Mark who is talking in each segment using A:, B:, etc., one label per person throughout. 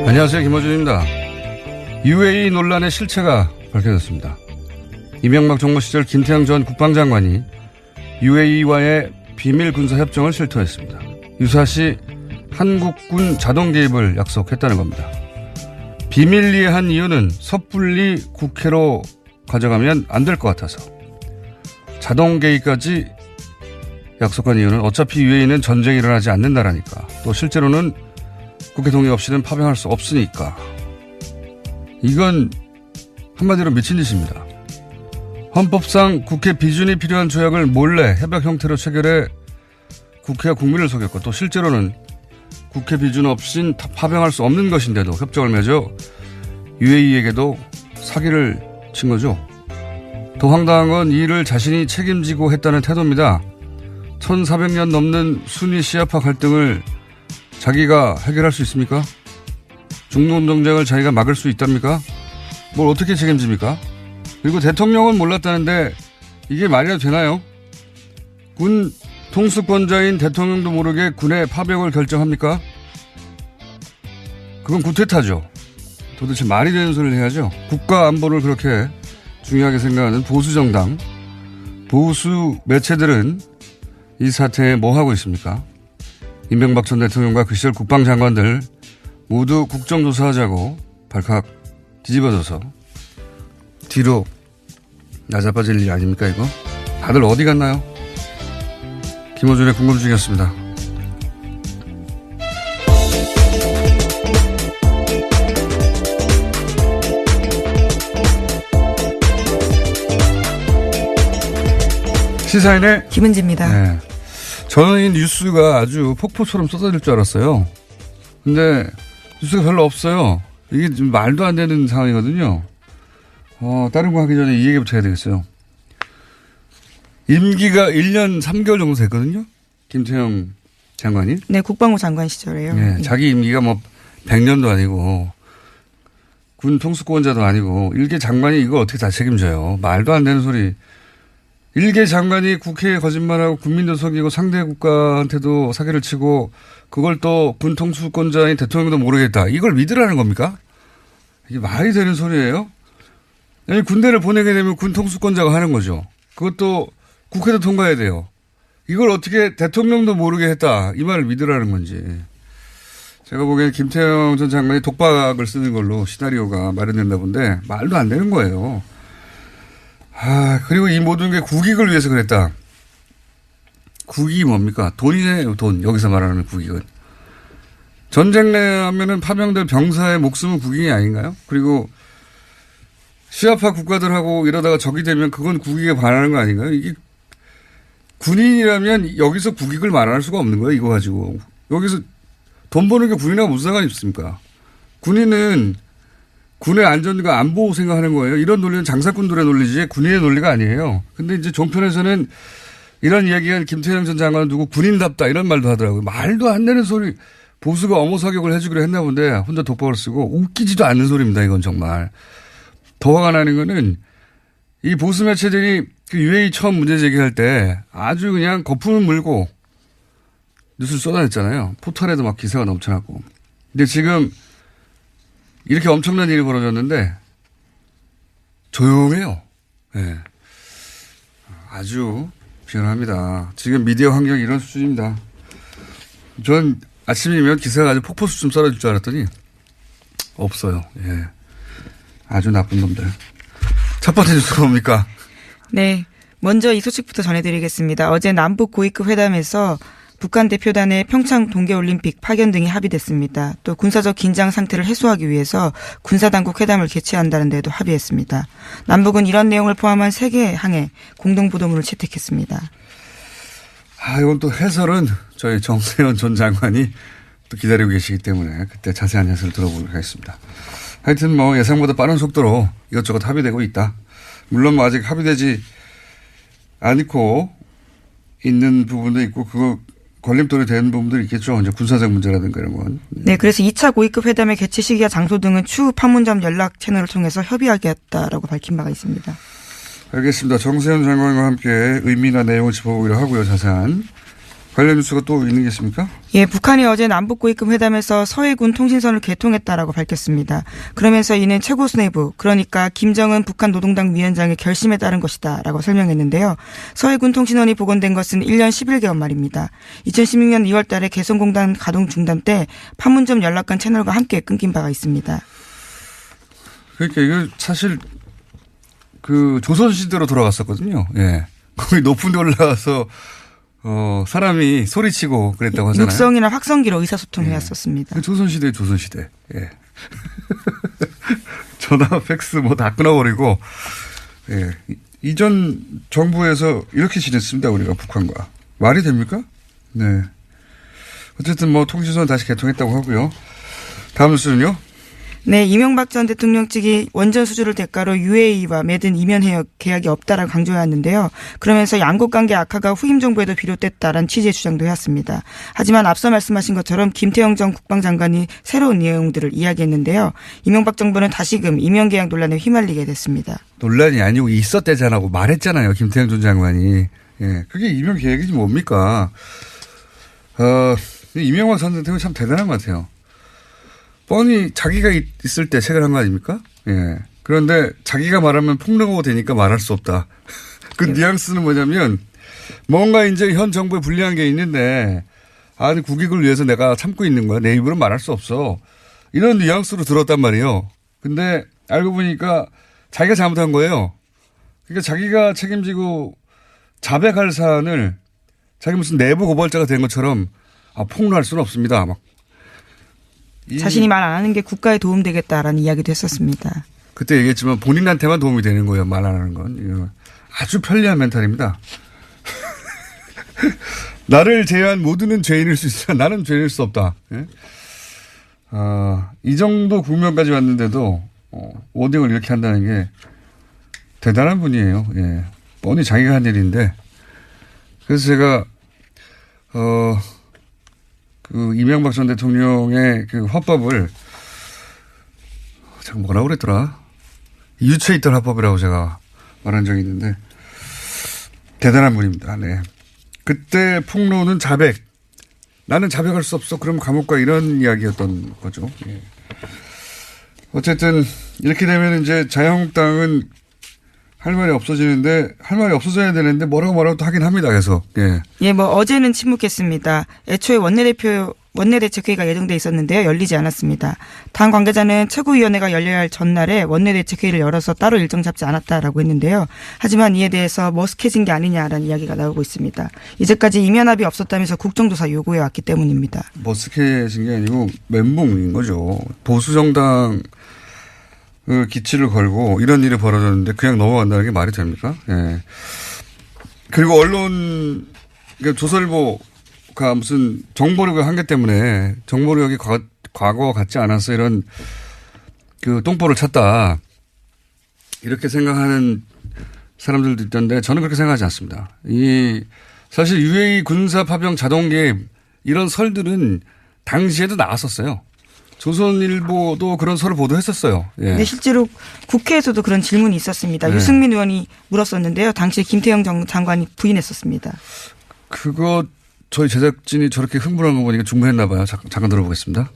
A: 안녕하세요. 김어준입니다. UAE 논란의 실체가 밝혀졌습니다. 이명박 정부 시절 김태형 전 국방장관이 UAE와의 비밀 군사 협정을 실토했습니다. 유사시 한국군 자동 개입을 약속했다는 겁니다. 비밀리에 한 이유는 섣불리 국회로 가져가면 안 될 것 같아서. 자동 개입까지 약속한 이유는 어차피 UAE는 전쟁이 일어나지 않는다라니까. 또 실제로는 국회 동의 없이는 파병할 수 없으니까. 이건 한마디로 미친 짓입니다. 헌법상 국회 비준이 필요한 조약을 몰래 협약 형태로 체결해 국회와 국민을 속였고, 또 실제로는 국회 비준 없인 파병할 수 없는 것인데도 협정을 맺어 UAE에게도 사기를 친 거죠. 더 황당한 건 이 일을 자신이 책임지고 했다는 태도입니다. 1400년 넘는 순위 시아파 갈등을 자기가 해결할 수 있습니까? 중동 전쟁을 자기가 막을 수 있답니까? 뭘 어떻게 책임집니까? 그리고 대통령은 몰랐다는데 이게 말이나 되나요? 군 통수권자인 대통령도 모르게 군의 파병을 결정합니까? 그건 구태타죠. 도대체 말이 되는 소리를 해야죠. 국가 안보를 그렇게 중요하게 생각하는 보수 정당, 보수 매체들은 이 사태에 뭐 하고 있습니까? 이명박 전 대통령과 그 시절 국방장관들 모두 국정조사하자고 발칵 뒤집어져서 뒤로 나자빠질 일 아닙니까 이거? 다들 어디 갔나요? 김어준의 궁금증이었습니다. 시사인의
B: 김은지입니다.
A: 네. 저는 이 뉴스가 아주 폭포처럼 쏟아질 줄 알았어요. 근데 뉴스가 별로 없어요. 이게 좀 말도 안 되는 상황이거든요. 다른 거 하기 전에 이 얘기부터 해야 되겠어요. 임기가 1년 3개월 정도 됐거든요. 김태형 장관이.
B: 네, 국방부 장관 시절에요.
A: 네, 자기 임기가 뭐 100년도 아니고 군 통수권자도 아니고 일개 장관이 이거 어떻게 다 책임져요. 말도 안 되는 소리. 일개 장관이 국회에 거짓말하고 국민도 속이고 상대 국가한테도 사기를 치고 그걸 또 군 통수권자인 대통령도 모르겠다. 이걸 믿으라는 겁니까? 이게 말이 되는 소리예요? 아니, 군대를 보내게 되면 군 통수권자가 하는 거죠. 그것도 국회도 통과해야 돼요. 이걸 어떻게 대통령도 모르게 했다. 이 말을 믿으라는 건지. 제가 보기엔 김태형 전 장관이 독박을 쓰는 걸로 시나리오가 마련된다 본데 말도 안 되는 거예요. 그리고 이 모든 게 국익을 위해서 그랬다. 국익이 뭡니까? 돈이네요, 돈. 여기서 말하는 국익은. 전쟁 내면은 파병될 병사의 목숨은 국익이 아닌가요? 그리고 시아파 국가들하고 이러다가 적이 되면 그건 국익에 반하는 거 아닌가요? 이게 군인이라면 여기서 국익을 말할 수가 없는 거예요, 이거 가지고. 여기서 돈 버는 게 군인하고 무슨 상관이 있습니까? 군인은 군의 안전과 안보 생각하는 거예요. 이런 논리는 장사꾼들의 논리지 군인의 논리가 아니에요. 근데 이제 종편에서는 이런 이야기가 김태형 전 장관은 누구 군인답다 이런 말도 하더라고요. 말도 안 되는 소리. 보수가 어머 사격을 해주기로 했나 본데 혼자 독박을 쓰고 웃기지도 않는 소리입니다. 이건 정말. 더 화가 나는 거는 이 보수 매체들이 그 UAE 처음 문제 제기할 때 아주 그냥 거품을 물고 뉴스를 쏟아냈잖아요. 포털에도 막 기사가 넘쳐나고. 근데 지금 이렇게 엄청난 일이 벌어졌는데 조용해요. 네. 아주 비관합니다. 지금 미디어 환경이 이런 수준입니다. 전 아침이면 기사가 아주 폭포 수준 쏟아질 줄 알았더니 없어요. 예. 아주 나쁜 놈들. 첫 번째 뉴스가 뭡니까?
B: 네. 먼저 이 소식부터 전해드리겠습니다. 어제 남북 고위급 회담에서 북한 대표단의 평창 동계올림픽 파견 등이 합의됐습니다. 또 군사적 긴장 상태를 해소하기 위해서 군사당국 회담을 개최한다는 데도 합의했습니다. 남북은 이런 내용을 포함한 3개 항에 공동보도문을 채택했습니다.
A: 이건 또 해설은 저희 정세현 전 장관이 또 기다리고 계시기 때문에 그때 자세한 해설을 들어보도록 하겠습니다. 하여튼 뭐 예상보다 빠른 속도로 이것저것 합의되고 있다. 물론 뭐 아직 합의되지 않고 있는 부분도 있고 그거 걸림돌이 되는 부분도 있겠죠. 이제 군사적 문제라든가 이런 건.
B: 네, 그래서 2차 고위급 회담의 개최 시기와 장소 등은 추후 판문점 연락 채널을 통해서 협의하겠다라고 밝힌 바가 있습니다.
A: 알겠습니다. 정세현 장관과 함께 의미나 내용을 짚어보기로 하고요. 자세한. 관련 뉴스가 또 있는 게 있습니까?
B: 예, 북한이 어제 남북고위급 회담에서 서해군 통신선을 개통했다라고 밝혔습니다. 그러면서 이는 최고 수뇌부, 그러니까 김정은 북한 노동당 위원장의 결심에 따른 것이다라고 설명했는데요. 서해군 통신원이 복원된 것은 1년 11개월 말입니다. 2016년 2월 달에 개성공단 가동 중단 때 판문점 연락관 채널과 함께 끊긴 바가 있습니다.
A: 그러니까 이거 사실 그 조선시대로 돌아갔었거든요. 예. 거기 높은 데 올라가서 사람이 소리치고 그랬다고 하잖아요.
B: 육성이나 확성기로 의사소통을 해왔었습니다.
A: 조선시대, 조선시대. 예. 전화, 팩스 뭐 다 끊어버리고, 예. 이전 정부에서 이렇게 지냈습니다. 우리가 북한과. 말이 됩니까? 네. 어쨌든 뭐 통신선 다시 개통했다고 하고요. 다음 뉴스는요?
B: 네, 이명박 전 대통령 측이 원전 수주를 대가로 UAE와 맺은 이면 계약이 없다라고 강조해왔는데요. 그러면서 양국 관계 악화가 후임 정부에도 비롯됐다라는 취지의 주장도 해왔습니다. 하지만 앞서 말씀하신 것처럼 김태형 전 국방장관이 새로운 내용들을 이야기했는데요. 이명박 정부는 다시금 이면 계약 논란에 휘말리게 됐습니다.
A: 논란이 아니고 있었대잖아고 말했잖아요. 김태형 전 장관이. 예, 그게 이면 계약이지 뭡니까? 이명박 전 대통령이 참 대단한 것 같아요. 뻔히 자기가 있을 때 책을 한 거 아닙니까? 예. 그런데 자기가 말하면 폭로가 되니까 말할 수 없다. 그 뉘앙스는 뭐냐면 뭔가 이제 현 정부에 불리한 게 있는데 아니 국익을 위해서 내가 참고 있는 거야. 내 입으로 말할 수 없어. 이런 뉘앙스로 들었단 말이에요. 근데 알고 보니까 자기가 잘못한 거예요. 그러니까 자기가 책임지고 자백할 사안을 자기 무슨 내부 고발자가 된 것처럼 폭로할 수는 없습니다. 막.
B: 자신이 말 안 하는 게 국가에 도움되겠다라는 이야기도 했었습니다.
A: 그때 얘기했지만 본인한테만 도움이 되는 거예요. 말 안 하는 건. 아주 편리한 멘탈입니다. 나를 제외한 모두는 죄인일 수 있으나 나는 죄인일 수 없다. 예? 이 정도 국면까지 왔는데도 워딩을 이렇게 한다는 게 대단한 분이에요. 예. 뻔히 자기가 한 일인데 그래서 제가 그 이명박 전 대통령의 그 화법을 제가 뭐라고 그랬더라? 유체에 있던 화법이라고 제가 말한 적이 있는데 대단한 분입니다. 네. 그때 폭로는 자백. 나는 자백할 수 없어. 그럼 감옥 가 이런 이야기였던 거죠. 예. 어쨌든 이렇게 되면 이제 자유한국당은 할 말이 없어지는데 할 말이 없어져야 되는데 뭐라고 또 하긴 합니다. 계속. 예.
B: 예, 뭐 어제는 침묵했습니다. 애초에 원내대책회의가 예정돼 있었는데요. 열리지 않았습니다. 당 관계자는 최고위원회가 열려야 할 전날에 원내대책회의를 열어서 따로 일정 잡지 않았다라고 했는데요. 하지만 이에 대해서 머쓱해진 게 아니냐라는 이야기가 나오고 있습니다. 이제까지 이면합의 없었다면서 국정조사 요구해 왔기 때문입니다.
A: 머쓱해진 게 아니고 멘붕인 거죠. 보수정당 그 기치를 걸고 이런 일이 벌어졌는데 그냥 넘어간다는 게 말이 됩니까? 예. 그리고 언론, 그러니까 조선일보가 무슨 정보력의 한계 때문에 정보력이 과거와 같지 않아서 이런 그 똥볼을 찼다. 이렇게 생각하는 사람들도 있던데 저는 그렇게 생각하지 않습니다. 사실 UAE 군사 파병 자동 개입 이런 설들은 당시에도 나왔었어요. 조선일보도 그런 설을 보도했었어요. 예.
B: 네, 실제로 국회에서도 그런 질문이 있었습니다. 네. 유승민 의원이 물었었는데요. 당시에 김태형 장관이 부인했었습니다.
A: 그거 저희 제작진이 저렇게 흥분한 거 보니까 충분했나 봐요. 잠깐 들어보겠습니다.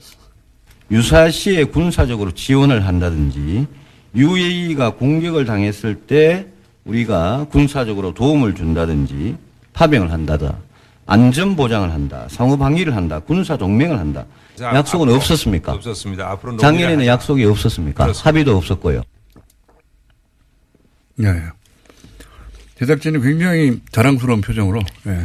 C: 유사시에 군사적으로 지원을 한다든지 UAE가 공격을 당했을 때 우리가 군사적으로 도움을 준다든지 파병을 한다다. 안전 보장을 한다. 상호 방위를 한다. 군사 동맹을 한다. 약속은 없었습니까?
D: 없었습니다. 앞으로
C: 작년에는 약속이 없었습니까? 그렇습니다. 합의도 없었고요.
A: 네. 제작진이 굉장히 자랑스러운 표정으로. 네.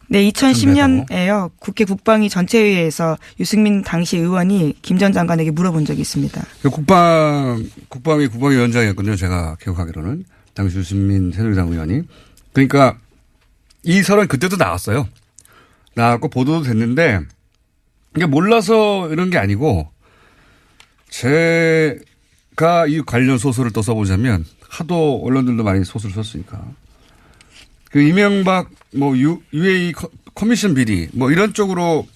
B: 네, 2010년에요. 국회 국방위 전체회의에서 유승민 당시 의원이 김 전 장관에게 물어본 적이 있습니다.
A: 국방위 국방위원장이었거든요. 제가 기억하기로는. 당시 유승민 새누리당 의원이. 그러니까 이 설은 그때도 나왔어요. 나왔고 보도도 됐는데 이게 몰라서 이런 게 아니고 제가 이 관련 소설을 또 써보자면 하도 언론들도 많이 소설을 썼으니까 그 이명박 뭐 UAE 커미션 비리 뭐 이런 쪽으로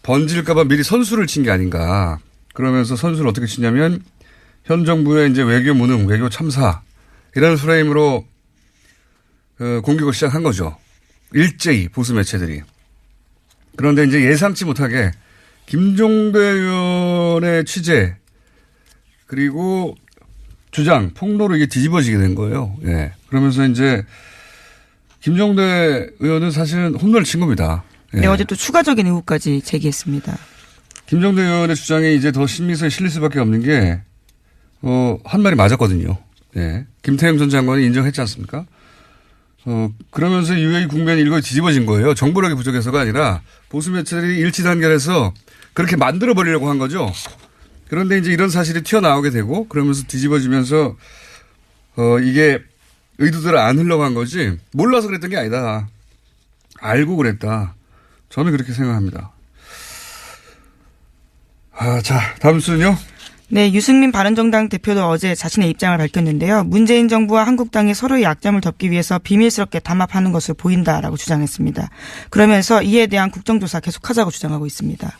A: 번질까봐 미리 선수를 친 게 아닌가. 그러면서 선수를 어떻게 치냐면 현 정부의 이제 외교 무능, 외교 참사 이런 프레임으로 공격을 시작한 거죠. 일제히 보수 매체들이. 그런데 이제 예상치 못하게 김종대 의원의 취재 그리고 주장, 폭로로 이게 뒤집어지게 된 거예요. 예. 그러면서 이제 김종대 의원은 사실은 홈런을 친 겁니다. 예.
B: 네, 어제 또 추가적인 의혹까지 제기했습니다. 김종대
A: 의원의 주장이 이제 더 신미서에 실릴 수밖에 없는 게, 한 말이 맞았거든요. 예. 김태형 전 장관이 인정했지 않습니까? 그러면서 UAE 국면이 일거에 뒤집어진 거예요. 정보력이 부족해서가 아니라 보수 매체들이 일치 단결해서 그렇게 만들어 버리려고 한 거죠. 그런데 이제 이런 사실이 튀어나오게 되고 그러면서 뒤집어지면서 이게 의도대로 안 흘러간 거지 몰라서 그랬던 게 아니다. 알고 그랬다. 저는 그렇게 생각합니다. 자, 다음 순요.
B: 네, 유승민 바른정당 대표도 어제 자신의 입장을 밝혔는데요. 문재인 정부와 한국당이 서로의 약점을 덮기 위해서 비밀스럽게 담합하는 것으로 보인다라고 주장했습니다. 그러면서 이에 대한 국정조사 계속하자고 주장하고 있습니다.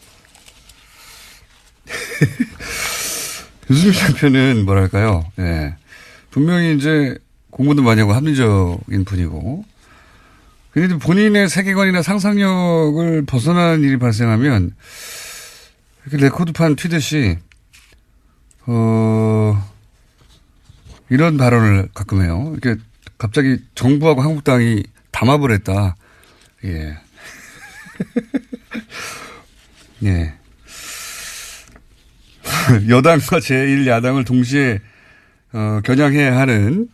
A: 유승민 대표는 뭐랄까요. 예. 분명히 이제 공부도 많이 하고 합리적인 분이고 그런데 본인의 세계관이나 상상력을 벗어나는 일이 발생하면 이렇게 레코드판 튀듯이 이런 발언을 가끔 해요. 이렇게 갑자기 정부하고 한국당이 담합을 했다. 예. 예. 여당과 제1야당을 동시에 겨냥해야 하는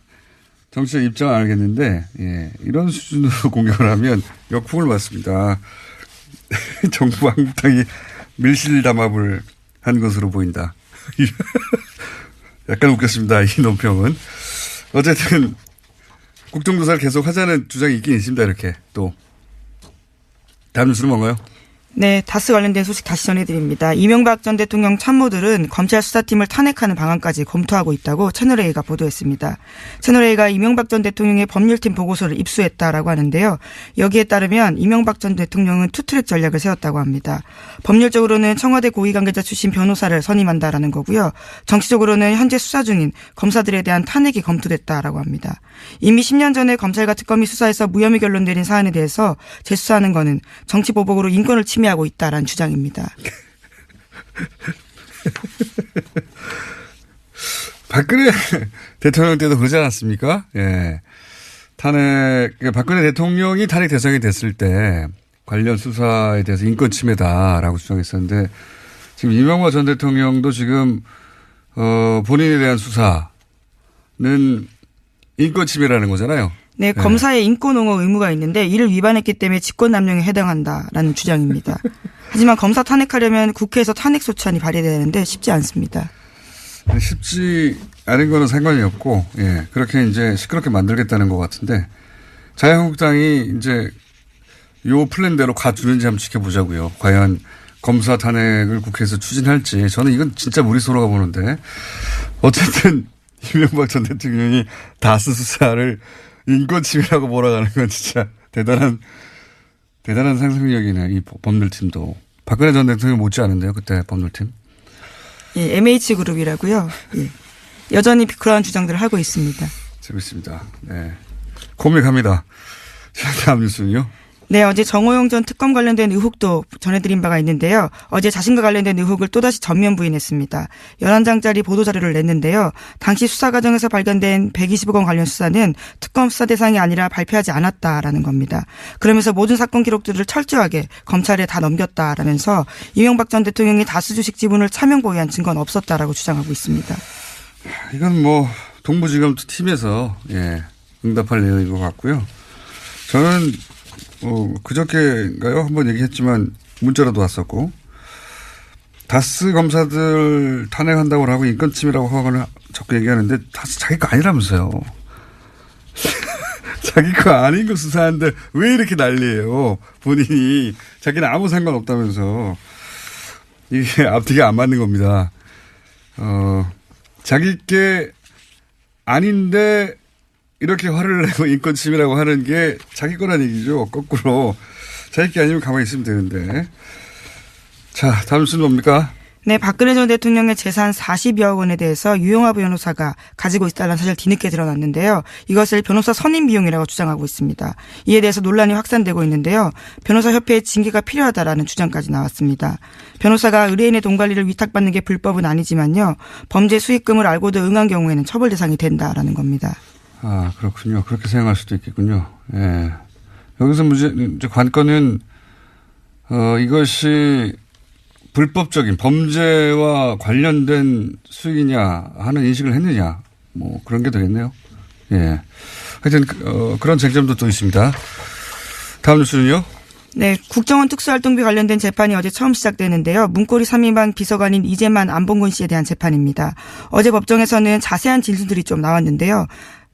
A: 정치적 입장은 알겠는데 예, 이런 수준으로 공격을 하면 역풍을 맞습니다. 정부와 한국당이 밀실 담합을 한 것으로 보인다. 약간 웃겼습니다. 이 논평은. 어쨌든 국정조사를 계속 하자는 주장이 있긴 있습니다. 이렇게 또. 다음 뉴스는 뭔가요?
B: 네, 다스 관련된 소식 다시 전해드립니다. 이명박 전 대통령 참모들은 검찰 수사팀을 탄핵하는 방안까지 검토하고 있다고 채널A가 보도했습니다. 채널A가 이명박 전 대통령의 법률팀 보고서를 입수했다라고 하는데요. 여기에 따르면 이명박 전 대통령은 투트랙 전략을 세웠다고 합니다. 법률적으로는 청와대 고위관계자 출신 변호사를 선임한다라는 거고요. 정치적으로는 현재 수사 중인 검사들에 대한 탄핵이 검토됐다라고 합니다. 이미 10년 전에 검찰과 특검이 수사해서 무혐의 결론 내린 사안에 대해서 재수사하는 거는 정치보복으로 인권을 침해하고 있다라는 주장입니다.
A: 박근혜 대통령 때도 그러지 않았습니까? 예. 박근혜 대통령이 탄핵 대상이 됐을 때 관련 수사에 대해서 인권 침해다라고 주장했었는데 지금 이명박 전 대통령도 지금, 본인에 대한 수사는 인권 침해라는 거잖아요.
B: 네, 검사의 인권 옹호 의무가 있는데 이를 위반했기 때문에 직권남용에 해당한다라는 주장입니다. 하지만 검사 탄핵하려면 국회에서 탄핵 소추안이 발의돼야 되는데 쉽지 않습니다.
A: 쉽지 않은 거는 상관이 없고, 예, 그렇게 이제 시끄럽게 만들겠다는 것 같은데 자유한국당이 이제 요 플랜대로 가주는지 한번 지켜보자고요. 과연 검사 탄핵을 국회에서 추진할지 저는 이건 진짜 무리수로가 보는데 어쨌든 이명박 전 대통령이 다스 수사를 인권 침해라고 몰아가는 건 진짜 대단한 상상력이네. 이 법률팀도. 박근혜 전 대통령 못지 않은데요. 그때 법률팀.
B: 예, MH그룹이라고요. 예. 여전히 그러한 주장들을 하고 있습니다.
A: 재밌습니다. 네. 코믹합니다. 자, 다음 뉴스는요.
B: 네, 어제 정호영 전 특검 관련된 의혹도 전해드린 바가 있는데요. 어제 자신과 관련된 의혹을 또다시 전면 부인했습니다. 11장짜리 보도자료를 냈는데요. 당시 수사 과정에서 발견된 120억 원 관련 수사는 특검 수사 대상이 아니라 발표하지 않았다라는 겁니다. 그러면서 모든 사건 기록들을 철저하게 검찰에 다 넘겼다라면서 이명박 전 대통령이 다스 주식 지분을 차명 보유한 증거는 없었다라고 주장하고 있습니다.
A: 이건 뭐 동부지검 팀에서 예, 응답할 내용인 것 같고요. 저는 그저께인가요? 한번 얘기했지만 문자라도 왔었고 다스 검사들 탄핵한다고 하고 인권 침해라고 하거나 자꾸 얘기하는데 다스 자기 거 아니라면서요. 자기 거 아닌 거 수사하는데 왜 이렇게 난리예요. 본인이 자기는 아무 상관없다면서 이게 앞뒤가 안 맞는 겁니다. 자기 게 아닌데 이렇게 화를 내고 인권 침해라고 하는 게 자기 거란 얘기죠. 거꾸로. 자기 게 아니면 가만히 있으면 되는데. 자, 다음 순 뭡니까?
B: 네, 박근혜 전 대통령의 재산 40여억 원에 대해서 유영하 변호사가 가지고 있다는 사실 뒤늦게 드러났는데요. 이것을 변호사 선임 비용이라고 주장하고 있습니다. 이에 대해서 논란이 확산되고 있는데요. 변호사협회의 징계가 필요하다라는 주장까지 나왔습니다. 변호사가 의뢰인의 돈 관리를 위탁받는 게 불법은 아니지만요. 범죄 수익금을 알고도 응한 경우에는 처벌 대상이 된다라는 겁니다.
A: 아, 그렇군요. 그렇게 생각할 수도 있겠군요. 예. 여기서 이제 관건은, 이것이 불법적인 범죄와 관련된 수익이냐 하는 인식을 했느냐. 뭐 그런 게 되겠네요. 예. 하여튼, 그런 쟁점도 또 있습니다. 다음 뉴스는요?
B: 네, 국정원 특수활동비 관련된 재판이 어제 처음 시작되는데요. 문고리 3인방 비서관인 이재만 안봉근 씨에 대한 재판입니다. 어제 법정에서는 자세한 진술들이 좀 나왔는데요.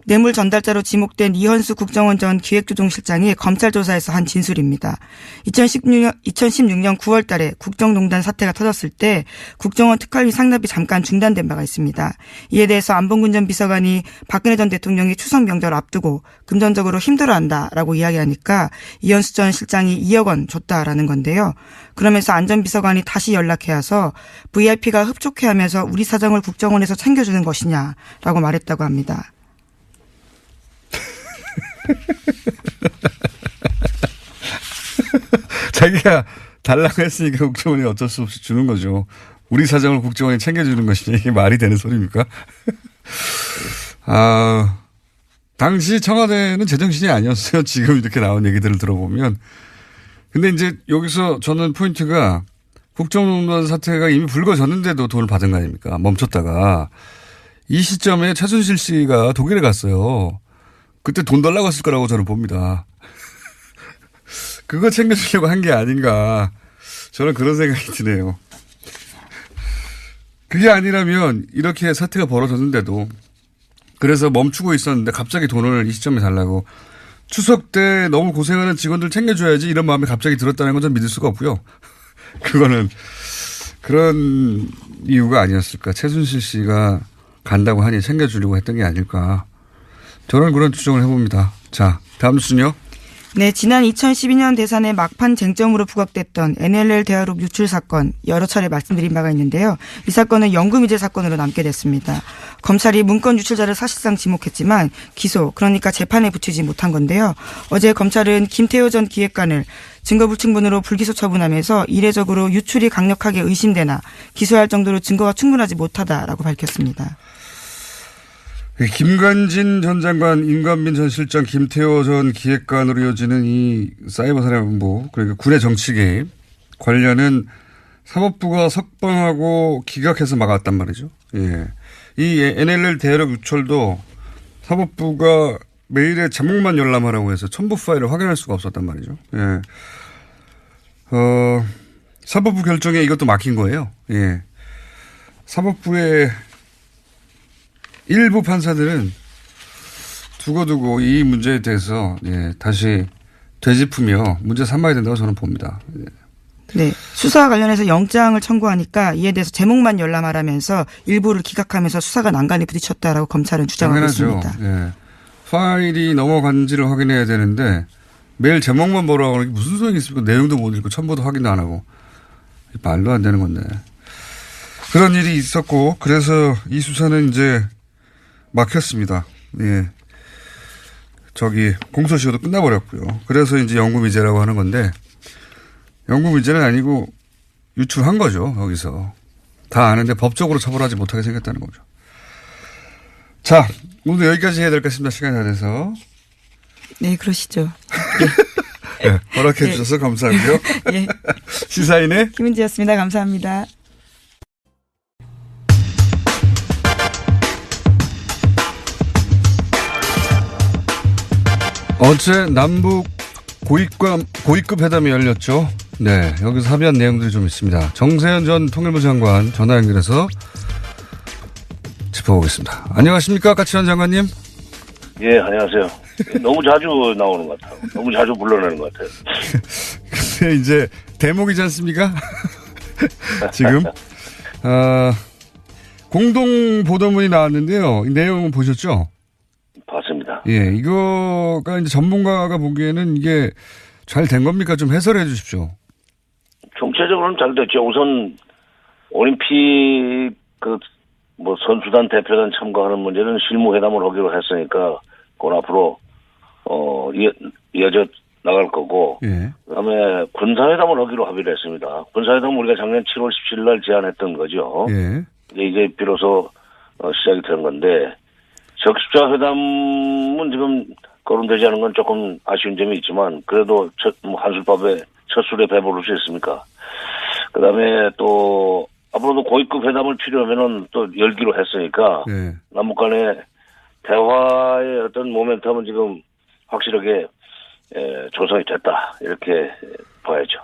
B: 뇌물 전달자로 지목된 이현수 국정원 전 기획조정실장이 검찰 조사에서 한 진술입니다. 2016년 9월 달에 국정농단 사태가 터졌을 때 국정원 특활비 상납이 잠깐 중단된 바가 있습니다. 이에 대해서 안봉근 전 비서관이 박근혜 전 대통령이 추석 명절 앞두고 금전적으로 힘들어한다라고 이야기하니까 이현수 전 실장이 2억 원 줬다라는 건데요. 그러면서 안 전 비서관이 다시 연락해와서 VIP가 흡족해하면서 우리 사정을 국정원에서 챙겨주는 것이냐라고 말했다고 합니다.
A: 자기가 달라고 했으니까 국정원이 어쩔 수 없이 주는 거죠. 우리 사정을 국정원이 챙겨주는 것이냐, 이게 말이 되는 소리입니까? 아, 당시 청와대는 제정신이 아니었어요. 지금 이렇게 나온 얘기들을 들어보면. 근데 이제 여기서 저는 포인트가 국정농단 사태가 이미 불거졌는데도 돈을 받은 거 아닙니까? 멈췄다가. 이 시점에 최순실 씨가 독일에 갔어요. 그때 돈 달라고 했을 거라고 저는 봅니다. 그거 챙겨주려고 한 게 아닌가. 저는 그런 생각이 드네요. 그게 아니라면 이렇게 사태가 벌어졌는데도 그래서 멈추고 있었는데 갑자기 돈을 이 시점에 달라고. 추석 때 너무 고생하는 직원들 챙겨줘야지 이런 마음이 갑자기 들었다는 건 좀 믿을 수가 없고요. 그거는 그런 이유가 아니었을까. 최순실 씨가 간다고 하니 챙겨주려고 했던 게 아닐까. 저는 그런 추정을 해봅니다. 자, 다음 뉴스는요.
B: 네, 지난 2012년 대선의 막판 쟁점으로 부각됐던 NLL 대화록 유출 사건 여러 차례 말씀드린 바가 있는데요. 이 사건은 연금이체 사건으로 남게 됐습니다. 검찰이 문건 유출자를 사실상 지목했지만 기소, 그러니까 재판에 붙이지 못한 건데요. 어제 검찰은 김태호 전 기획관을 증거불충분으로 불기소 처분하면서 이례적으로 유출이 강력하게 의심되나 기소할 정도로 증거가 충분하지 못하다라고 밝혔습니다.
A: 김관진 전 장관, 임관빈 전 실장, 김태호 전 기획관으로 이어지는 이 사이버 사령부, 그러니까 군의 정치 개입 관련은 사법부가 석방하고 기각해서 막았단 말이죠. 예. 이 NLL 대화록 유출도 사법부가 메일에 제목만 열람하라고 해서 첨부 파일을 확인할 수가 없었단 말이죠. 예. 사법부 결정에 이것도 막힌 거예요. 예. 사법부의 일부 판사들은 두고두고 이 문제에 대해서 예, 다시 되짚으며 문제 삼아야 된다고 저는 봅니다. 예.
B: 네, 수사와 관련해서 영장을 청구하니까 이에 대해서 제목만 열람하라면서 일부를 기각하면서 수사가 난간에 부딪혔다라고 검찰은 주장하고
A: 당연하죠.
B: 있습니다.
A: 예. 파일이 넘어간지를 확인해야 되는데 매일 제목만 보라고 하는 게 무슨 소용이 있습니까? 내용도 못 읽고 첨부도 확인도 안 하고. 말도 안 되는 건데. 그런 일이 있었고 그래서 이 수사는 이제 막혔습니다. 예. 공소시효도 끝나버렸고요. 그래서 이제 연금이체라고 하는 건데, 연금이체는 아니고 유출한 거죠, 여기서. 다 아는데 법적으로 처벌하지 못하게 생겼다는 거죠. 자, 오늘 여기까지 해야 될 것 같습니다. 시간이 다 돼서.
B: 네, 그러시죠.
A: 네, 허락해 주셔서 감사하고요.
B: 예.
A: 시사인의
B: 김은지였습니다. 감사합니다.
A: 어제 남북 고위급 회담이 열렸죠. 네, 여기서 합의한 내용들이 좀 있습니다. 정세현 전 통일부 장관 전화 연결해서 짚어보겠습니다. 안녕하십니까, 까치환 장관님?
D: 예, 안녕하세요. 너무 자주 나오는 것 같아요. 너무 자주 불러내는 것 같아요.
A: 근데 이제 대목이지 않습니까? 지금 공동 보도문이 나왔는데요. 이 내용은 보셨죠?
D: 봤습니다.
A: 예, 이거가 이제 전문가가 보기에는 이게 잘 된 겁니까? 좀 해설해 주십시오.
D: 정체적으로는 잘 됐죠. 우선 올림픽 선수단 대표단 참가하는 문제는 실무회담을 하기로 했으니까 그건 앞으로 이어져 나갈 거고
A: 예.
D: 그다음에 군사회담을 하기로 합의를 했습니다. 군사회담은 우리가 작년 7월 17일 날 제안했던 거죠.
A: 예.
D: 이제 비로소 시작이 된 건데 적십자 회담은 지금 거론되지 않은 건 조금 아쉬운 점이 있지만 그래도 한술밥에 첫 술에 배부를 수 있습니까? 그다음에 또 앞으로도 고위급 회담을 필요하면은 또 열기로 했으니까
A: 예.
D: 남북 간의 대화의 어떤 모멘텀은 지금 확실하게 조성이 됐다 이렇게 봐야죠.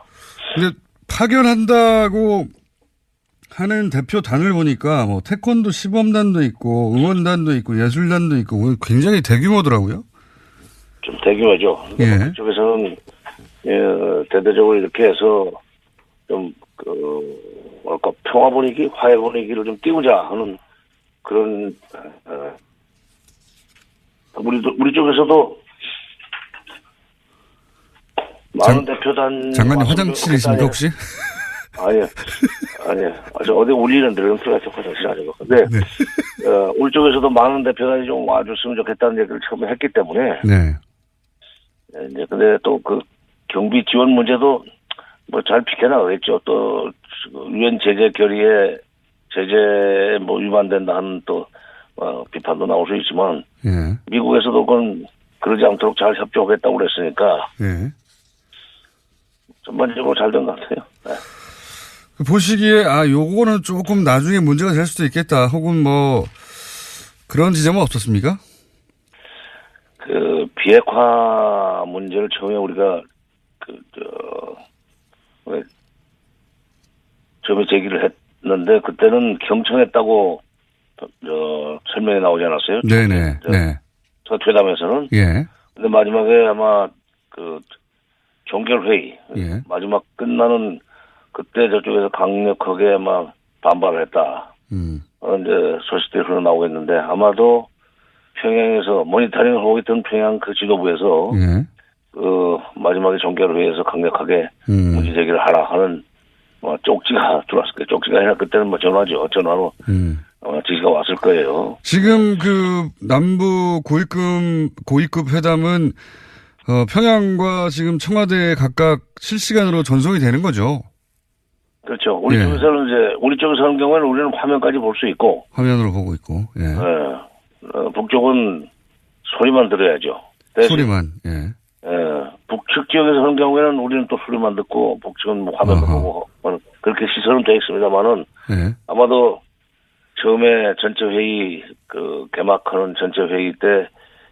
A: 근데 파견한다고 하는 대표단을 보니까 뭐 태권도 시범단도 있고 응원단도 있고 예술단도 있고 굉장히 대규모더라고요.
D: 좀 대규모죠.
A: 예.
D: 그쪽에서는 대대적으로 이렇게 해서 좀 평화 분위기, 화해 분위기를 좀 띄우자 하는 그런 우리 쪽에서도 많은 대표단
A: 장관님 화장실이십니까 혹시?
D: 아니요. 어디 울리는데 연수가 좀 화장실 아니고. 근데 우리 쪽에서도 많은 대표단이 좀 와줬으면 좋겠다는 얘기를 처음에 했기 때문에.
A: 네.
D: 이제 근데 또 그 경비 지원 문제도 뭐 잘 비켜나가겠죠. 또 유엔 제재 결의에 제재 위반된다 하는 또 비판도 나올 수 있지만.
A: 예.
D: 미국에서도 그건 그러지 않도록 잘 협조하겠다고 그랬으니까.
A: 예.
D: 전반적으로 잘 된 것 같아요. 네.
A: 보시기에 요거는 조금 나중에 문제가 될 수도 있겠다. 혹은 뭐 그런 지점은 없었습니까?
D: 그 비핵화 문제를 처음에 우리가 처음에 제기를 했는데 그때는 경청했다고 설명이 나오지 않았어요?
A: 네네. 네.
D: 첫 회담에서는.
A: 예.
D: 근데 마지막에 아마 종결회의
A: 예.
D: 마지막 끝나는 그때 저쪽에서 강력하게 막 반발을 했다. 이제 소식들이 흘러나오고 있는데 아마도 평양에서 모니터링을 하고 있던 평양 그 지도부에서
A: 예.
D: 마지막에 종결회의에서 강력하게 문제 제기를 하라 하는 쪽지가 들어왔을 거예요. 쪽지가 아니라 그때는 전화죠. 전화로 지시가 왔을 거예요.
A: 지금 그 남부 고위급 회담은 평양과 지금 청와대에 각각 실시간으로 전송이 되는 거죠.
D: 그렇죠. 우리
A: 예.
D: 쪽에서 하는 경우에는 우리는 화면까지 볼 수 있고.
A: 화면으로 보고 있고. 예.
D: 북쪽은 소리만 들어야죠.
A: 소리만. 예.
D: 북측 지역에서 하는 경우에는 우리는 또 소리만 듣고 북측은 화면도 보고 그렇게 시설은 되어 있습니다만은
A: 예.
D: 아마도 처음에 전체 회의 개막하는 전체 회의 때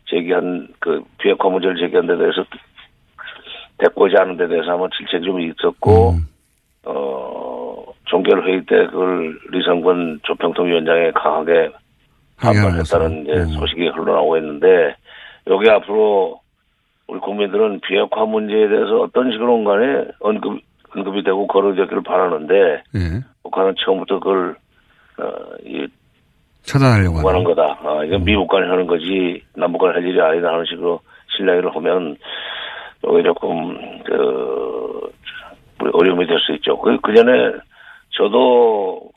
D: 제기한 비핵화 문제를 제기한 데 대해서 대꾸하지 않은 데 대해서 아마 질책이 좀 있었고 종결회의 때 그걸 리성권 조평통위원장에 강하게 반발했다는 소식이 흘러나오고 있는데 여기 앞으로 우리 국민들은 비핵화 문제에 대해서 어떤 식으로 간에 언급이 되고 거론되기를 바라는데
A: 예.
D: 북한은 처음부터 그걸
A: 차단하려고
D: 하는 거다. 이건 미국 간에 하는 거지 남북 간에 할 일이 아니다 하는 식으로 신뢰를 하면 여기 조금 어려움이 될 수 있죠. 그 전에 저도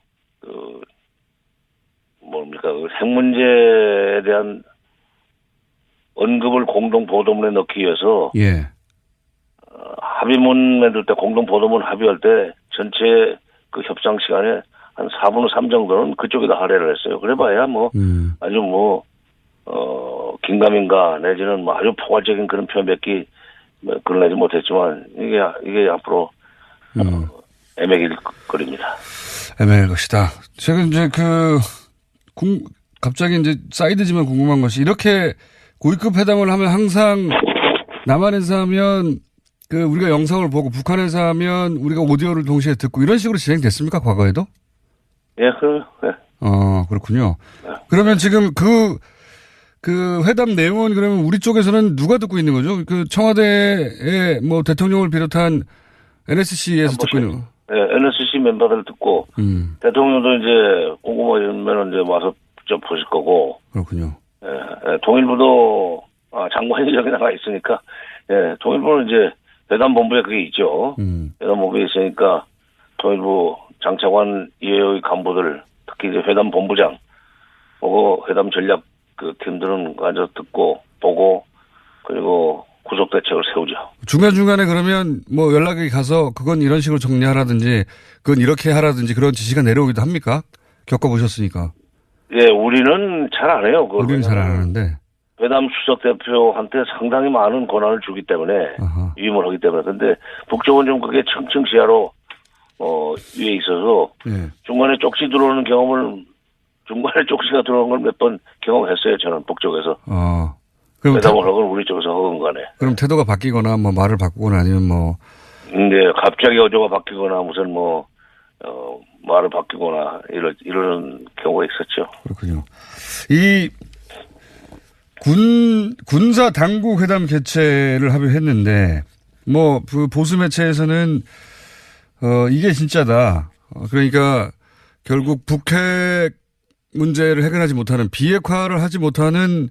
D: 핵 문제에 대한 언급을 공동 보도문에 넣기 위해서
A: 예.
D: 합의문 만들 때 공동 보도문 합의할 때 전체 그 협상 시간에 한 4분의 3 정도는 그쪽에다 할애를 했어요. 그래봐야 아주 긴가민가 내지는 아주 포괄적인 그런 표현밖에 그러내지 못했지만 이게 앞으로 애매길 거립니다.
A: 애매할 것이다. 제가 이제 갑자기 이제 사이드지만 궁금한 것이 이렇게 고위급 회담을 하면 항상 남한에서 하면 우리가 영상을 보고 북한에서 하면 우리가 오디오를 동시에 듣고 이런 식으로 진행됐습니까? 과거에도?
D: 예, 그래요. 네.
A: 그렇군요. 그러면 지금 그 회담 내용은 그러면 우리 쪽에서는 누가 듣고 있는 거죠? 청와대의 대통령을 비롯한 NSC에서 듣고 있는.
D: 네, NSC 멤버들 듣고 대통령도 이제 궁금하면 이제 와서 직접 보실 거고.
A: 그렇군요.
D: 통일부도 장관이 여기 나가 있으니까 통일부는 이제 회담본부에 그게 있죠. 회담본부에 있으니까 통일부 장차관 이외의 간부들, 특히 이제 회담 본부장, 보고 회담 전략 그 팀들은 앉아 듣고 보고 그리고 구속 대책을 세우죠.
A: 중간중간에 그러면 뭐 연락이 가서 그건 이런 식으로 정리하라든지 그건 이렇게 하라든지 그런 지시가 내려오기도 합니까? 겪어보셨으니까.
D: 예, 우리는 잘 안 해요. 그걸.
A: 우리는 잘 안 하는데.
D: 회담 수석 대표한테 상당히 많은 권한을 주기 때문에
A: 아하.
D: 위임을 하기 때문에. 근데 북쪽은 좀 그게 층층 지하로 위에 있어서
A: 예.
D: 중간에 쪽지 들어오는 경험을 중간에 쪽지가 들어오는 걸 몇 번 경험했어요. 저는 북쪽에서.
A: 그럼
D: 회담을 하건 우리 쪽에서 하건 간에.
A: 그럼 태도가 바뀌거나 뭐 말을 바꾸거나 아니면 뭐
D: 근데 갑자기 어조가 바뀌거나 무슨 말을 바뀌거나 이런 경우가 있었죠.
A: 그렇군요. 이 군사 당국 회담 개최를 합의했는데 뭐 그 보수 매체에서는 이게 진짜다. 그러니까 결국 북핵 문제를 해결하지 못하는 비핵화를 하지 못하는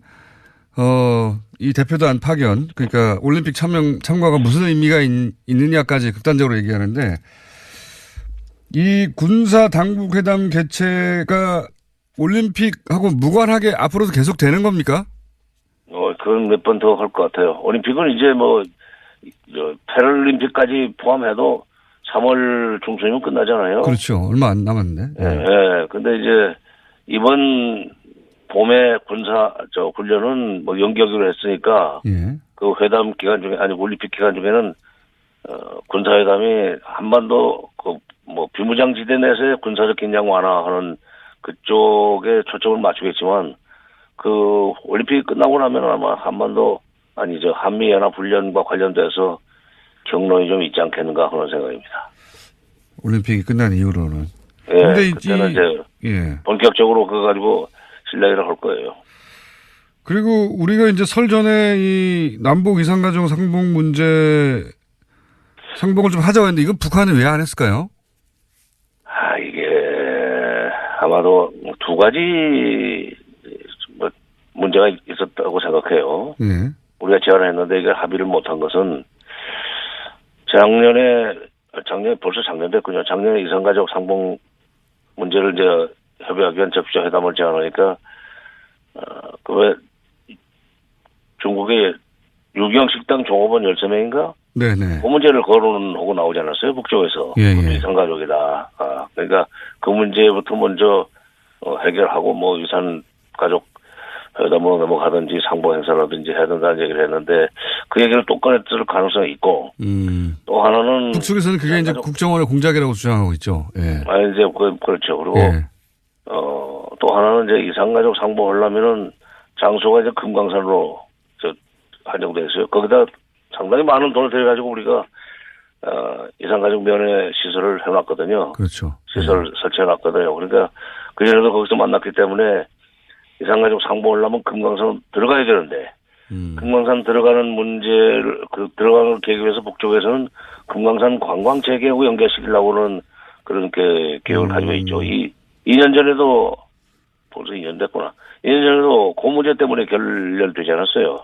A: 이 대표단 파견, 그러니까 올림픽 참가가 무슨 의미가 있느냐까지 극단적으로 얘기하는데, 이 군사 당국 회담 개최가 올림픽하고 무관하게 앞으로도 계속 되는 겁니까?
D: 그건 몇 번 더 할 것 같아요. 올림픽은 이제 패럴림픽까지 포함해도 3월 중순이면 끝나잖아요.
A: 그렇죠. 얼마 안 남았는데.
D: 예. 근데 이제 이번 봄에 훈련은 연기하기로 했으니까,
A: 예.
D: 그 회담 기간 중에, 올림픽 기간 중에는, 군사회담이 한반도, 비무장지대 내에서의 군사적 긴장 완화하는 그쪽에 초점을 맞추겠지만, 그 올림픽이 끝나고 나면 아마 한미연합훈련과 관련돼서 경론이 좀 있지 않겠는가 그런 생각입니다.
A: 올림픽이 끝난 이후로는.
D: 예.
A: 근데
D: 그때는 이제 본격적으로 그거 가지고 실내기를 할 거예요.
A: 그리고 우리가 이제 설 전에 이 남북 이산가족 상봉 문제 상봉을 좀 하자고 했는데 이건 북한은 왜 안 했을까요?
D: 이게 아마도 두 가지 문제가 있었다고 생각해요.
A: 예.
D: 우리가 제안을 했는데 이게 합의를 못한 것은 작년에 벌써 작년 됐군요. 작년에 이산가족 상봉 문제를 이제 협의하기 위한 적시자 회담을 제안하니까 왜 중국의 유경 식당 종업원 13명인가?
A: 네네.
D: 그 문제를 거론하고 나오지 않았어요? 북쪽에서.
A: 예.
D: 이산가족이다. 그러니까 그 문제부터 먼저 해결하고 이산가족 회담으로 넘어가든지 상봉 행사라든지 해야 된다는 얘기를 했는데 그 얘기를 또 꺼냈을 가능성이 있고 또 하나는
A: 북쪽에서는 그게 이제 국정원의 공작이라고 주장하고 있죠. 예.
D: 이제 그렇죠. 그리고
A: 예.
D: 또 하나는 이제 이산가족 상봉하려면은 장소가 이제 금강산으로 한정돼 있어요. 거기다 상당히 많은 돈을 들여가지고 우리가 이산가족 면회 시설을 해놨거든요.
A: 그렇죠.
D: 시설을 설치해놨거든요. 그러니까 그전에도 거기서 만났기 때문에 이산가족 상봉하려면 금강산 들어가야 되는데 금강산 들어가는 문제를 들어가는 걸 계획해서 북쪽에서는 금강산 관광 재개하고 연계시키려고는 그런 계획을 가지고 있죠. 2년 전에도 벌써 2년 됐구나. 2년 전에도 그 문제 때문에 결렬되지 않았어요.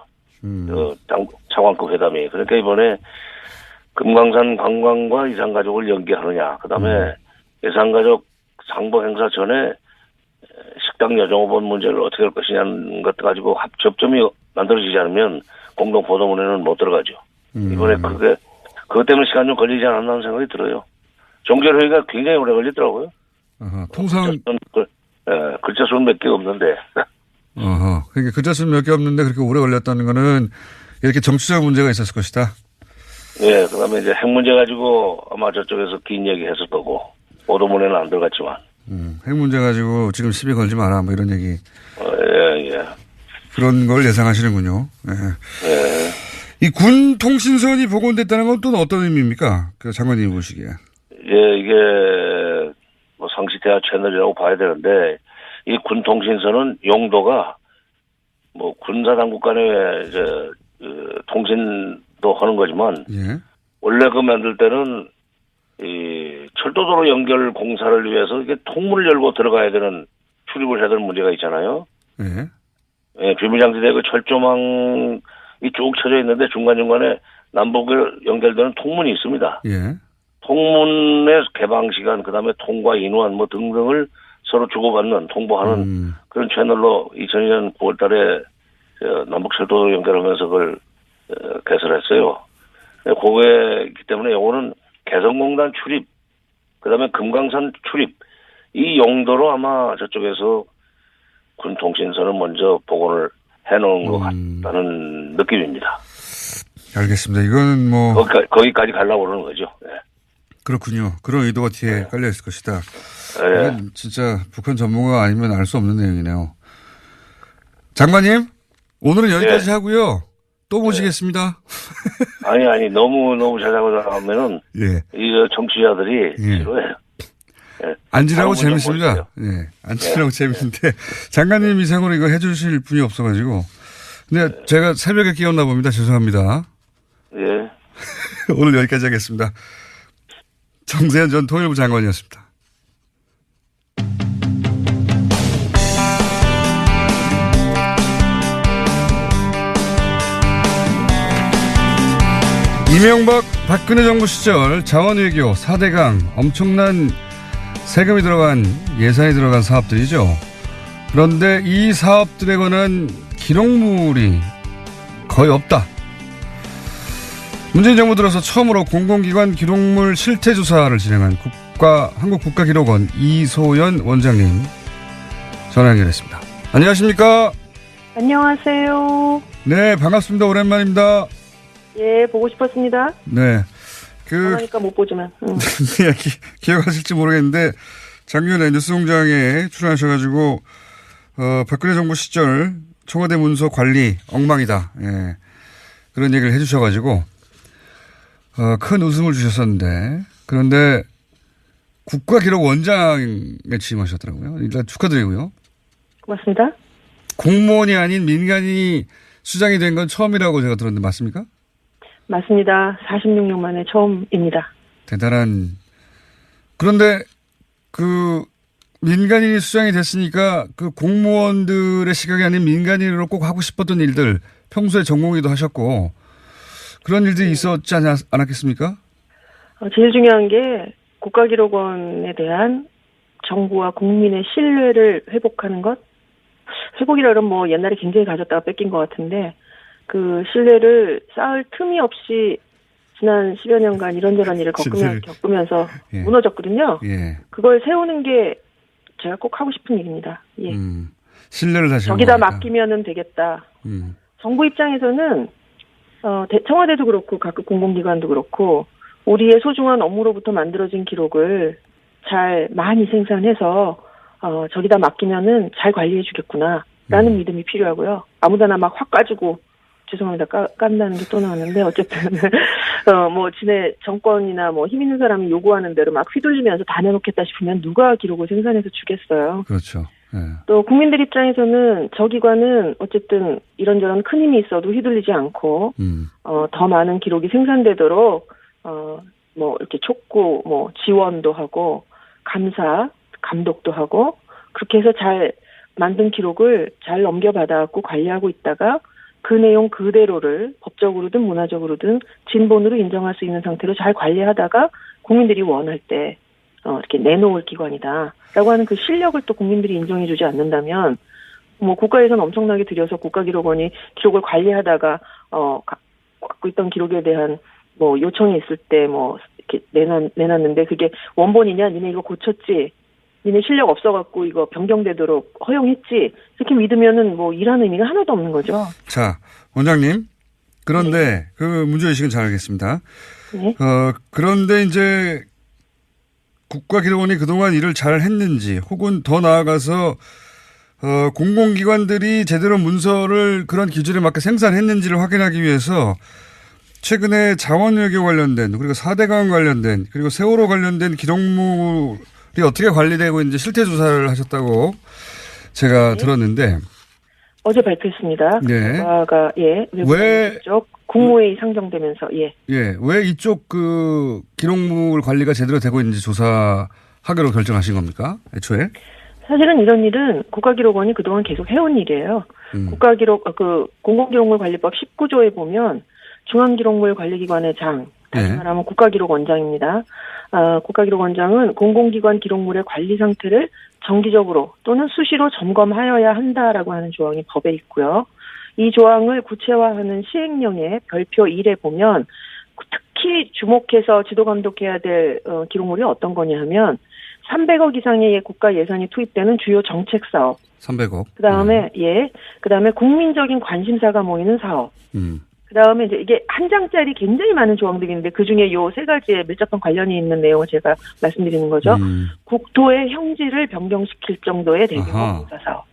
D: 차관급 회담이. 그러니까 이번에 금강산 관광과 이산가족을 연계하느냐. 그다음에 이산가족 상봉 행사 전에 식당 여종업원 문제를 어떻게 할 것이냐는 것 가지고 접점이 만들어지지 않으면 공동 보도문에는 못 들어가죠. 이번에 그것 때문에 시간 좀 걸리지 않았나 하는 생각이 들어요. 종결회의가 굉장히 오래 걸리더라고요.
A: 통상
D: 글자 수는 몇 개 없는데.
A: 그러니까 글자 수는 몇 개 없는데 그렇게 오래 걸렸다는 거는 이렇게 정치적 문제가 있었을 것이다.
D: 예, 그다음에 이제 핵 문제 가지고 아마 저쪽에서 긴 얘기 했을 거고 보도문에는 안 들어갔지만.
A: 핵 문제 가지고 지금 시비 걸지 마라 뭐 이런 얘기.
D: 예.
A: 그런 걸 예상하시는군요. 예. 이 군 통신선이 복원됐다는 건 또 어떤 의미입니까? 그 장관님이 보시기에.
D: 예, 이게 상시 대화 채널이라고 봐야 되는데 이 군 통신선은 용도가 군사 당국 간의 통신도 하는 거지만 원래 그 만들 때는 이 철도도로 연결 공사를 위해서 이게 통문을 열고 들어가야 되는 출입을 해야 되는 문제가 있잖아요. 예, 비무장지대 그 철조망이 쭉 쳐져 있는데 중간중간에 남북을 연결되는 통문이 있습니다. 통문의 개방 시간, 그다음에 통과 인원 뭐 등등을 서로 주고받는 통보하는 그런 채널로 2002년 9월 달에 남북철도 연결하면서 그걸 개설했어요. 그거기 때문에 요거는 개성공단 출입, 그다음에 금강산 출입 이 용도로 아마 저쪽에서 군 통신선을 먼저 복원을 해놓은 것 같다는 느낌입니다.
A: 알겠습니다. 이거는 뭐
D: 거기까지 가려고 그러는 거죠. 네.
A: 그렇군요. 그런 의도가 뒤에 깔려 있을 것이다. 이건 진짜 북한 전문가 아니면 알 수 없는 내용이네요. 장관님, 오늘은 여기까지 하고요. 또 모시겠습니다.
D: 아니 너무 자작하면은 이 정치자들이 싫어해요.
A: 앉으라고 재밌습니다. 앉으라고 재밌는데 장관님 이상으로 이거 해주실 분이 없어가지고. 근데 제가 새벽에 끼웠나 봅니다. 죄송합니다.
D: 예.
A: 오늘 여기까지 하겠습니다. 정세현 전 통일부 장관이었습니다. 이명박 박근혜 정부 시절 자원외교 4대강 엄청난 세금이 들어간 예산이 들어간 사업들이죠. 그런데 이 사업들에 관한 기록물이 거의 없다. 문재인 정부 들어서 처음으로 공공기관 기록물 실태조사를 진행한 한국국가기록원 이소연 원장님 전화 연결했습니다. 안녕하십니까?
E: 안녕하세요.
A: 네, 반갑습니다. 오랜만입니다.
E: 예, 보고 싶었습니다.
A: 네.
E: 그러니까 못 보지만.
A: 네, 기억하실지 모르겠는데 작년에 뉴스공장에 출연하셔가지고 박근혜 정부 시절 청와대 문서 관리 엉망이다. 예. 그런 얘기를 해주셔가지고 큰 웃음을 주셨었는데 그런데 국가기록원장에 취임하셨더라고요. 일단 축하드리고요.
E: 고맙습니다.
A: 공무원이 아닌 민간인이 수장이 된 건 처음이라고 제가 들었는데 맞습니까?
E: 맞습니다. 46년 만에 처음입니다.
A: 대단한. 그런데 민간인이 수장이 됐으니까 그 공무원들의 시각이 아닌 민간인으로 꼭 하고 싶었던 일들 평소에 전공의도 하셨고 그런 일들이 있었지 않았겠습니까?
E: 제일 중요한 게 국가기록원에 대한 정부와 국민의 신뢰를 회복하는 것. 회복이라 그러면 뭐 옛날에 굉장히 가졌다가 뺏긴 것 같은데 그 신뢰를 쌓을 틈이 없이 지난 10여 년간 이런저런 일을 겪으면서 무너졌거든요.
A: 예.
E: 그걸 세우는 게 제가 꼭 하고 싶은 일입니다. 예.
A: 신뢰를 다시
E: 저기다 맡기면은 되겠다. 정부 입장에서는 청와대도 그렇고 각급 공공기관도 그렇고 우리의 소중한 업무로부터 만들어진 기록을 잘 많이 생산해서 저기다 맡기면은 잘 관리해 주겠구나라는 믿음이 필요하고요. 아무데나 막 확 까지고 죄송합니다. 깐다는 게 또 나왔는데 어쨌든 뭐 지네 정권이나 뭐 힘 있는 사람이 요구하는 대로 막 휘둘리면서 다 내놓겠다 싶으면 누가 기록을 생산해서 주겠어요.
A: 그렇죠. 네. 또
E: 국민들 입장에서는 저 기관은 어쨌든 이런저런 큰 힘이 있어도 휘둘리지 않고 더 많은 기록이 생산되도록 뭐 이렇게 촉구 뭐 지원도 하고 감사 감독도 하고 그렇게 해서 잘 만든 기록을 잘 넘겨받아갖고 관리하고 있다가 그 내용 그대로를 법적으로든 문화적으로든 진본으로 인정할 수 있는 상태로 잘 관리하다가 국민들이 원할 때 이렇게 내놓을 기관이다라고 하는 그 실력을 또 국민들이 인정해주지 않는다면 뭐 국가에서는 엄청나게 들여서 국가기록원이 기록을 관리하다가 갖고 있던 기록에 대한 뭐 요청이 있을 때 뭐 이렇게 내놨는데 그게 원본이냐 니네 이거 고쳤지 니네 실력 없어갖고 이거 변경되도록 허용했지 이렇게 믿으면은 뭐 일하는 의미가 하나도 없는 거죠.
A: 자 원장님 그런데 그 문제의식은 잘 알겠습니다.
E: 네.
A: 그런데 이제 국가기록원이 그동안 일을 잘 했는지 혹은 더 나아가서 공공기관들이 제대로 문서를 그런 기준에 맞게 생산했는지를 확인하기 위해서 최근에 자원외교 관련된 그리고 4대강 관련된 그리고 세월호 관련된 기록물이 어떻게 관리되고 있는지 실태조사를 하셨다고 제가 들었는데
E: 어제 발표했습니다.
A: 네.
E: 왜 국무회의 상정되면서
A: 왜 이쪽 그 기록물 관리가 제대로 되고 있는지 조사하기로 결정하신 겁니까? 애초에?
E: 사실은 이런 일은 국가기록원이 그동안 계속 해온 일이에요. 공공기록물 관리법 19조에 보면 중앙기록물 관리기관의 장, 다시
A: 네.
E: 말하면 국가기록원장입니다. 국가기록원장은 공공기관 기록물의 관리 상태를 정기적으로 또는 수시로 점검하여야 한다라고 하는 조항이 법에 있고요. 이 조항을 구체화하는 시행령의 별표 1에 보면 특히 주목해서 지도 감독해야 될 기록물이 어떤 거냐 하면 300억 이상의 국가 예산이 투입되는 주요 정책 사업.
A: 300억.
E: 그다음에 국민적인 관심사가 모이는 사업. 그다음에 이제 이게 한 장짜리 굉장히 많은 조항들이 있는데 그중에 요 세 가지에 밀접한 관련이 있는 내용을 제가 말씀드리는 거죠. 국토의 형질을 변경시킬 정도의 대규모 공사 사업.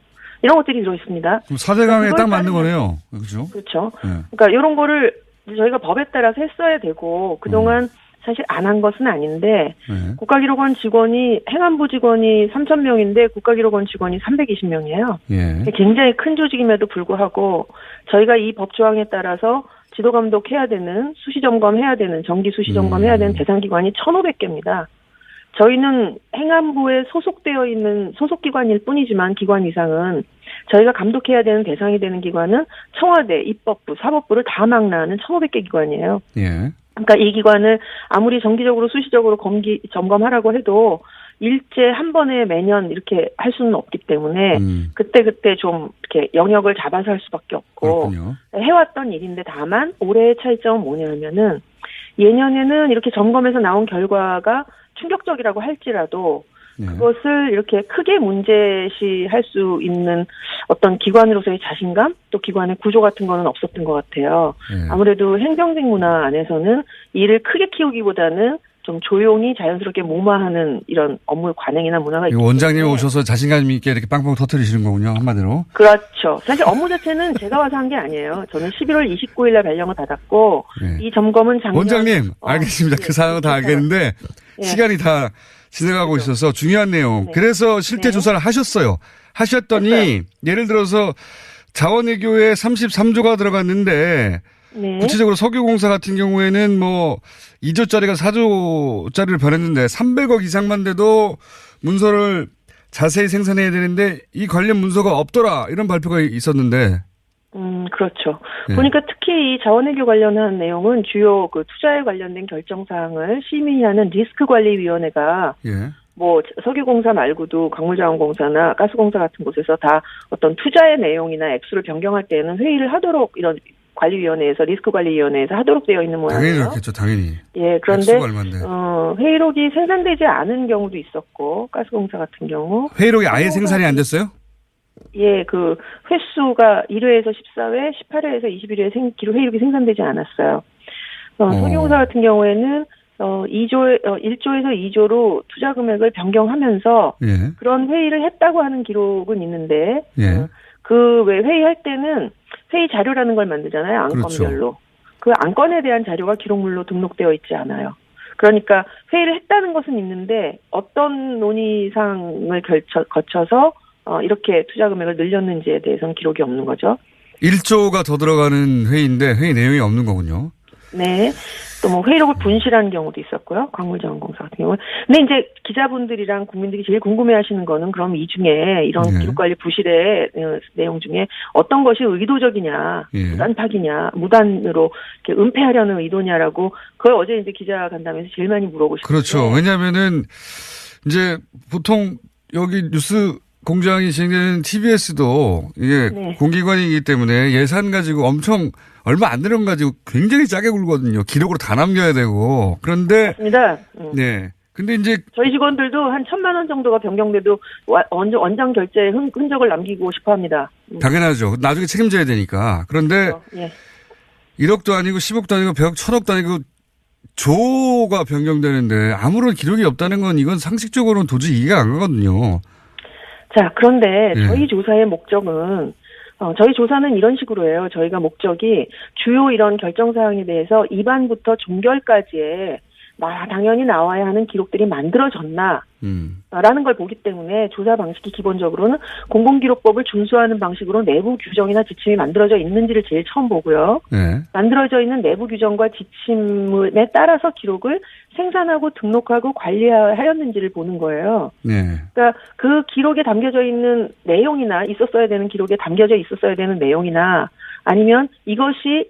E: 이런 것들이 들어 있습니다.
A: 그럼 4대강에 딱 맞는 거네요. 그렇죠?
E: 그렇죠.
A: 네.
E: 그러니까 이런 거를 저희가 법에 따라서 했어야 되고 그동안 사실 안 한 것은 아닌데
A: 네.
E: 국가기록원 직원이 행안부 직원이 3,000명인데 국가기록원 직원이 320명이에요.
A: 예.
E: 굉장히 큰 조직임에도 불구하고 저희가 이 법 조항에 따라서 지도 감독해야 되는 수시 점검해야 되는 정기 수시 점검해야 되는 대상 기관이 1,500개입니다. 저희는 행안부에 소속되어 있는 소속기관일 뿐이지만 기관 이상은 저희가 감독해야 되는 대상이 되는 기관은 청와대, 입법부, 사법부를 다 망라하는 1,500개 기관이에요.
A: 예.
E: 그러니까 이 기관을 아무리 정기적으로 수시적으로 점검하라고 해도 일제 한 번에 매년 이렇게 할 수는 없기 때문에 그때 좀 이렇게 영역을 잡아서 할 수밖에 없고
A: 그렇군요.
E: 해왔던 일인데 다만 올해의 차이점은 뭐냐면은 예년에는 이렇게 점검에서 나온 결과가 충격적이라고 할지라도
A: 네.
E: 그것을 이렇게 크게 문제시할 수 있는 어떤 기관으로서의 자신감 또 기관의 구조 같은 거는 없었던 것 같아요.
A: 네.
E: 아무래도 행정직 문화 안에서는 일을 크게 키우기보다는 좀 조용히 자연스럽게 무마하는 이런 업무 관행이나 문화가 있기
A: 원장님
E: 때문에.
A: 오셔서 자신감 있게 이렇게 빵빵 터뜨리시는 거군요. 한마디로.
E: 그렇죠. 사실 업무 자체는 제가 와서 한 게 아니에요. 저는 11월 29일 날 발령을 받았고
A: 네.
E: 이 점검은 작년
A: 원장님 알겠습니다. 그 사항은 다 알겠는데 시간이 다 지나가고 있어서 중요한 내용.
E: 네.
A: 그래서 실태 조사를 하셨어요. 하셨더니
E: 했어요.
A: 예를 들어서 자원외교에 33조가 들어갔는데
E: 네.
A: 구체적으로 석유공사 같은 경우에는 뭐 2조짜리가 4조짜리를 변했는데 300억 이상만 돼도 문서를 자세히 생산해야 되는데 이 관련 문서가 없더라 이런 발표가 있었는데.
E: 그렇죠.
A: 네.
E: 보니까 특히 이 자원외교 관련한 내용은 주요 그 투자에 관련된 결정 사항을 심의하는 리스크관리위원회가
A: 예.
E: 뭐 석유공사 말고도 광물자원공사나 가스공사 같은 곳에서 다 어떤 투자의 내용이나 액수를 변경할 때는 회의를 하도록 이런 관리위원회에서 리스크관리위원회에서 하도록 되어 있는
A: 당연히
E: 모양이에요.
A: 그렇겠죠. 당연히.
E: 예, 그런데
A: 액수가 얼만데.
E: 회의록이 생산되지 않은 경우도 있었고 가스공사 같은 경우
A: 회의록이 아예 생산이 안 됐어요?
E: 예, 그 횟수가 1회에서 14회, 18회에서 21회 회의록이 생산되지 않았어요. 석유공사 같은 경우에는 1조에서 2조로 투자 금액을 변경하면서
A: 예.
E: 그런 회의를 했다고 하는 기록은 있는데
A: 예.
E: 그 왜 회의할 때는 회의 자료라는 걸 만들잖아요. 안건별로.
A: 그렇죠.
E: 그 안건에 대한 자료가 기록물로 등록되어 있지 않아요. 그러니까 회의를 했다는 것은 있는데 어떤 논의상을 거쳐서 이렇게 투자 금액을 늘렸는지에 대해서는 기록이 없는 거죠.
A: 1조가 더 들어가는 회의인데 회의 내용이 없는 거군요.
E: 네. 또 뭐 회의록을 분실한 경우도 있었고요. 광물자원공사 같은 경우는. 근데 이제 기자분들이랑 국민들이 제일 궁금해하시는 거는 그럼 이 중에 이런
A: 네.
E: 기록관리 부실의 내용 중에 어떤 것이 의도적이냐,
A: 예.
E: 무단파기냐, 무단으로 이렇게 은폐하려는 의도냐라고 그걸 어제 이제 기자 간담회에서 제일 많이 물어보시는데.
A: 그렇죠. 왜냐하면은 이제 보통 여기 뉴스 공장이 진행되는 TBS도 이게
E: 네.
A: 공기관이기 때문에 예산 가지고 엄청 얼마 안 되는 거 가지고 굉장히 짜게 굴거든요. 기록으로 다 남겨야 되고. 그런데
E: 맞습니다.
A: 네. 근데 이제
E: 저희 직원들도 한 1,000만 원 정도가 변경돼도 원장 결제에 흔적을 남기고 싶어 합니다.
A: 당연하죠. 나중에 책임져야 되니까. 그런데
E: 예.
A: 1억도 아니고 10억도 아니고 100억, 1000억도 아니고 조가 변경되는데 아무런 기록이 없다는 건 이건 상식적으로는 도저히 이해가 안 가거든요.
E: 자, 그런데
A: 예.
E: 저희 조사의 목적은 저희 조사는 이런 식으로 해요. 저희가 목적이 주요 이런 결정사항에 대해서 입안부터 종결까지의 당연히 나와야 하는 기록들이 만들어졌나 라는 걸 보기 때문에 조사 방식이 기본적으로는 공공기록법을 준수하는 방식으로 내부 규정이나 지침이 만들어져 있는지를 제일 처음 보고요.
A: 네.
E: 만들어져 있는 내부 규정과 지침에 따라서 기록을 생산하고 등록하고 관리하였는지를 보는 거예요.
A: 네.
E: 그러니까 그 기록에 담겨져 있는 내용이나 있었어야 되는 기록에 담겨져 있었어야 되는 내용이나 아니면 이것이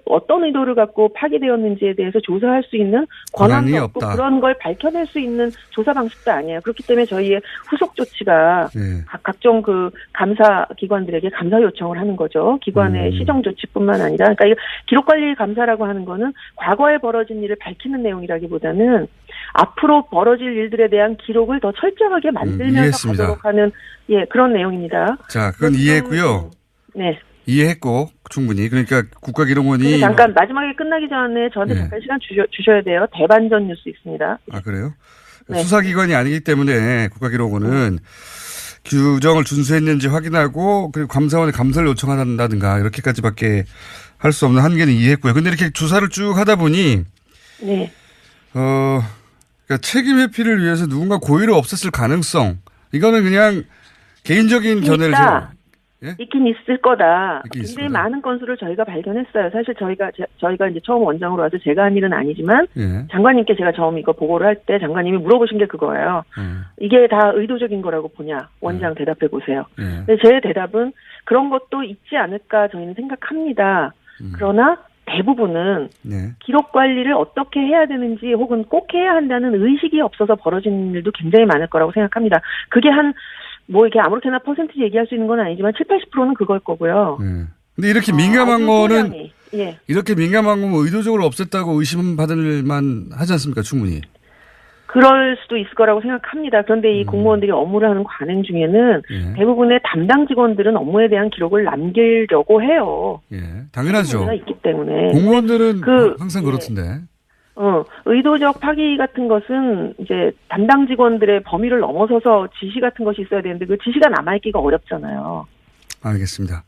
E: 어떤 의도를 갖고 파기되었는지에 대해서 조사할 수 있는 권한도 없고
A: 없다.
E: 그런 걸 밝혀낼 수 있는 조사 방식도 아니에요. 그렇기 때문에 저희의 후속 조치가
A: 네.
E: 각종 그 감사 기관들에게 감사 요청을 하는 거죠. 기관의 시정 조치뿐만 아니라, 그러니까 이 기록관리 감사라고 하는 거는 과거에 벌어진 일을 밝히는 내용이라기보다는 앞으로 벌어질 일들에 대한 기록을 더 철저하게 만들면서
A: 이해했습니다.
E: 가도록 하는 그런 내용입니다.
A: 자, 그건 이해했고요.
E: 네.
A: 이해했고 충분히. 그러니까 국가기록원이
E: 근데 잠깐 마지막에 끝나기 전에 저한테
A: 네.
E: 잠깐 시간 주셔야 돼요. 대반전 뉴스 있습니다.
A: 아, 그래요?
E: 네.
A: 수사기관이 아니기 때문에 국가기록원은 규정을 준수했는지 확인하고 그리고 감사원에 감사를 요청한다든가 이렇게까지밖에 할 수 없는 한계는 이해했고요. 근데 이렇게 조사를 쭉 하다 보니
E: 네.
A: 그러니까 책임 회피를 위해서 누군가 고의로 없앴을 가능성 이거는 그냥 개인적인 견해를
E: 있다.
A: 예?
E: 있긴 있을 거다.
A: 있긴 있을
E: 굉장히
A: 거다.
E: 많은 건수를 저희가 발견했어요. 사실 저희가 이제 처음 원장으로 와서 제가 한 일은 아니지만
A: 예.
E: 장관님께 제가 처음 이거 보고를 할 때 장관님이 물어보신 게 그거예요. 이게 다 의도적인 거라고 보냐? 원장 대답해 보세요.
A: 예.
E: 근데 제 대답은 그런 것도 있지 않을까 저희는 생각합니다. 그러나 대부분은
A: 네.
E: 기록 관리를 어떻게 해야 되는지 혹은 꼭 해야 한다는 의식이 없어서 벌어진 일도 굉장히 많을 거라고 생각합니다. 그게 이렇게 아무렇게나 퍼센티지 얘기할 수 있는 건 아니지만 70-80%는 그걸 거고요.
A: 예. 근데 이렇게 민감한 거는
E: 소량이, 예.
A: 이렇게 민감한 거면 의도적으로 없앴다고 의심받을 만 하지 않습니까? 충분히.
E: 그럴 수도 있을 거라고 생각합니다. 그런데 이 공무원들이 업무를 하는 관행 중에는
A: 예.
E: 대부분의 담당 직원들은 업무에 대한 기록을 남기려고 해요.
A: 예. 당연하죠.
E: 문제가 있기 때문에.
A: 공무원들은
E: 그-
A: 항상
E: 예.
A: 그렇던데.
E: 의도적 파기 같은 것은 이제 담당 직원들의 범위를 넘어서서 지시 같은 것이 있어야 되는데 그 지시가 남아있기가 어렵잖아요.
A: 알겠습니다.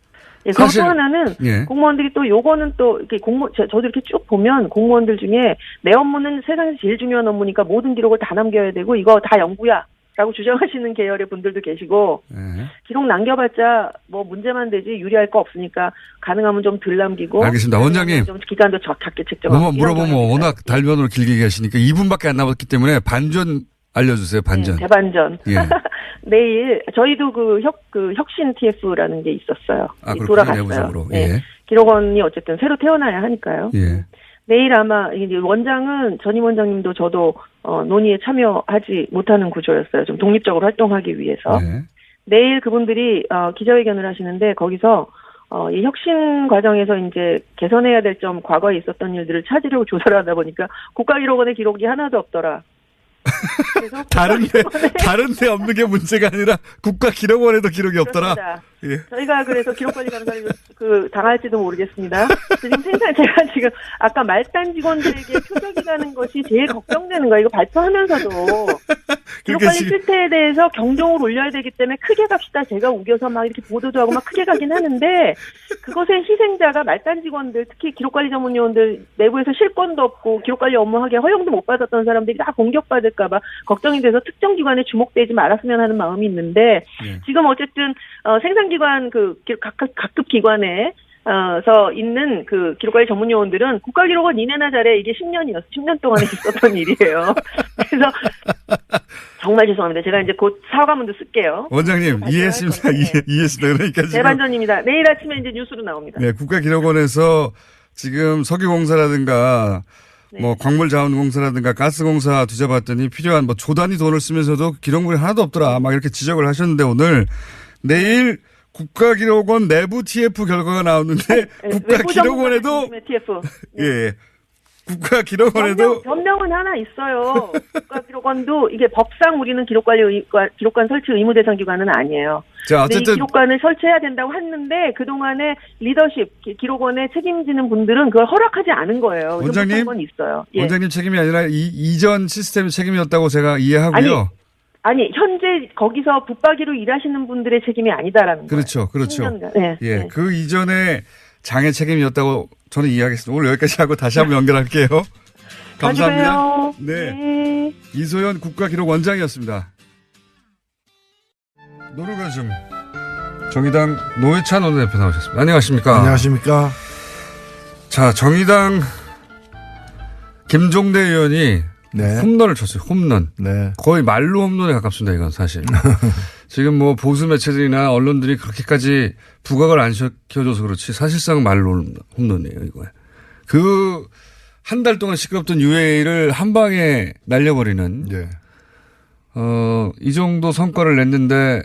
E: 예, 그리고
A: 사실-
E: 또 하나는
A: 예.
E: 공무원들이 또 요거는 또 이렇게 저도 이렇게 쭉 보면 공무원들 중에 내 업무는 세상에서 제일 중요한 업무니까 모든 기록을 다 남겨야 되고 이거 다 연구야. 라고 주장하시는 계열의 분들도 계시고
A: 예.
E: 기록 남겨봤자 뭐 문제만 되지 유리할 거 없으니까 가능하면 좀 덜 남기고
A: 알겠습니다. 원장님.
E: 좀 기간도 적게 책정하고
A: 너무 물어보면
E: 이런
A: 워낙 달변으로 길게 얘기하시니까 2분밖에 안 남았기 때문에 반전 알려주세요. 반전.
E: 대반전.
A: 예.
E: 내일 저희도 그 혁신 TF라는 게 있었어요.
A: 아, 그렇군요.
E: 돌아갔어요.
A: 내부적으로.
E: 네.
A: 예.
E: 기록원이 어쨌든 새로 태어나야 하니까요.
A: 예.
E: 내일 아마 이제 원장은 전임 원장님도 저도 논의에 참여하지 못하는 구조였어요. 좀 독립적으로 활동하기 위해서.
A: 예.
E: 내일 그분들이 기자회견을 하시는데 거기서 이 혁신 과정에서 이제 개선해야 될 점 과거에 있었던 일들을 찾으려고 조사를 하다 보니까 국가기록원의 기록이 하나도 없더라. 그래서
A: 다른데 없는 게 문제가 아니라 국가기록원에도 기록이 없더라.
E: 그렇습니다.
A: 예.
E: 저희가 그래서 기록관리 감사를 당할지도 모르겠습니다. 지금 제가 지금 아까 말단 직원들에게 표적이 가는 것이 제일 걱정되는 거예요. 이거 발표하면서도 기록관리
A: 지금-
E: 실태에 대해서 경종을 울려야 되기 때문에 크게 갑시다. 제가 우겨서 막 이렇게 보도도 하고 막 크게 가긴 하는데 그것의 희생자가 말단 직원들, 특히 기록관리 전문요원들 내부에서 실권도 없고 기록관리 업무하기에 허용도 못 받았던 사람들이 다 공격받을까봐 걱정이 돼서 특정 기관에 주목되지 말았으면 하는 마음이 있는데
A: 예.
E: 지금 어쨌든 생산기관 각급 기관에 서 있는 그 기록관리 전문 요원들은 국가기록원 이내나 잘해 이게 10년 동안에 있었던 일이에요. 그래서 정말 죄송합니다. 제가 이제 곧 사과문도 쓸게요.
A: 원장님 이해했습니다. 이해했습니다. 그러니까 지금
E: 대반전입니다. 내일 아침에 이제 뉴스로 나옵니다.
A: 네, 국가기록원에서 지금 석유공사라든가
E: 네.
A: 뭐 광물자원공사라든가 가스공사 뒤져봤더니 필요한 뭐 조단위 돈을 쓰면서도 기록물이 하나도 없더라. 막 이렇게 지적을 하셨는데 내일 국가기록원 내부 TF 결과가 나오는데 국가기록원에도
E: TF.
A: 예. 국가기록원에도
E: 변명은 하나 있어요. 국가기록원도 이게 법상 우리는 기록관 설치 의무 대상 기관은 아니에요.
A: 자,
E: 근데 이
A: 어쨌든
E: 기록관을 설치해야 된다고 했는데 그동안에 리더십 기록원에 책임지는 분들은 그걸 허락하지 않은 거예요.
A: 원장님?
E: 건 있어요. 예.
A: 원장님 책임이 아니라 이전 시스템 책임이었다고 제가 이해하고요.
E: 아니 현재 거기서 붙박이로 일하시는 분들의 책임이 아니다라는
A: 그렇죠.
E: 거예요.
A: 그렇죠.
E: 10년간. 네,
A: 예.
E: 네.
A: 그 이전에 장애 책임이었다고 저는 이해하겠습니다. 오늘 여기까지 하고 다시 한번 연결할게요. 감사합니다.
E: 가져가요.
A: 네.
E: 네.
A: 이소연 국가기록원장이었습니다. 노르가즘 정의당 노회찬 원내대표 나오셨습니다. 안녕하십니까?
F: 안녕하십니까?
A: 자, 정의당 김종대 의원이
F: 네.
A: 홈런을 쳤어요. 홈런.
F: 네.
A: 거의 말로 홈런에 가깝습니다. 이건 사실. 지금 뭐 보수 매체들이나 언론들이 그렇게까지 부각을 안 시켜줘서 그렇지 사실상 말로 홈런이에요. 이거. 그 한 달 동안 시끄럽던 UA를 한 방에 날려버리는
F: 네.
A: 이 정도 성과를 냈는데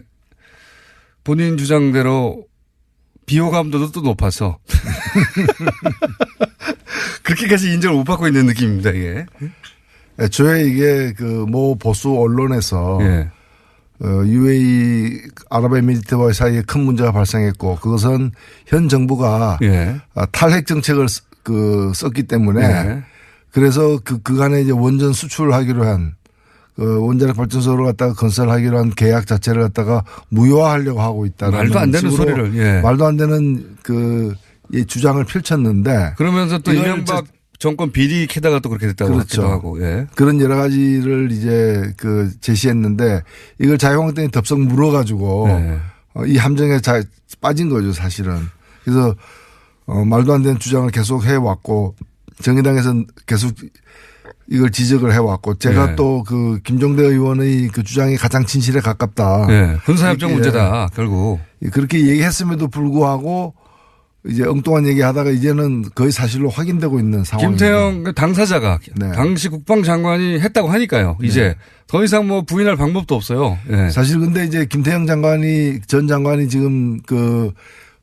A: 본인 주장대로 비호감도도 또 높아서 그렇게까지 인정을 못 받고 있는 느낌입니다. 이게.
F: 애초에 이게 그 모 보수 언론에서
A: 예.
F: UAE 아랍에미리트와의 사이에 큰 문제가 발생했고 그것은 현 정부가
A: 예.
F: 탈핵 정책을 썼기 때문에
A: 예.
F: 그래서 그간에 이제 원전 수출하기로 한 그 원자력 발전소를 갖다가 건설하기로 한 계약 자체를 갖다가 무효화하려고 하고 있다는
A: 말도 안 되는 소리를. 예.
F: 말도 안 되는 이 주장을 펼쳤는데
A: 그러면서 또
F: 이걸
A: 이명박 정권 비리 캐다가 또 그렇게 됐다고
F: 그렇죠.
A: 하기도 하고. 예.
F: 그런 여러 가지를 이제 제시했는데 이걸 자유한국당이 덥석 물어가지고
A: 네.
F: 이 함정에 빠진 거죠 사실은. 그래서 말도 안 되는 주장을 계속 해왔고 정의당에서는 계속 이걸 지적을 해왔고 제가
A: 네.
F: 또 김종대 의원의 그 주장이 가장 진실에 가깝다.
A: 예. 군사협정
F: 이렇게
A: 문제다 결국.
F: 그렇게 얘기했음에도 불구하고 이제 엉뚱한 얘기하다가 이제는 거의 사실로 확인되고 있는 상황입니다.
A: 김태형 당사자가
F: 네.
A: 당시 국방장관이 했다고 하니까요. 이제 더 이상 뭐 부인할 방법도 없어요. 예.
F: 사실 근데 이제 김태형 전 장관이 지금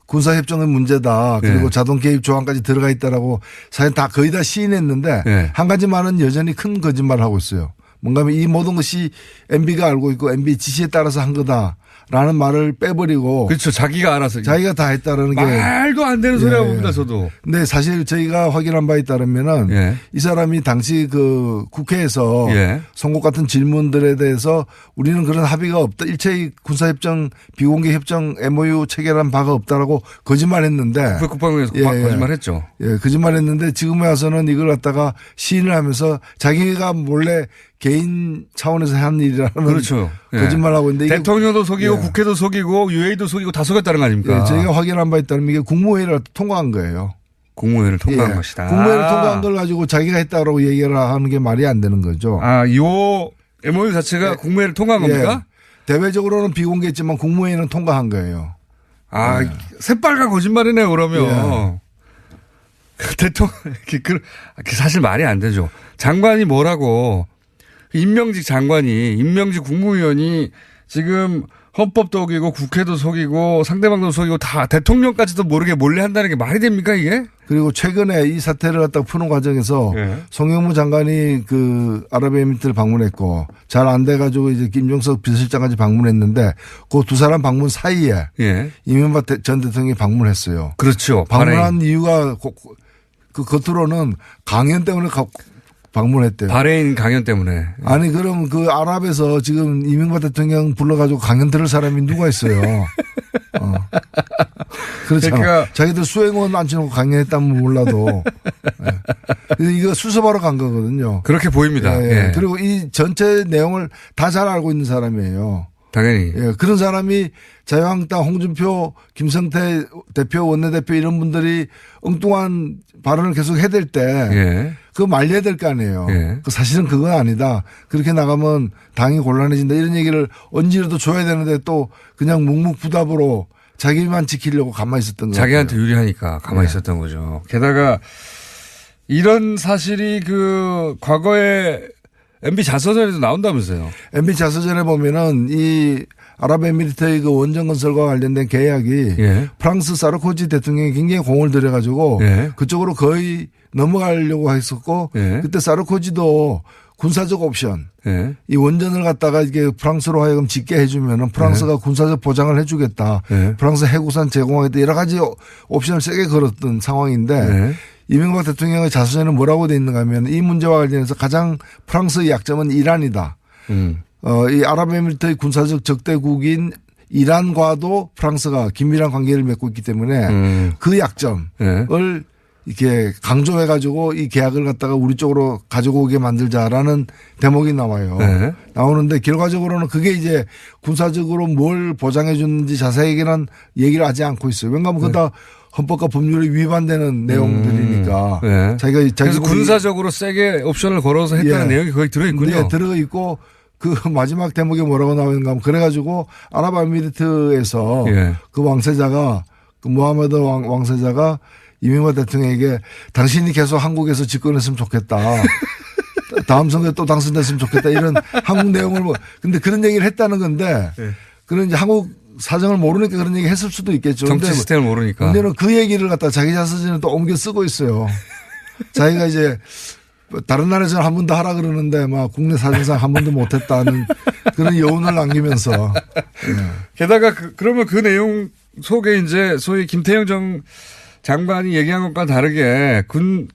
F: 군사협정의 문제다. 그리고
A: 네.
F: 자동 개입 조항까지 들어가 있다라고 사실 거의 다 시인했는데
A: 네.
F: 한 가지만은 여전히 큰 거짓말을 하고 있어요. 뭔가 하면 이 모든 것이 MB가 알고 있고 MB 지시에 따라서 한 거다라는 말을 빼버리고
A: 그렇죠. 자기가 알아서.
F: 자기가 다 했다라는 게.
A: 말도 안 되는 소리라고
F: 예.
A: 봅니다. 저도.
F: 근데 사실 저희가 확인한 바에 따르면은
A: 예.
F: 이 사람이 당시 국회에서
A: 예.
F: 선거 같은 질문들에 대해서 우리는 그런 합의가 없다. 일체의 군사협정 비공개 협정 MOU 체결한 바가 없다라고 거짓말했는데.
A: 국방부에서 거짓말했죠.
F: 예, 거짓말했는데 지금에 와서는 이걸 갖다가 시인을 하면서 자기가 몰래 개인 차원에서 한 일이라는
A: 그렇죠. 예.
F: 거짓말하고 있는데 이게
A: 대통령도 속이고
F: 예.
A: 국회도 속이고 UA도 속이고 다 속였다는 거 아닙니까?
F: 예, 저희가 확인한 바에 따르면 이게 국무회의를 통과한 거예요.
A: 국무회의를 통과한
F: 예.
A: 것이다.
F: 국무회의를 통과한 걸 가지고 자기가 했다고 얘기를 하는 게 말이 안 되는 거죠.
A: 요 MOU 자체가
F: 예.
A: 국무회의를 통과한 겁니까?
F: 예. 대외적으로는 비공개했지만 국무회의는 통과한 거예요.
A: 새빨간 거짓말이네요, 그러면. 대통령, 사실 말이 안 되죠. 장관이 뭐라고, 임명직 국무위원이 지금 헌법도 속이고 국회도 속이고 상대방도 속이고 다 대통령까지도 모르게 몰래 한다는 게 말이 됩니까, 이게?
F: 그리고 최근에 이 사태를 갖다가 푸는 과정에서 송영무 장관이 아랍에미리트를 방문했고 잘 안 돼가지고 이제 김종석 비서실장까지 방문했는데 그 두 사람 방문 사이에 이명박 전 대통령이 방문했어요.
A: 그렇죠.
F: 방문한 이유가 겉으로는 강연 때문에 방문했대요.
A: 바레인 강연 때문에.
F: 아니 그럼 아랍에서 지금 이명박 대통령 불러가지고 강연 들을 사람이 누가 있어요. 그렇잖아.
A: 그러니까
F: 자기들 수행원 앉혀놓고 강연했다면 몰라도. 네. 이거 수습하러 간 거거든요.
A: 그렇게 보입니다.
F: 예. 그리고 이 전체 내용을 다 잘 알고 있는 사람이에요.
A: 당연히.
F: 예. 그런 사람이 자유한국당 홍준표, 김성태 대표, 원내대표 이런 분들이 엉뚱한 발언을 계속 해댈 때 그거 말려야 될 거 아니에요. 사실은 그건 아니다. 그렇게 나가면 당이 곤란해진다. 이런 얘기를 언제라도 줘야 되는데 또 그냥 묵묵부답으로 자기만 지키려고 가만히 있었던 거예요.
A: 자기한테 유리하니까 가만히 있었던 거죠. 게다가 이런 사실이 과거에 MB 자서전에도 나온다면서요.
F: MB 자서전에 보면은 이 아랍에미리트의 원전 건설과 관련된 계약이 프랑스 사르코지 대통령이 굉장히 공을 들여가지고 그쪽으로 거의 넘어가려고 했었고 그때 사르코지도 군사적 옵션 이 원전을 갖다가 이게 프랑스로 하여금 짓게 해주면은 프랑스가 군사적 보장을 해주겠다. 프랑스 해구산 제공하겠다. 여러 가지 옵션을 세게 걸었던 상황인데 이명박 대통령의 자서전에 뭐라고 돼 있는가 하면 이 문제와 관련해서 가장 프랑스의 약점은 이란이다. 이 아랍에미리트의 군사적 적대국인 이란과도 프랑스가 긴밀한 관계를 맺고 있기 때문에 그 약점을 이렇게 강조해가지고 이 계약을 갖다가 우리 쪽으로 가지고 오게 만들자라는 대목이 나와요.
A: 네.
F: 나오는데 결과적으로는 그게 이제 군사적으로 뭘 보장해 주는지 자세하게는 얘기를 하지 않고 있어요. 왜냐하면 그거 다 헌법과 법률에 위반되는 내용들이니까.
A: 네. 그래서
F: 자기
A: 군사적으로 세게 옵션을 걸어서 했다는 내용이 거기 들어있군요.
F: 네, 들어있고 그 마지막 대목에 뭐라고 나오는가 하면 그래가지고 아랍에미리트에서 그 왕세자가 그 무하메드 왕세자가 이명박 대통령에게 당신이 계속 한국에서 집권했으면 좋겠다. 다음 선거에 또 당선됐으면 좋겠다. 이런 한국 내용을 근데 그런 얘기를 했다는 건데 그런 이제 한국 사정을 모르니까 그런 얘기 했을 수도 있겠죠.
A: 정치 시스템을 모르니까.
F: 근데는 그 얘기를 갖다 자기 자서전에 또 옮겨 쓰고 있어요. 자기가 이제 다른 나라에서는 한 번도 하라 그러는데 막 국내 사정상 한 번도 못했다는 그런 여운을 남기면서.
A: 게다가 그러면 그 내용 속에 이제 소위 김태형 장관이 얘기한 것과 다르게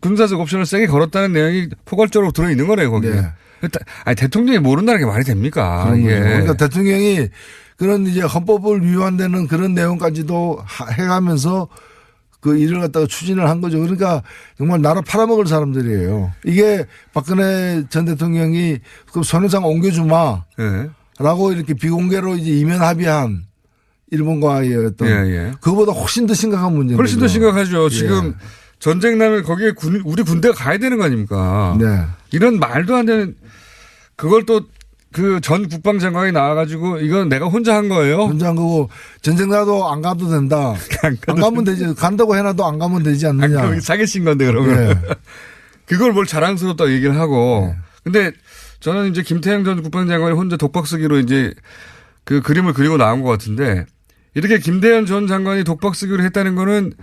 A: 군사적 옵션을 세게 걸었다는 내용이 포괄적으로 들어있는 거네요, 거기에. 네. 아니, 대통령이 모른다는 게 말이 됩니까? 이게.
F: 그러니까 대통령이 그런 이제 헌법을 위반되는 그런 내용까지도 해가면서 그 일을 갖다가 추진을 한 거죠. 그러니까 정말 나라 팔아먹을 사람들이에요. 이게 박근혜 전 대통령이 그 손해상 옮겨주마. 라고 이렇게 비공개로 이제 이면 합의한 일본과의 어떤 그거보다 훨씬 더 심각한 문제입니다.
A: 훨씬 더 심각하죠. 지금 전쟁 나면 거기에 우리 군대가 가야 되는 거 아닙니까?
F: 네.
A: 이런 말도 안 되는 그걸 또 그 전 국방장관이 나와가지고 이건 내가 혼자 한 거예요.
F: 혼자 한 거고 전쟁 나도 안 가도 된다. 안 가면 되지. 간다고 해놔도 안 가면 되지 않느냐.
A: 사기친 건데 그러면. 그걸 뭘 자랑스럽다 얘기를 하고. 근데 저는 이제 김태형 전 국방장관이 혼자 독박 쓰기로 이제 그 그림을 그리고 나온 것 같은데 이렇게 김대현 전 장관이 독박 쓰기로 했다는 거는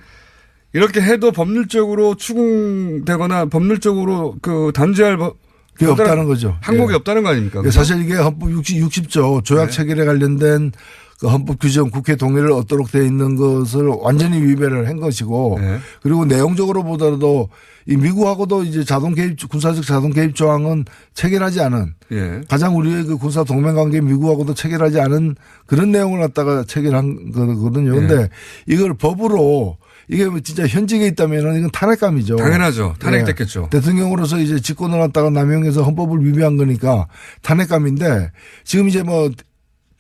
A: 이렇게 해도 법률적으로 추궁되거나 법률적으로 그 단죄할
F: 그게 없다는 거죠.
A: 항목이 없다는 거 아닙니까?
F: 사실 이게 헌법 60조 조약 체결에 관련된 그 헌법 규정 국회 동의를 얻도록 되어 있는 것을 완전히 위배를 한 것이고 그리고 내용적으로 보더라도 이 미국하고도 이제 군사적 자동 개입 조항은 체결하지 않은 가장 우리의 그 군사 동맹 관계 미국하고도 체결하지 않은 그런 내용을 갖다가 체결한 거거든요. 그런데 이걸 법으로 이게 진짜 현직에 있다면 이건 탄핵감이죠.
A: 당연하죠. 탄핵됐겠죠.
F: 대통령으로서 이제 직권을 갖다가 남용해서 헌법을 위배한 거니까 탄핵감인데 지금 이제 뭐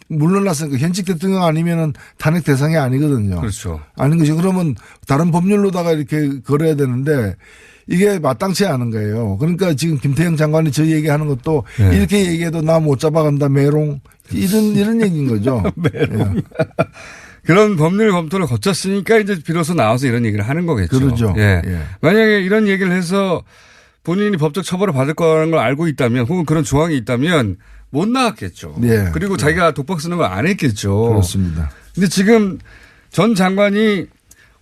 F: 물러났으니까 현직 대통령 아니면은 탄핵 대상이 아니거든요.
A: 그렇죠.
F: 아닌 것이 그러면 다른 법률로다가 이렇게 걸어야 되는데 이게 마땅치 않은 거예요. 그러니까 지금 김태형 장관이 저 얘기하는 것도 이렇게 얘기해도 나 못 잡아간다 메롱 이런 얘기인 거죠.
A: 메롱. 그런 법률 검토를 거쳤으니까 이제 비로소 나와서 이런 얘기를 하는 거겠죠.
F: 그렇죠.
A: 만약에 이런 얘기를 해서 본인이 법적 처벌을 받을 거라는 걸 알고 있다면 혹은 그런 조항이 있다면 못 나왔겠죠. 그리고 자기가 독박 쓰는 걸 안 했겠죠.
F: 그렇습니다.
A: 근데 지금 전 장관이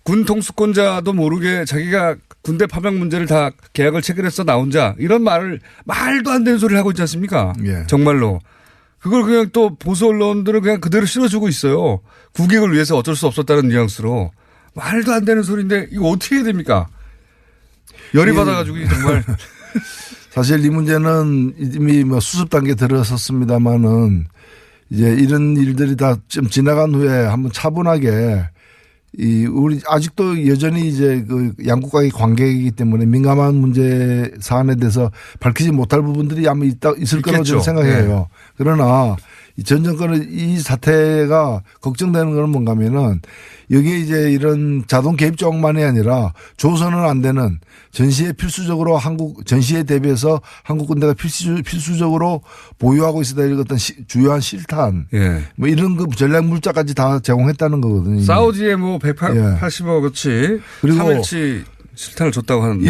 A: 군 통수권자도 모르게 자기가 군대 파병 문제를 다 계약을 체결해서 나 혼자 이런 말도 안 되는 소리를 하고 있지 않습니까? 정말로. 그걸 그냥 또 보수 언론들은 그냥 그대로 실어주고 있어요. 국익을 위해서 어쩔 수 없었다는 뉘앙스로. 말도 안 되는 소리인데 이거 어떻게 해야 됩니까? 열이 받아가지고 정말.
F: 사실 이 문제는 이미 뭐 수습 단계에 들어섰습니다만은 이제 이런 일들이 다 좀 지나간 후에 한번 차분하게 우리 아직도 여전히 이제 그 양국과의 관계이기 때문에 민감한 문제 사안에 대해서 밝히지 못할 부분들이 아마 있을 거라고 저는 생각해요. 그러나 전 정권의 이 사태가 걱정되는 건 뭔가 하면은 여기에 이제 이런 자동 개입 조항만이 아니라 조선은 안 되는 전시에 필수적으로 전시에 대비해서 한국 군대가 필수적으로 보유하고 있어야 될 어떤 주요한 실탄 뭐 이런 그 전략 물자까지 다 제공했다는 거거든요.
A: 사우디에 뭐 180억어치 그리고 3일치 실탄을 줬다고 하는데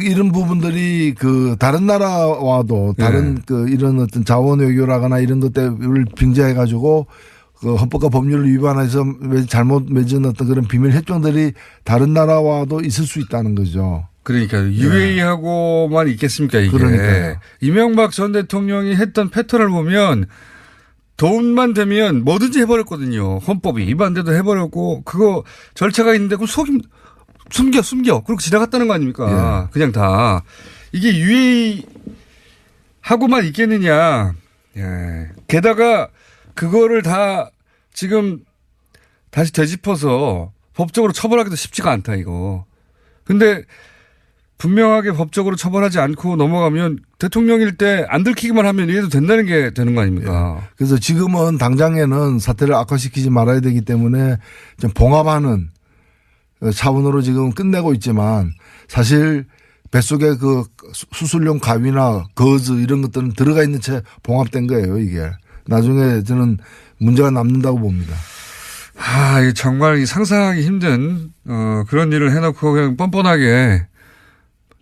F: 이런 부분들이 그 다른 나라와도 다른 그 이런 어떤 자원 외교라거나 이런 것들을 빙자해 가지고 그 헌법과 법률을 위반해서 잘못 맺은 어떤 그런 비밀 협정들이 다른 나라와도 있을 수 있다는 거죠.
A: 그러니까 UAE하고만 있겠습니까 이게.
F: 그러니까요.
A: 이명박 전 대통령이 했던 패턴을 보면 돈만 되면 뭐든지 해버렸거든요. 헌법이 위반돼도 해버렸고 그거 절차가 있는데 그걸 숨겨. 그리고 지나갔다는 거 아닙니까? 그냥 다. 이게 UAE하고만 있겠느냐. 게다가 그거를 다 지금 다시 되짚어서 법적으로 처벌하기도 쉽지가 않다, 이거. 근데 분명하게 법적으로 처벌하지 않고 넘어가면 대통령일 때 안 들키기만 하면 이래도 된다는 게 되는 거 아닙니까?
F: 네. 그래서 지금은 당장에는 사태를 악화시키지 말아야 되기 때문에 좀 봉합하는 차원으로 지금 끝내고 있지만 사실 뱃속에 그 수술용 가위나 거즈 이런 것들은 들어가 있는 채 봉합된 거예요, 이게. 나중에 저는 문제가 남는다고 봅니다.
A: 정말 상상하기 힘든, 그런 일을 해놓고 그냥 뻔뻔하게,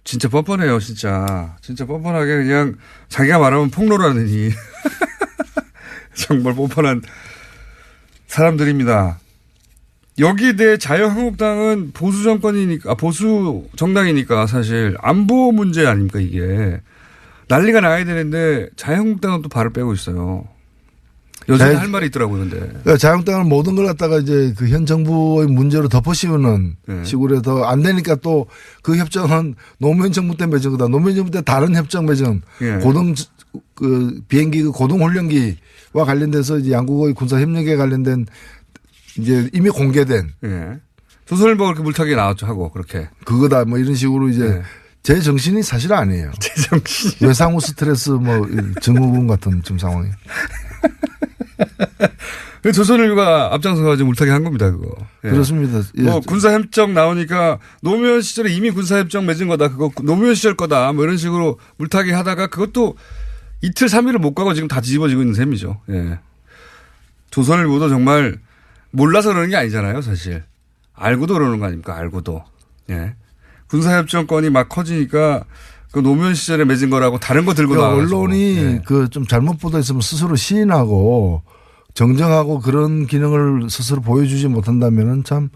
A: 진짜 뻔뻔해요, 진짜. 진짜 뻔뻔하게 그냥 자기가 말하면 폭로라느니. 정말 뻔뻔한 사람들입니다. 여기에 대해 자유한국당은 보수 정권이니까, 보수 정당이니까 사실 안보 문제 아닙니까, 이게. 난리가 나야 되는데 자유한국당은 또 발을 빼고 있어요. 여전히 할 말이 있더라고요, 근데.
F: 그러니까 자유한국당은 모든 걸 갖다가 이제 그 현 정부의 문제로 덮어씌우는
A: 네.
F: 식으로 해서 안 되니까 또 그 협정은 노무현 정부 때 맺은 거다. 노무현 정부 때 다른 협정 맺은
A: 네.
F: 비행기 고동훈련기와 관련돼서 이제 양국의 군사협력에 관련된 이제 이미 공개된.
A: 예. 조선일보가 그렇게 물타기에 나왔죠, 하고, 그렇게.
F: 그거다, 뭐 이런 식으로 이제
A: 네.
F: 제 정신이 사실 아니에요.
A: 제 정신.
F: 외상후 스트레스 뭐 증후군 같은 좀 상황이.
A: 조선일보가 앞장서가지고 물타기 한 겁니다, 그거. 예.
F: 그렇습니다. 예.
A: 뭐 군사협정 나오니까 노무현 시절에 이미 군사협정 맺은 거다, 그거 노무현 시절 거다, 뭐 이런 식으로 물타기 하다가 그것도 이틀, 3일을 못 가고 지금 다 뒤집어지고 있는 셈이죠. 예. 조선일보도 정말 몰라서 그러는 게 아니잖아요, 사실. 알고도 그러는 거 아닙니까, 알고도. 예. 군사협정권이 막 커지니까 그 노무현 시절에 맺은 거라고 다른 거 들고 나와서
F: 언론이
A: 예.
F: 그 좀 잘못 보도 있으면 스스로 시인하고 정정하고 그런 기능을 스스로 보여주지 못한다면은 참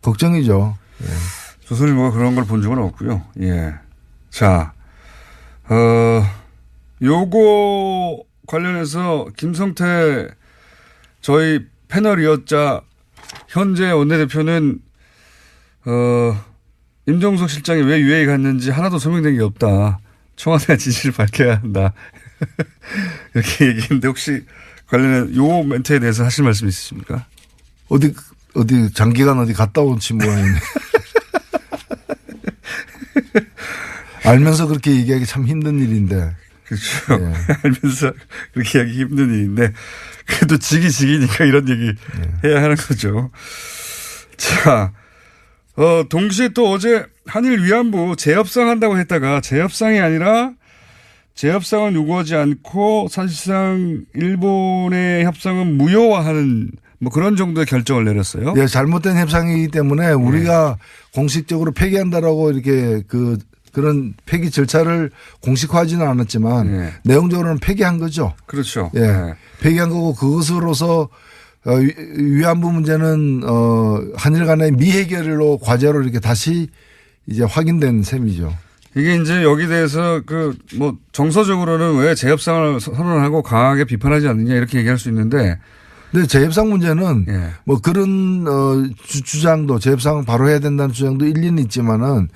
F: 걱정이죠. 예.
A: 조선일보가 그런 걸 본 적은 없고요. 예. 자, 요거 관련해서 김성태 저희 패널이었자 현재 원내대표는 임종석 실장이 왜 UAE 갔는지 하나도 설명된 게 없다. 청와대가 진실을 밝혀야 한다. 이렇게 얘기했는데 혹시 관련해 요 멘트에 대해서 하실 말씀 있으십니까?
F: 어디 장기간 어디 갔다 온 친구가 알면서 그렇게 얘기하기 참 힘든 일인데.
A: 그렇죠.
F: 예.
A: 알면서 그렇게 하기 힘든 일인데 그래도 지기니까 이런 얘기 해야 하는 거죠. 자, 동시에 또 어제 한일 위안부 재협상 한다고 했다가 재협상이 아니라 재협상은 요구하지 않고 사실상 일본의 협상은 무효화하는 뭐 그런 정도의 결정을 내렸어요.
F: 예, 잘못된 협상이기 때문에 우리가 공식적으로 폐기한다라고 이렇게 그런 폐기 절차를 공식화하지는 않았지만 내용적으로는 폐기한 거죠.
A: 그렇죠.
F: 예.
A: 네.
F: 폐기한 거고 그것으로서 위안부 문제는 한일 간의 미해결로 과제로 이렇게 다시 이제 확인된 셈이죠.
A: 이게 이제 여기 대해서 뭐 정서적으로는 왜 재협상을 선언하고 강하게 비판하지 않느냐 이렇게 얘기할 수 있는데.
F: 근데 재협상 문제는 뭐 그런 주장도 재협상 바로 해야 된다는 주장도 일리는 있지만은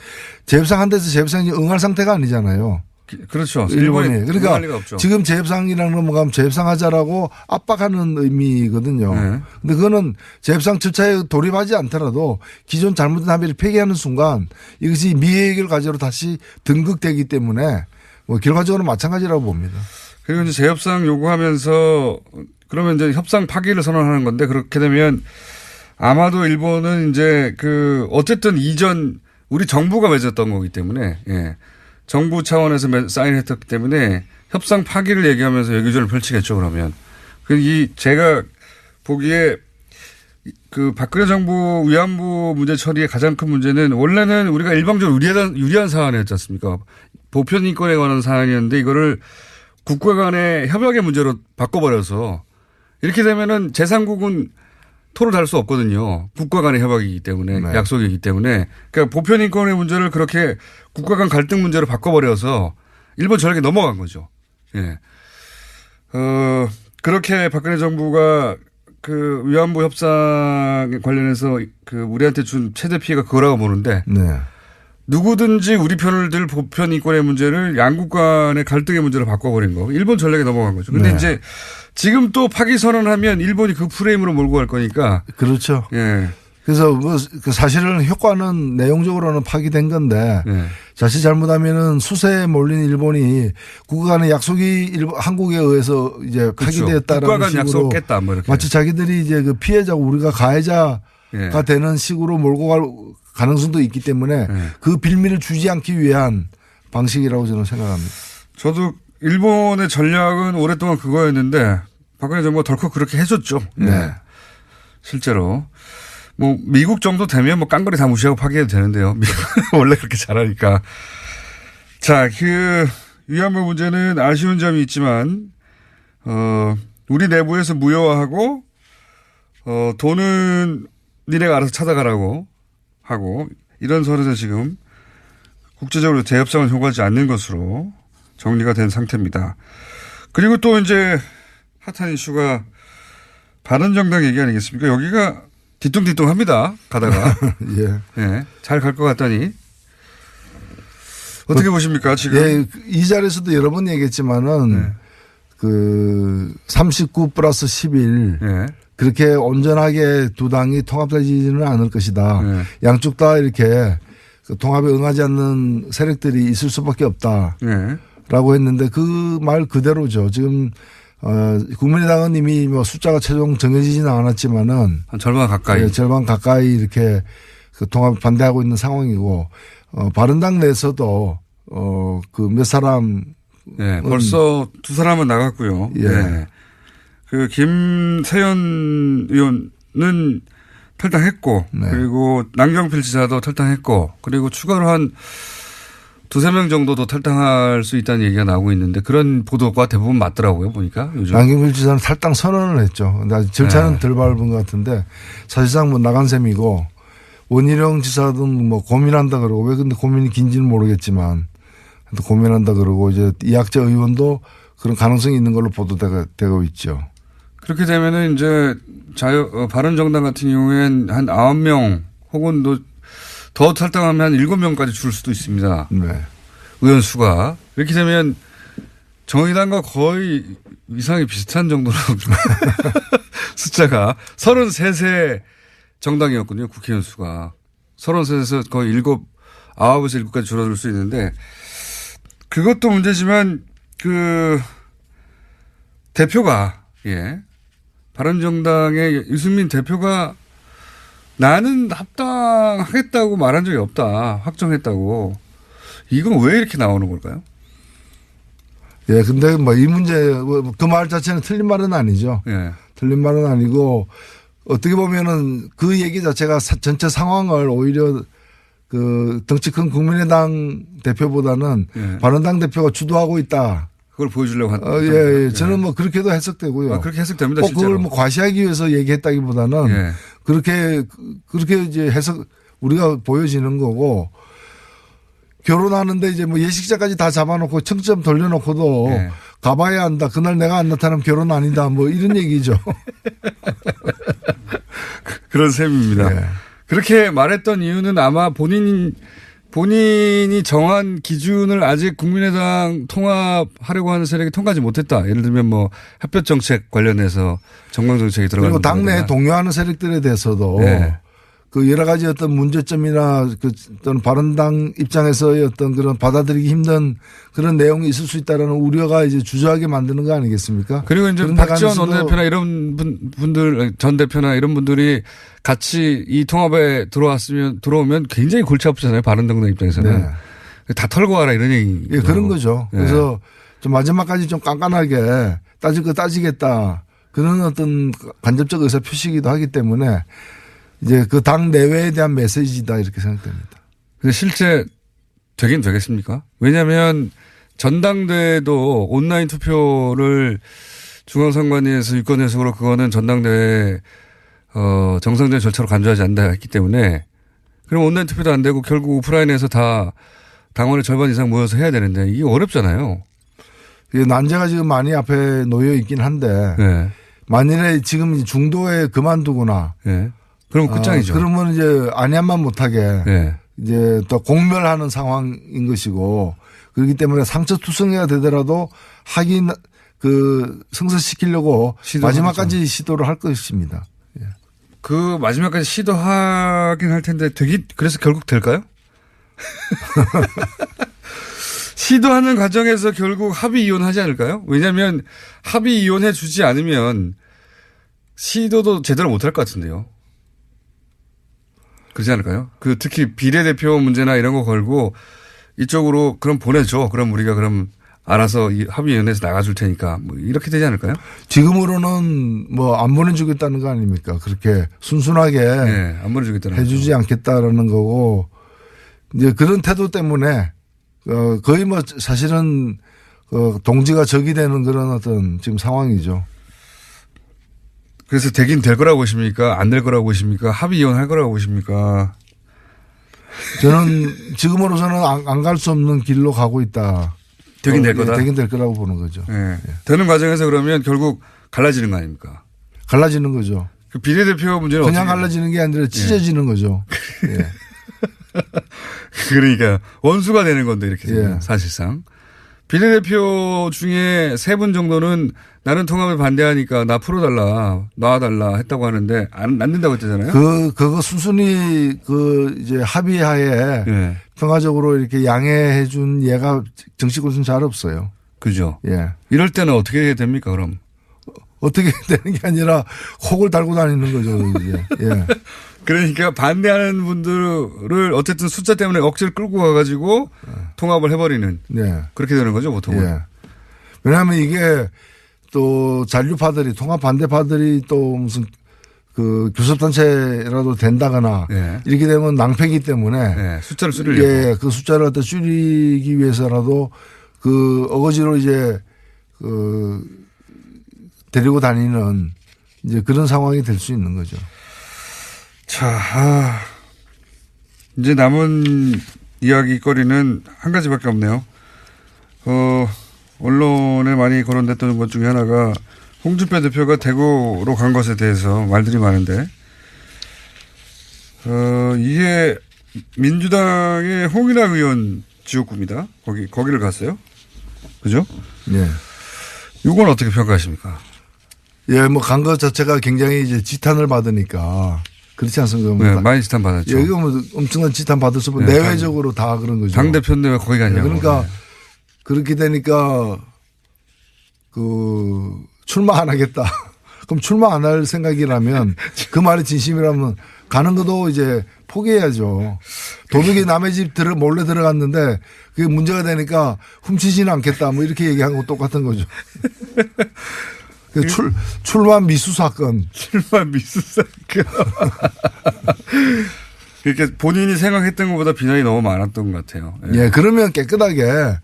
F: 재협상 한 데서 재협상이 응할 상태가 아니잖아요.
A: 그렇죠.
F: 일본이. 그러니까
A: 없죠.
F: 지금 재협상이랑 넘어가면 재협상하자라고 압박하는 의미거든요. 근데 그거는 재협상 절차에 돌입하지 않더라도 기존 잘못된 합의를 폐기하는 순간 이것이 미해결 과제로 다시 등극되기 때문에 뭐 결과적으로 마찬가지라고 봅니다.
A: 그리고 이제 재협상 요구하면서 그러면 이제 협상 파기를 선언하는 건데 그렇게 되면 아마도 일본은 이제 어쨌든 이전 우리 정부가 맺었던 거기 때문에 정부 차원에서 사인했기 때문에 협상 파기를 얘기하면서 외교전을 펼치겠죠, 그러면. 제가 보기에 박근혜 정부 위안부 문제 처리의 가장 큰 문제는 원래는 우리가 일방적으로 유리한 사안이었지 않습니까? 보편 인권에 관한 사안이었는데 이거를 국가 간의 협약의 문제로 바꿔버려서 이렇게 되면은 제3국은 토를 달 수 없거든요. 국가 간의 협약이기 때문에, 약속이기 때문에. 그러니까 보편 인권의 문제를 그렇게 국가 간 갈등 문제로 바꿔버려서 일본 전략에 넘어간 거죠. 예. 그렇게 박근혜 정부가 위안부 협상에 관련해서 우리한테 준 최대 피해가 그거라고 보는데. 누구든지 우리 편을 들 보편 인권의 문제를 양국 간의 갈등의 문제로 바꿔버린 거. 일본 전략에 넘어간 거죠. 근데 이제 지금 또 파기 선언하면 일본이 그 프레임으로 몰고 갈 거니까.
F: 그렇죠.
A: 예.
F: 그래서 뭐 사실은 효과는 내용적으로는 파기된 건데
A: 네.
F: 자칫 잘못하면은 수세에 몰린 일본이 국가 간의 약속이 한국에 의해서 이제 파기되었다라는
A: 국가 간
F: 식으로
A: 약속을 깼다 뭐 이렇게.
F: 마치 자기들이 이제 그 피해자고 우리가 가해자가
A: 예.
F: 되는 식으로 몰고 갈 가능성도 있기 때문에
A: 예.
F: 그 빌미를 주지 않기 위한 방식이라고 저는 생각합니다.
A: 저도 일본의 전략은 오랫동안 그거였는데 박근혜 정부가 덜컥 그렇게 해줬죠.
F: 네.
A: 실제로. 뭐 미국 정도 되면 뭐 깡그리 다 무시하고 파기해도 되는데요. 미국은 원래 그렇게 잘하니까. 자, 그 위안부 문제는 아쉬운 점이 있지만 우리 내부에서 무효화하고 돈은 니네가 알아서 찾아가라고 하고 이런 선에서 지금 국제적으로 재협상을 요구하지 않는 것으로 정리가 된 상태입니다. 그리고 또 이제 핫한 이슈가 바른정당 얘기 아니겠습니까? 여기가 뒤뚱뒤뚱합니다. 가다가.
F: 예.
A: 예. 잘 갈 것 같다니. 어떻게 보십니까, 지금?
F: 예, 이 자리에서도 여러 번 얘기했지만은
A: 네.
F: 그 39 플러스 11
A: 예.
F: 그렇게 온전하게 두 당이 통합되지는 않을 것이다.
A: 네.
F: 양쪽 다 이렇게 그 통합에 응하지 않는 세력들이 있을 수밖에 없다.
A: 예.
F: 라고 했는데 그 말 그대로죠. 지금 국민의당은 이미 뭐 숫자가 최종 정해지지는 않았지만은
A: 한 절반 가까이.
F: 예, 절반 가까이 이렇게 그 통합 반대하고 있는 상황이고 바른당 내에서도 그 몇 사람
A: 예. 벌써 두 사람은 나갔고요.
F: 예.
A: 예. 그 김세연 의원은 탈당했고
F: 네.
A: 그리고 남경필 지사도 탈당했고 그리고 추가로 한 두세 명 정도도 탈당할 수 있다는 얘기가 나오고 있는데 그런 보도가 대부분 맞더라고요. 보니까 요즘.
F: 남경필 지사는 탈당 선언을 했죠. 근데 아직 절차는
A: 네.
F: 덜 밟은 것 같은데 사실상 뭐 나간 셈이고 원희룡 지사도 뭐 고민한다 그러고 왜 근데 고민이 긴지는 모르겠지만 또 고민한다 그러고 이제 이학재 의원도 그런 가능성이 있는 걸로 보도되고 있죠.
A: 그렇게 되면은 이제 바른정당 같은 경우엔 한 9명 혹은 더 탈당하면 한 7명까지 줄 수도 있습니다.
F: 네.
A: 의원 수가. 이렇게 되면 정의당과 거의 위상이 비슷한 정도로 숫자가 33세 정당이었군요. 국회의원 수가. 33에서 거의 9에서 7까지 줄어들 수 있는데 그것도 문제지만 그 대표가 예. 바른정당의 유승민 대표가 나는 합당하겠다고 말한 적이 없다. 확정했다고. 이건 왜 이렇게 나오는 걸까요?
F: 예, 근데 뭐 이 문제, 그 말 자체는 틀린 말은 아니죠.
A: 예.
F: 틀린 말은 아니고 어떻게 보면은 그 얘기 자체가 전체 상황을 오히려 그 덩치 큰 국민의당 대표보다는
A: 예.
F: 바른당 대표가 주도하고 있다.
A: 그걸 보여주려고 한.
F: 예. 저는 뭐 그렇게도 해석되고요.
A: 그렇게 해석됩니다.
F: 꼭
A: 실제로.
F: 그걸 뭐 과시하기 위해서 얘기했다기보다는
A: 예.
F: 그렇게 이제 해석 우리가 보여지는 거고 결혼하는데 이제 뭐 예식자까지 다 잡아놓고 청점 돌려놓고도
A: 예.
F: 가봐야 한다. 그날 내가 안 나타나면 결혼 아니다. 뭐 이런 얘기죠.
A: 그런 셈입니다.
F: 예.
A: 그렇게 말했던 이유는 아마 본인이 정한 기준을 아직 국민의당 통합하려고 하는 세력이 통과하지 못했다. 예를 들면 뭐 햇볕 정책 관련해서 정강 정책이 들어가는
F: 그리고 당내에 동요하는 세력들에 대해서도
A: 네.
F: 그 여러 가지 어떤 문제점이나 그 어떤 바른당 입장에서의 어떤 그런 받아들이기 힘든 그런 내용이 있을 수 있다라는 우려가 이제 주저하게 만드는 거 아니겠습니까?
A: 그리고 이제 박지원 원내대표나 이런 분들 전 대표나 이런 분들이 같이 이 통합에 들어오면 굉장히 골치 아프잖아요. 바른정당 입장에서는. 네. 다 털고 와라 이런 얘기.
F: 예, 그런 거죠.
A: 네.
F: 그래서 좀 마지막까지 좀 깐깐하게 따질 거 따지겠다. 그런 어떤 간접적 의사 표시이기도 하기 때문에 이제 그 당 내외에 대한 메시지다 이렇게 생각됩니다.
A: 근데 실제 되긴 되겠습니까? 왜냐하면 전당대회도 온라인 투표를 중앙선관위에서 유권 해석으로 그거는 전당대회 정상적인 절차로 간주하지 않는다 했기 때문에 그럼 온라인 투표도 안 되고 결국 오프라인에서 다 당원의 절반 이상 모여서 해야 되는데 이게 어렵잖아요.
F: 난제가 지금 많이 앞에 놓여 있긴 한데
A: 네.
F: 만일에 지금 중도에 그만두거나
A: 네. 그럼 끝장이죠.
F: 그러면 이제 안양만 못하게
A: 네.
F: 이제 또 공멸하는 상황인 것이고 그렇기 때문에 상처투성이가 되더라도 하긴 그 성사시키려고 마지막까지 시도를 할 것입니다. 예.
A: 그 마지막까지 시도하긴 할 텐데 그래서 결국 될까요? 시도하는 과정에서 결국 합의 이혼하지 않을까요? 왜냐하면 합의 이혼해 주지 않으면 시도도 제대로 못할 것 같은데요. 그렇지 않을까요? 특히 비례대표 문제나 이런 거 걸고 이쪽으로 그럼 보내줘. 그럼 우리가 그럼 알아서 이 합의위원회에서 나가줄 테니까 뭐 이렇게 되지 않을까요?
F: 지금으로는 뭐 안 보내주겠다는 거 아닙니까? 그렇게 순순하게
A: 네, 안 보내주겠다는
F: 해주지 않겠다라는 거고 이제 그런 태도 때문에 거의 뭐 사실은 동지가 적이 되는 그런 어떤 지금 상황이죠.
A: 그래서 되긴 될 거라고 보십니까? 안 될 거라고 보십니까? 합의 이혼할 거라고 보십니까?
F: 저는 지금으로서는 안 갈 수 없는 길로 가고 있다.
A: 되긴 될 거다.
F: 되긴 될 거라고 보는 거죠.
A: 네. 되는 과정에서 그러면 결국 갈라지는 거 아닙니까?
F: 갈라지는 거죠.
A: 그 비례대표 문제는
F: 그냥 갈라지는 게 아니라 찢어지는 거죠. 예.
A: 그러니까 원수가 되는 건데 이렇게 되면 사실상. 비례대표 중에 3분 정도는 나는 통합에 반대하니까 나 풀어달라, 놔달라 했다고 하는데 안 된다고 했잖아요.
F: 그거 순순히 이제 합의하에 평화적으로 이렇게 양해해 준 예가 정치권은 잘 없어요.
A: 그죠.
F: 예.
A: 이럴 때는 어떻게 됩니까, 그럼?
F: 어떻게 되는 게 아니라 혹을 달고 다니는 거죠, 이제. 예.
A: 그러니까 반대하는 분들을 어쨌든 숫자 때문에 억지를 끌고 가가지고 통합을 해버리는. 그렇게 되는 거죠, 보통은.
F: 예. 왜냐하면 이게 또 잔류파들이 통합 반대파들이 또 무슨 교섭단체라도 된다거나 이렇게 되면 낭패기 때문에
A: 숫자를 줄이려고.
F: 그 숫자를 갖다 줄이기 위해서라도 어거지로 이제 데리고 다니는 이제 그런 상황이 될 수 있는 거죠.
A: 자, 이제 남은 이야기거리는 한 가지밖에 없네요. 언론에 많이 거론됐던 것 중에 하나가 홍준표 대표가 대구로 간 것에 대해서 말들이 많은데, 이게 민주당의 홍일학 의원 지역구입니다. 거기를 갔어요. 그죠?
F: 네.
A: 이건 어떻게 평가하십니까?
F: 예, 뭐 간 것 자체가 굉장히 이제 지탄을 받으니까. 그렇지 않습니까?
A: 네, 많이 지탄 받았죠.
F: 이거 뭐 엄청난 지탄 받을 수 없고 내외적으로 다 그런 거죠.
A: 당대표인데 왜 거기 갔냐고.
F: 그러니까 그렇게 되니까 출마 안 하겠다. 그럼 출마 안 할 생각이라면 그 말이 진심이라면 가는 것도 이제 포기해야죠. 도둑이 남의 집 몰래 들어갔는데 그게 문제가 되니까 훔치지는 않겠다. 뭐 이렇게 얘기한 거 똑같은 거죠. 출마 미수 사건.
A: 출마 미수 사건. 이렇게 본인이 생각했던 것보다 비난이 너무 많았던 것 같아요.
F: 예, 그러면 깨끗하게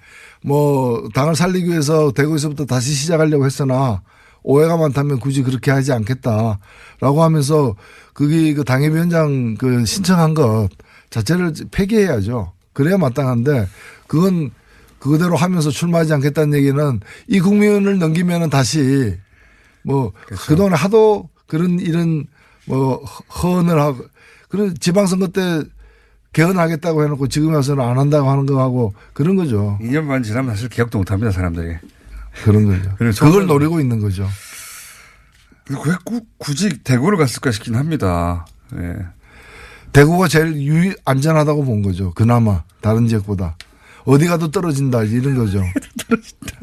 F: 뭐 당을 살리기 위해서 대구에서부터 다시 시작하려고 했으나 오해가 많다면 굳이 그렇게 하지 않겠다라고 하면서 거기 당협위원장 신청한 것 자체를 폐기해야죠. 그래야 마땅한데 그건 그대로 하면서 출마하지 않겠다는 얘기는 이 국면을 넘기면은 다시 뭐
A: 그렇죠.
F: 그동안 하도 이런 허언을 하고 그런 지방선거 때 개헌하겠다고 해놓고 지금 와서는 안 한다고 하는 거하고 그런 거죠.
A: 2년 반 지나면 사실 기억도 못 합니다, 사람들이.
F: 그런 거죠. 그걸 노리고 있는 거죠.
A: 왜 굳이 대구를 갔을까 싶긴 합니다. 예.
F: 대구가 제일 안전하다고 본 거죠. 그나마 다른 지역보다. 어디 가도 떨어진다 이런 거죠.
A: 떨어진다.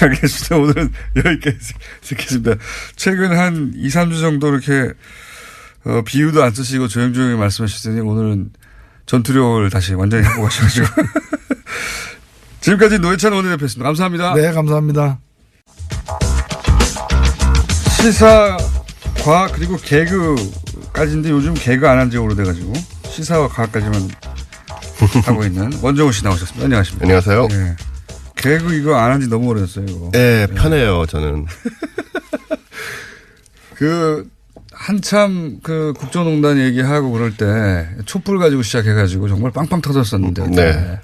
A: 알겠습니다. 오늘은 여기까지 듣겠습니다. 최근 한 2, 3주 정도 이렇게 비유도 안 쓰시고 조용조용히 말씀하셨으니 오늘은 전투력을 다시 완전히 해보고 가셔가지고. 지금까지 노회찬 원내대표였습니다. 감사합니다.
F: 네, 감사합니다.
A: 시사, 과학 그리고 개그까지인데 요즘 개그 안 한 지 오래돼가지고 시사와 과학까지만 하고 있는 원정우 씨 나오셨습니다. 안녕하십니까.
G: 안녕하세요.
A: 네. 개그 이거 안 한 지 너무 오래됐어요. 이거.
G: 네, 편해요 저는.
A: 한참 국정농단 얘기하고 그럴 때 촛불 가지고 시작해가지고 정말 빵빵 터졌었는데.
G: 네.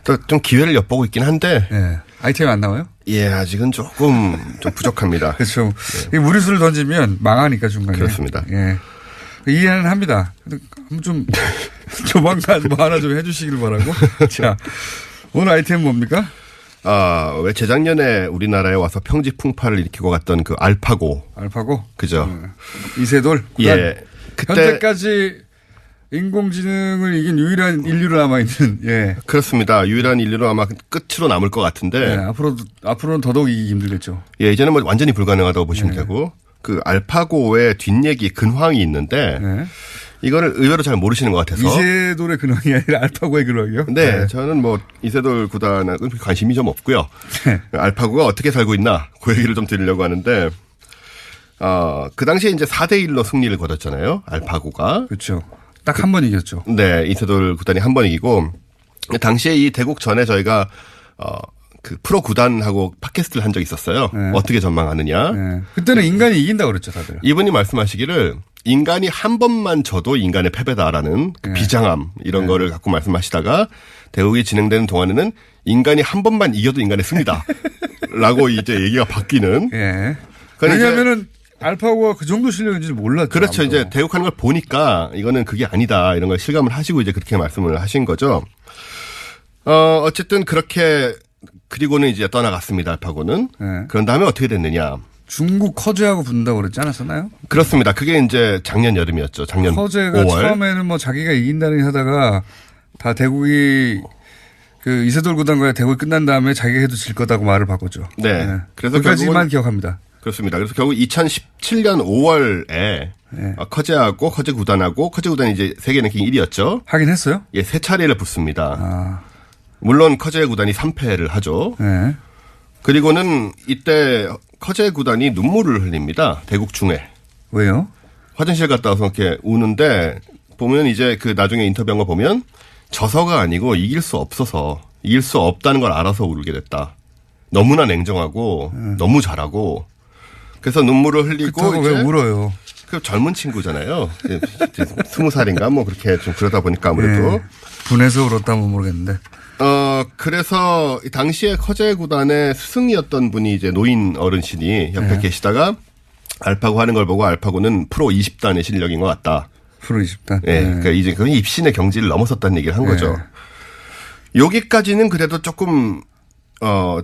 G: 또 좀 기회를 엿보고 있긴 한데.
A: 네. 아이템이 안 나와요?
G: 예, 아직은 조금 좀 부족합니다.
A: 그렇죠. 네. 무리수를 던지면 망하니까 중간에.
G: 그렇습니다.
A: 예. 이해는 합니다. 좀 조만간 뭐 하나 좀 해주시길 바라고. 자, 오늘 아이템 뭡니까?
G: 왜 재작년에 우리나라에 와서 평지 풍파를 일으키고 갔던 그 알파고. 그죠.
A: 이세돌.
G: 예.
A: 그때 현재까지 인공지능을 이긴 유일한 인류로 남아있는, 예.
G: 그렇습니다. 유일한 인류로 아마 끝으로 남을 것 같은데.
A: 네, 앞으로는 더더욱 이기기 힘들겠죠.
G: 예, 이제는 뭐 완전히 불가능하다고 보시면 되고. 그 알파고의 뒷얘기 근황이 있는데. 네. 이거를 의외로 잘 모르시는 것 같아서.
A: 이세돌의 근황이 아니라 알파고의 근황이요?
G: 네. 저는 뭐 이세돌 구단은 관심이 좀 없고요. 네. 알파고가 어떻게 살고 있나 그 얘기를 좀 드리려고 하는데 그 당시에 이제 4대1로 승리를 거뒀잖아요. 알파고가.
A: 그렇죠. 딱 한 번 이겼죠.
G: 네. 이세돌 구단이 한 번 이기고 당시에 이 대국 전에 저희가 그 프로 구단하고 팟캐스트를 한 적이 있었어요. 네. 어떻게 전망하느냐.
A: 네. 그때는 인간이 이긴다고 그랬죠, 다들.
G: 이분이 말씀하시기를 인간이 한 번만 져도 인간의 패배다라는 그 비장함 이런 거를 갖고 말씀하시다가 대국이 진행되는 동안에는 인간이 한 번만 이겨도 인간의 승리다. 라고 이제 얘기가 바뀌는.
A: 예. 왜냐면은 알파고가 그 정도 실력인지 몰랐죠.
G: 그렇죠.
A: 아무도.
G: 이제 대국하는 걸 보니까 이거는 그게 아니다. 이런 걸 실감을 하시고 이제 그렇게 말씀을 하신 거죠. 어쨌든 그렇게 그리고는 이제 떠나갔습니다. 알파고는. 그런 다음에 어떻게 됐느냐.
A: 중국 커제하고 붙는다고 그랬지 않았었나요?
G: 그렇습니다. 그게 이제 작년 여름이었죠. 작년
A: 커제가
G: 5월.
A: 처음에는 뭐 자기가 이긴다니 하다가 다 대국이 그 이세돌 구단과의 대국이 끝난 다음에 자기가 해도 질 거다고 말을 바꿨죠.
G: 네. 그래서
A: 그까지만 기억합니다.
G: 그렇습니다. 그래서 결국 2017년 5월에 커제하고 커제 구단하고 커제 구단이 이제 세계 랭킹 1위였죠.
A: 하긴 했어요?
G: 예, 세 차례를 붙습니다. 물론 커제 구단이 3패를 하죠.
A: 네.
G: 그리고는 이때 커제 구단이 눈물을 흘립니다. 대국 중에.
A: 왜요?
G: 화장실 갔다 와서 이렇게 우는데 보면 이제 그 나중에 인터뷰한 거 보면 져서가 아니고 이길 수 없어서 이길 수 없다는 걸 알아서 울게 됐다. 너무나 냉정하고 너무 잘하고 그래서 눈물을 흘리고 이제
A: 왜 울어요?
G: 그 젊은 친구잖아요. 20살인가 뭐 그렇게 좀 그러다 보니까 아무래도
A: 네. 분해서 울었다면 모르겠는데.
G: 그래서 당시에 커제 구단의 스승이었던 분이 이제 노인 어른신이 옆에 계시다가 알파고 하는 걸 보고 알파고는 프로 20단의 실력인 것 같다.
A: 프로 20단.
G: 네. 그러니까 이제 그 입신의 경지를 넘어섰다는 얘기를 한 거죠. 여기까지는 그래도 조금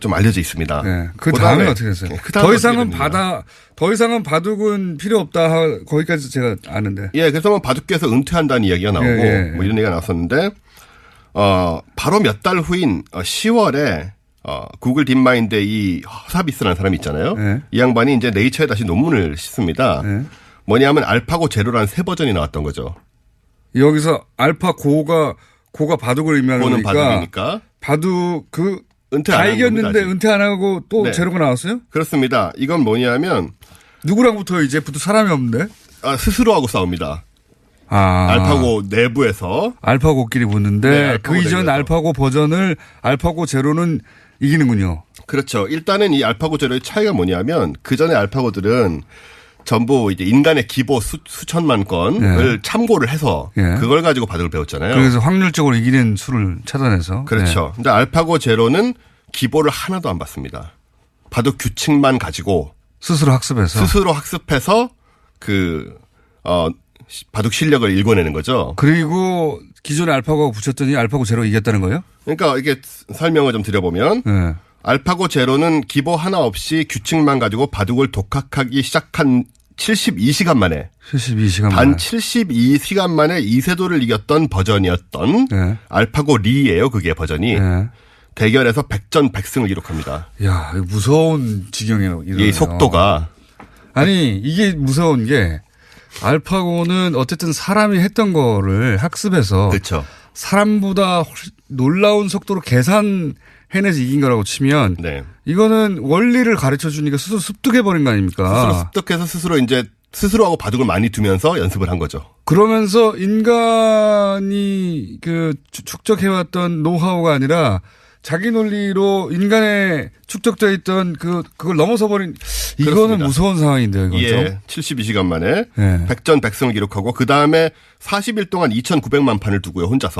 G: 좀 알려져 있습니다.
A: 네. 그 다음에 어떻게 됐어요? 더 이상은 바둑은 필요 없다. 거기까지 제가 아는데.
G: 예, 그래서 뭐 바둑계에서 은퇴한다는 이야기가 나오고 뭐 이런 얘기가 나왔었는데 바로 몇 달 후인 10월에 구글 딥마인드의 이 허사비스라는 사람이 있잖아요. 이 양반이 이제 네이처에 다시 논문을 씁니다. 뭐냐면 알파고 제로라는 새 버전이 나왔던 거죠.
A: 여기서 알파고가 바둑을 의미하는 거니까.
G: 바둑이니까.
A: 바둑
G: 은퇴
A: 다 이겼는데 은퇴 안 하고 또 제로가 나왔어요?
G: 그렇습니다. 이건 뭐냐면
A: 누구랑 붙어요? 이제 붙을 사람이 없는데?
G: 스스로하고 싸웁니다. 알파고 내부에서.
A: 알파고끼리 붙는데 그 이전 알파고 버전을 알파고 제로는 이기는군요.
G: 그렇죠. 일단은 이 알파고 제로의 차이가 뭐냐면 그 전에 알파고들은 전부 이제 인간의 기보 수천만 건을 참고를 해서 그걸 가지고 바둑을 배웠잖아요.
A: 그래서 확률적으로 이기는 수를 찾아내서.
G: 그렇죠. 근데 알파고 제로는 기보를 하나도 안 받습니다. 바둑 규칙만 가지고
A: 스스로 학습해서
G: 바둑 실력을 읽어내는 거죠.
A: 그리고 기존에 알파고가 붙였더니 알파고 제로 이겼다는 거예요?
G: 그러니까 이게 설명을 좀 드려보면 알파고 제로는 기보 하나 없이 규칙만 가지고 바둑을 독학하기 시작한 72시간 만에. 단 72시간 만에 이세돌을 이겼던 버전이었던 알파고 리예요. 그게 버전이. 대결에서 100전 100승을 기록합니다.
A: 야, 무서운 지경이에요.
G: 이 속도가.
A: 아니, 이게 무서운 게 알파고는 어쨌든 사람이 했던 거를 학습해서
G: 그렇죠.
A: 사람보다 놀라운 속도로 계산해내서 이긴 거라고 치면 이거는 원리를 가르쳐 주니까 스스로 습득해버린 거 아닙니까?
G: 스스로 습득해서 스스로하고 바둑을 많이 두면서 연습을 한 거죠.
A: 그러면서 인간이 축적해왔던 노하우가 아니라 자기 논리로 인간에 축적되어 있던 그걸 넘어서버린 이거는
G: 그렇습니다.
A: 무서운 상황인데요. 이건
G: 예, 72시간 만에 100전 100승을 기록하고 그 다음에 40일 동안 2,900만 판을 두고요. 혼자.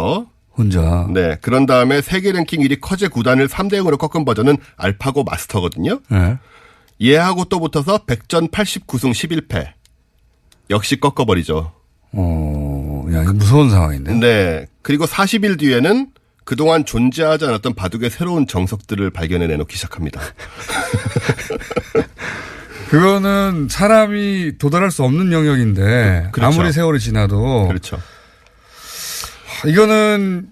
G: 네. 그런 다음에 세계 랭킹 1위 커제 구단을 3대0으로 꺾은 버전은 알파고 마스터거든요. 얘하고 또 붙어서 100전 89승 11패. 역시 꺾어버리죠.
A: 야, 이거 무서운 상황인데.
G: 네. 그리고 40일 뒤에는 그동안 존재하지 않았던 바둑의 새로운 정석들을 발견해 내놓기 시작합니다.
A: 그거는 사람이 도달할 수 없는 영역인데
G: 그렇죠.
A: 아무리 세월이 지나도
G: 그렇죠.
A: 이거는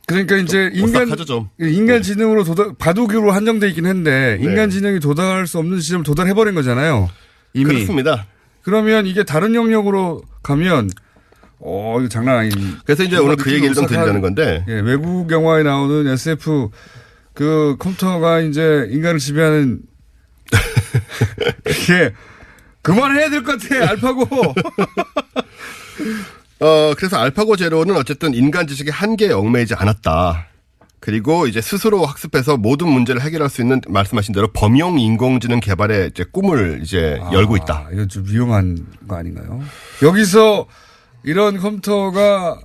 A: 그러니까 이제 인간 지능으로 바둑으로 한정돼 있긴 한데
G: 네.
A: 인간 지능이 도달할 수 없는 지점을 도달해버린 거잖아요. 이미.
G: 그렇습니다.
A: 그러면 이게 다른 영역으로 가면 이거 장난 아닌.
G: 그래서 이제 오늘 그 얘기를 좀 드리려는 건데.
A: 예, 외국 영화에 나오는 SF 그 컴퓨터가 이제 인간을 지배하는 그게 그만해야 될 것 같아. 알파고.
G: 그래서 알파고 제로는 어쨌든 인간 지식의 한계에 얽매이지 않았다. 그리고 이제 스스로 학습해서 모든 문제를 해결할 수 있는 말씀하신 대로 범용 인공지능 개발의 이제 꿈을 이제 열고 있다.
A: 이거 좀 위험한 거 아닌가요? 여기서 이런 컴퓨터가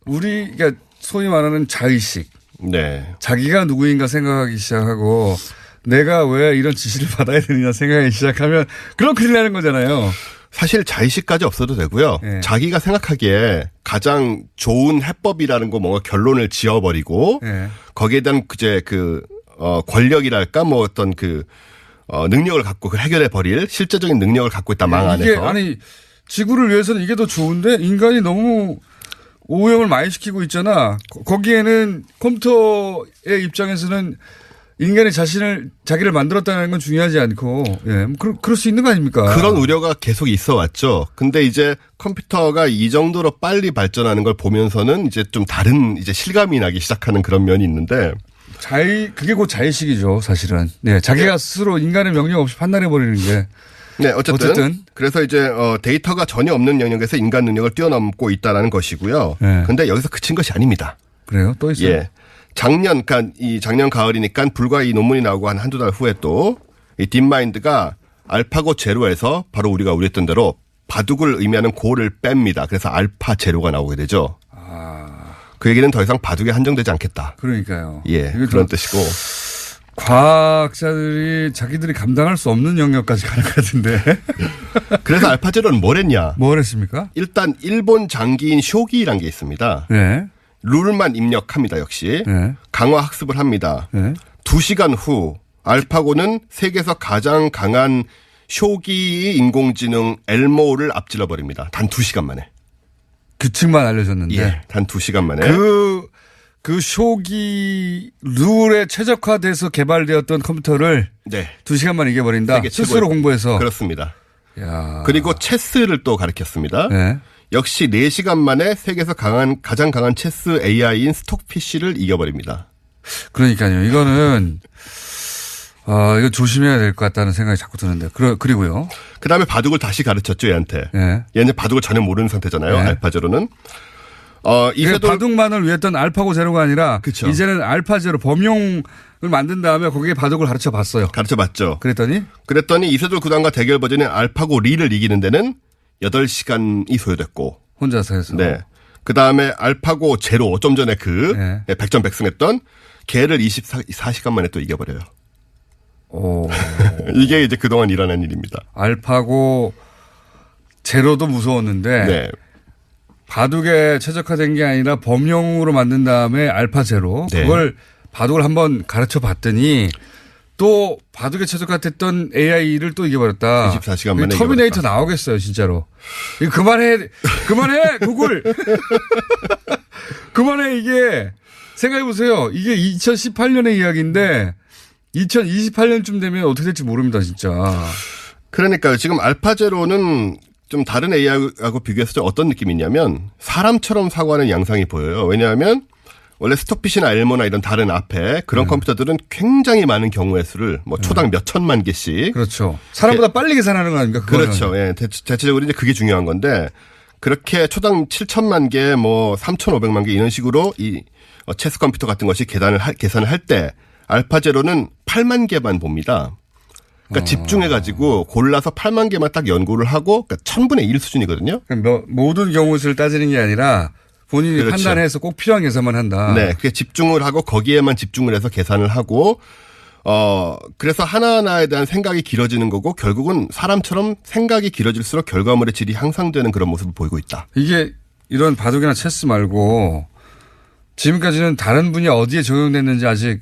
A: 그러니까 소위 말하는 자의식.
G: 네.
A: 자기가 누구인가 생각하기 시작하고 내가 왜 이런 지시를 받아야 되느냐 생각하기 시작하면 그럼 큰일 나는 거잖아요.
G: 사실 자의식까지 없어도 되고요.
A: 네.
G: 자기가 생각하기에 가장 좋은 해법이라는 거 뭔가 결론을 지어버리고
A: 네.
G: 거기에 대한 권력이랄까 뭐 어떤 능력을 갖고 그걸 해결해 버릴 실제적인 능력을 갖고 있다 망 안에서.
A: 아니 지구를 위해서는 이게 더 좋은데 인간이 너무 오염을 많이 시키고 있잖아. 거기에는 컴퓨터의 입장에서는 인간이 자기를 만들었다는 건 중요하지 않고, 예. 그럴 수 있는 거 아닙니까?
G: 그런 우려가 계속 있어 왔죠. 근데 이제 컴퓨터가 이 정도로 빨리 발전하는 걸 보면서는 이제 좀 다른 이제 실감이 나기 시작하는 그런 면이 있는데.
A: 그게 곧 자의식이죠, 사실은. 네. 자기가 스스로 인간의 명령 없이 판단해버리는 게.
G: 네, 어쨌든. 그래서 이제, 데이터가 전혀 없는 영역에서 인간 능력을 뛰어넘고 있다라는 것이고요. 네. 근데 여기서 그친 것이 아닙니다.
A: 그래요? 또 있어요?
G: 예. 작년 가을이니까 불과 이 논문이 나오고 한 한두 달 후에 또 이 딥마인드가 알파고 제로에서 바로 우리가 우려했던 대로 바둑을 의미하는 고를 뺍니다. 그래서 알파 제로가 나오게 되죠. 그 얘기는 더 이상 바둑에 한정되지 않겠다.
A: 그러니까요.
G: 예. 그런 뜻이고.
A: 과학자들이 자기들이 감당할 수 없는 영역까지 가는 것 같은데.
G: 그래서 알파 제로는 뭘 했냐?
A: 뭘 했습니까?
G: 일단 일본 장기인 쇼기라는 게 있습니다.
A: 네.
G: 룰만 입력합니다. 역시. 네. 강화 학습을 합니다. 네. 2시간 후 알파고는 세계에서 가장 강한 쇼기 인공지능 엘모를 앞질러 버립니다. 단 2시간 만에.
A: 규칙만 알려줬는데.
G: 예, 단 2시간 만에.
A: 그 쇼기 룰에 최적화돼서 개발되었던 컴퓨터를
G: 네.
A: 2시간 만에 이겨버린다. 스스로 공부해서.
G: 그렇습니다.
A: 야.
G: 그리고 체스를 또 가르쳤습니다. 네. 역시 4시간 만에 세계에서 가장 강한 체스 AI인 스톡피쉬를 이겨버립니다.
A: 그러니까요. 이거는 이거 조심해야 될 것 같다는 생각이 자꾸 드는데. 그리고요.
G: 그다음에 바둑을 다시 가르쳤죠, 얘한테. 네. 얘는 바둑을 전혀 모르는 상태잖아요. 네. 알파 제로는.
A: 바둑만을 위했던 알파고 제로가 아니라
G: 그쵸.
A: 이제는 알파 제로 범용을 만든 다음에 거기에 바둑을 가르쳐 봤어요.
G: 가르쳐 봤죠.
A: 그랬더니
G: 이세돌 구단과 대결 버전인 알파고 리를 이기는 데는 8시간이 소요됐고.
A: 혼자서 해서.
G: 네. 그다음에 알파고 제로 좀 전에 네. 백전백승했던 걔를 24시간 만에 또 이겨버려요. 이게 이제 그동안 일어난 일입니다.
A: 알파고 제로도 무서웠는데
G: 네.
A: 바둑에 최적화된 게 아니라 범용으로 만든 다음에 알파 제로
G: 네.
A: 그걸 바둑을 한번 가르쳐 봤더니 또 바둑에 최적화됐던 AI를 또 이겨버렸다.
G: 24시간 만에
A: 터미네이터 나오겠어요, 진짜로. 이거 그만해, 구글. 그만해, 이게. 생각해보세요. 이게 2018년의 이야기인데 2028년쯤 되면 어떻게 될지 모릅니다, 진짜.
G: 그러니까요. 지금 알파제로는 좀 다른 AI하고 비교해서 좀 어떤 느낌이 있냐면 사람처럼 사고하는 양상이 보여요. 왜냐하면 원래 스톡핏이나 엘모나 이런 다른 앞에 그런 컴퓨터들은 굉장히 많은 경우의 수를 뭐 초당 몇 천만 개씩.
A: 그렇죠. 사람보다 빨리 계산하는 거 아닙니까? 그거는.
G: 그렇죠. 예. 대체적으로 이제 그게 중요한 건데 그렇게 초당 7천만 개, 뭐 3,500만 개 이런 식으로 이 체스 컴퓨터 같은 것이 계산을 할 때 알파제로는 8만 개만 봅니다. 그러니까 집중해가지고 골라서 8만 개만 딱 연구를 하고 그러니까 1000분의 1 수준이거든요.
A: 그러니까 모든 경우 수를 따지는 게 아니라 본인이
G: 그렇죠.
A: 판단해서 꼭 필요한 계산만 한다.
G: 네. 그게 집중을 하고 거기에만 집중을 해서 계산을 하고 그래서 하나하나에 대한 생각이 길어지는 거고 결국은 사람처럼 생각이 길어질수록 결과물의 질이 향상되는 그런 모습을 보이고 있다.
A: 이게 이런 바둑이나 체스 말고 지금까지는 다른 분이 어디에 적용됐는지 아직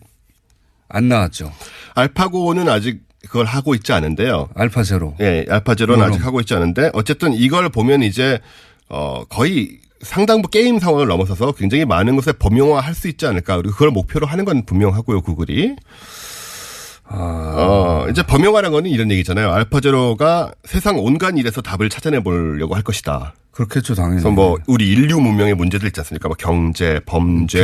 A: 안 나왔죠.
G: 알파고는 아직 그걸 하고 있지 않은데요.
A: 알파제로.
G: 예, 알파제로는 아직 하고 있지 않은데 어쨌든 이걸 보면 이제 거의 상당부 게임 상황을 넘어서서 굉장히 많은 것에 범용화할 수 있지 않을까. 그리고 그걸 목표로 하는 건 분명하고요, 구글이. 이제 범용화라는 거는 이런 얘기잖아요. 알파제로가 세상 온갖 일에서 답을 찾아내 보려고 할 것이다.
A: 그렇겠죠, 당연히.
G: 그래서 뭐 우리 인류 문명의 문제들 있지 않습니까? 뭐 경제, 범죄,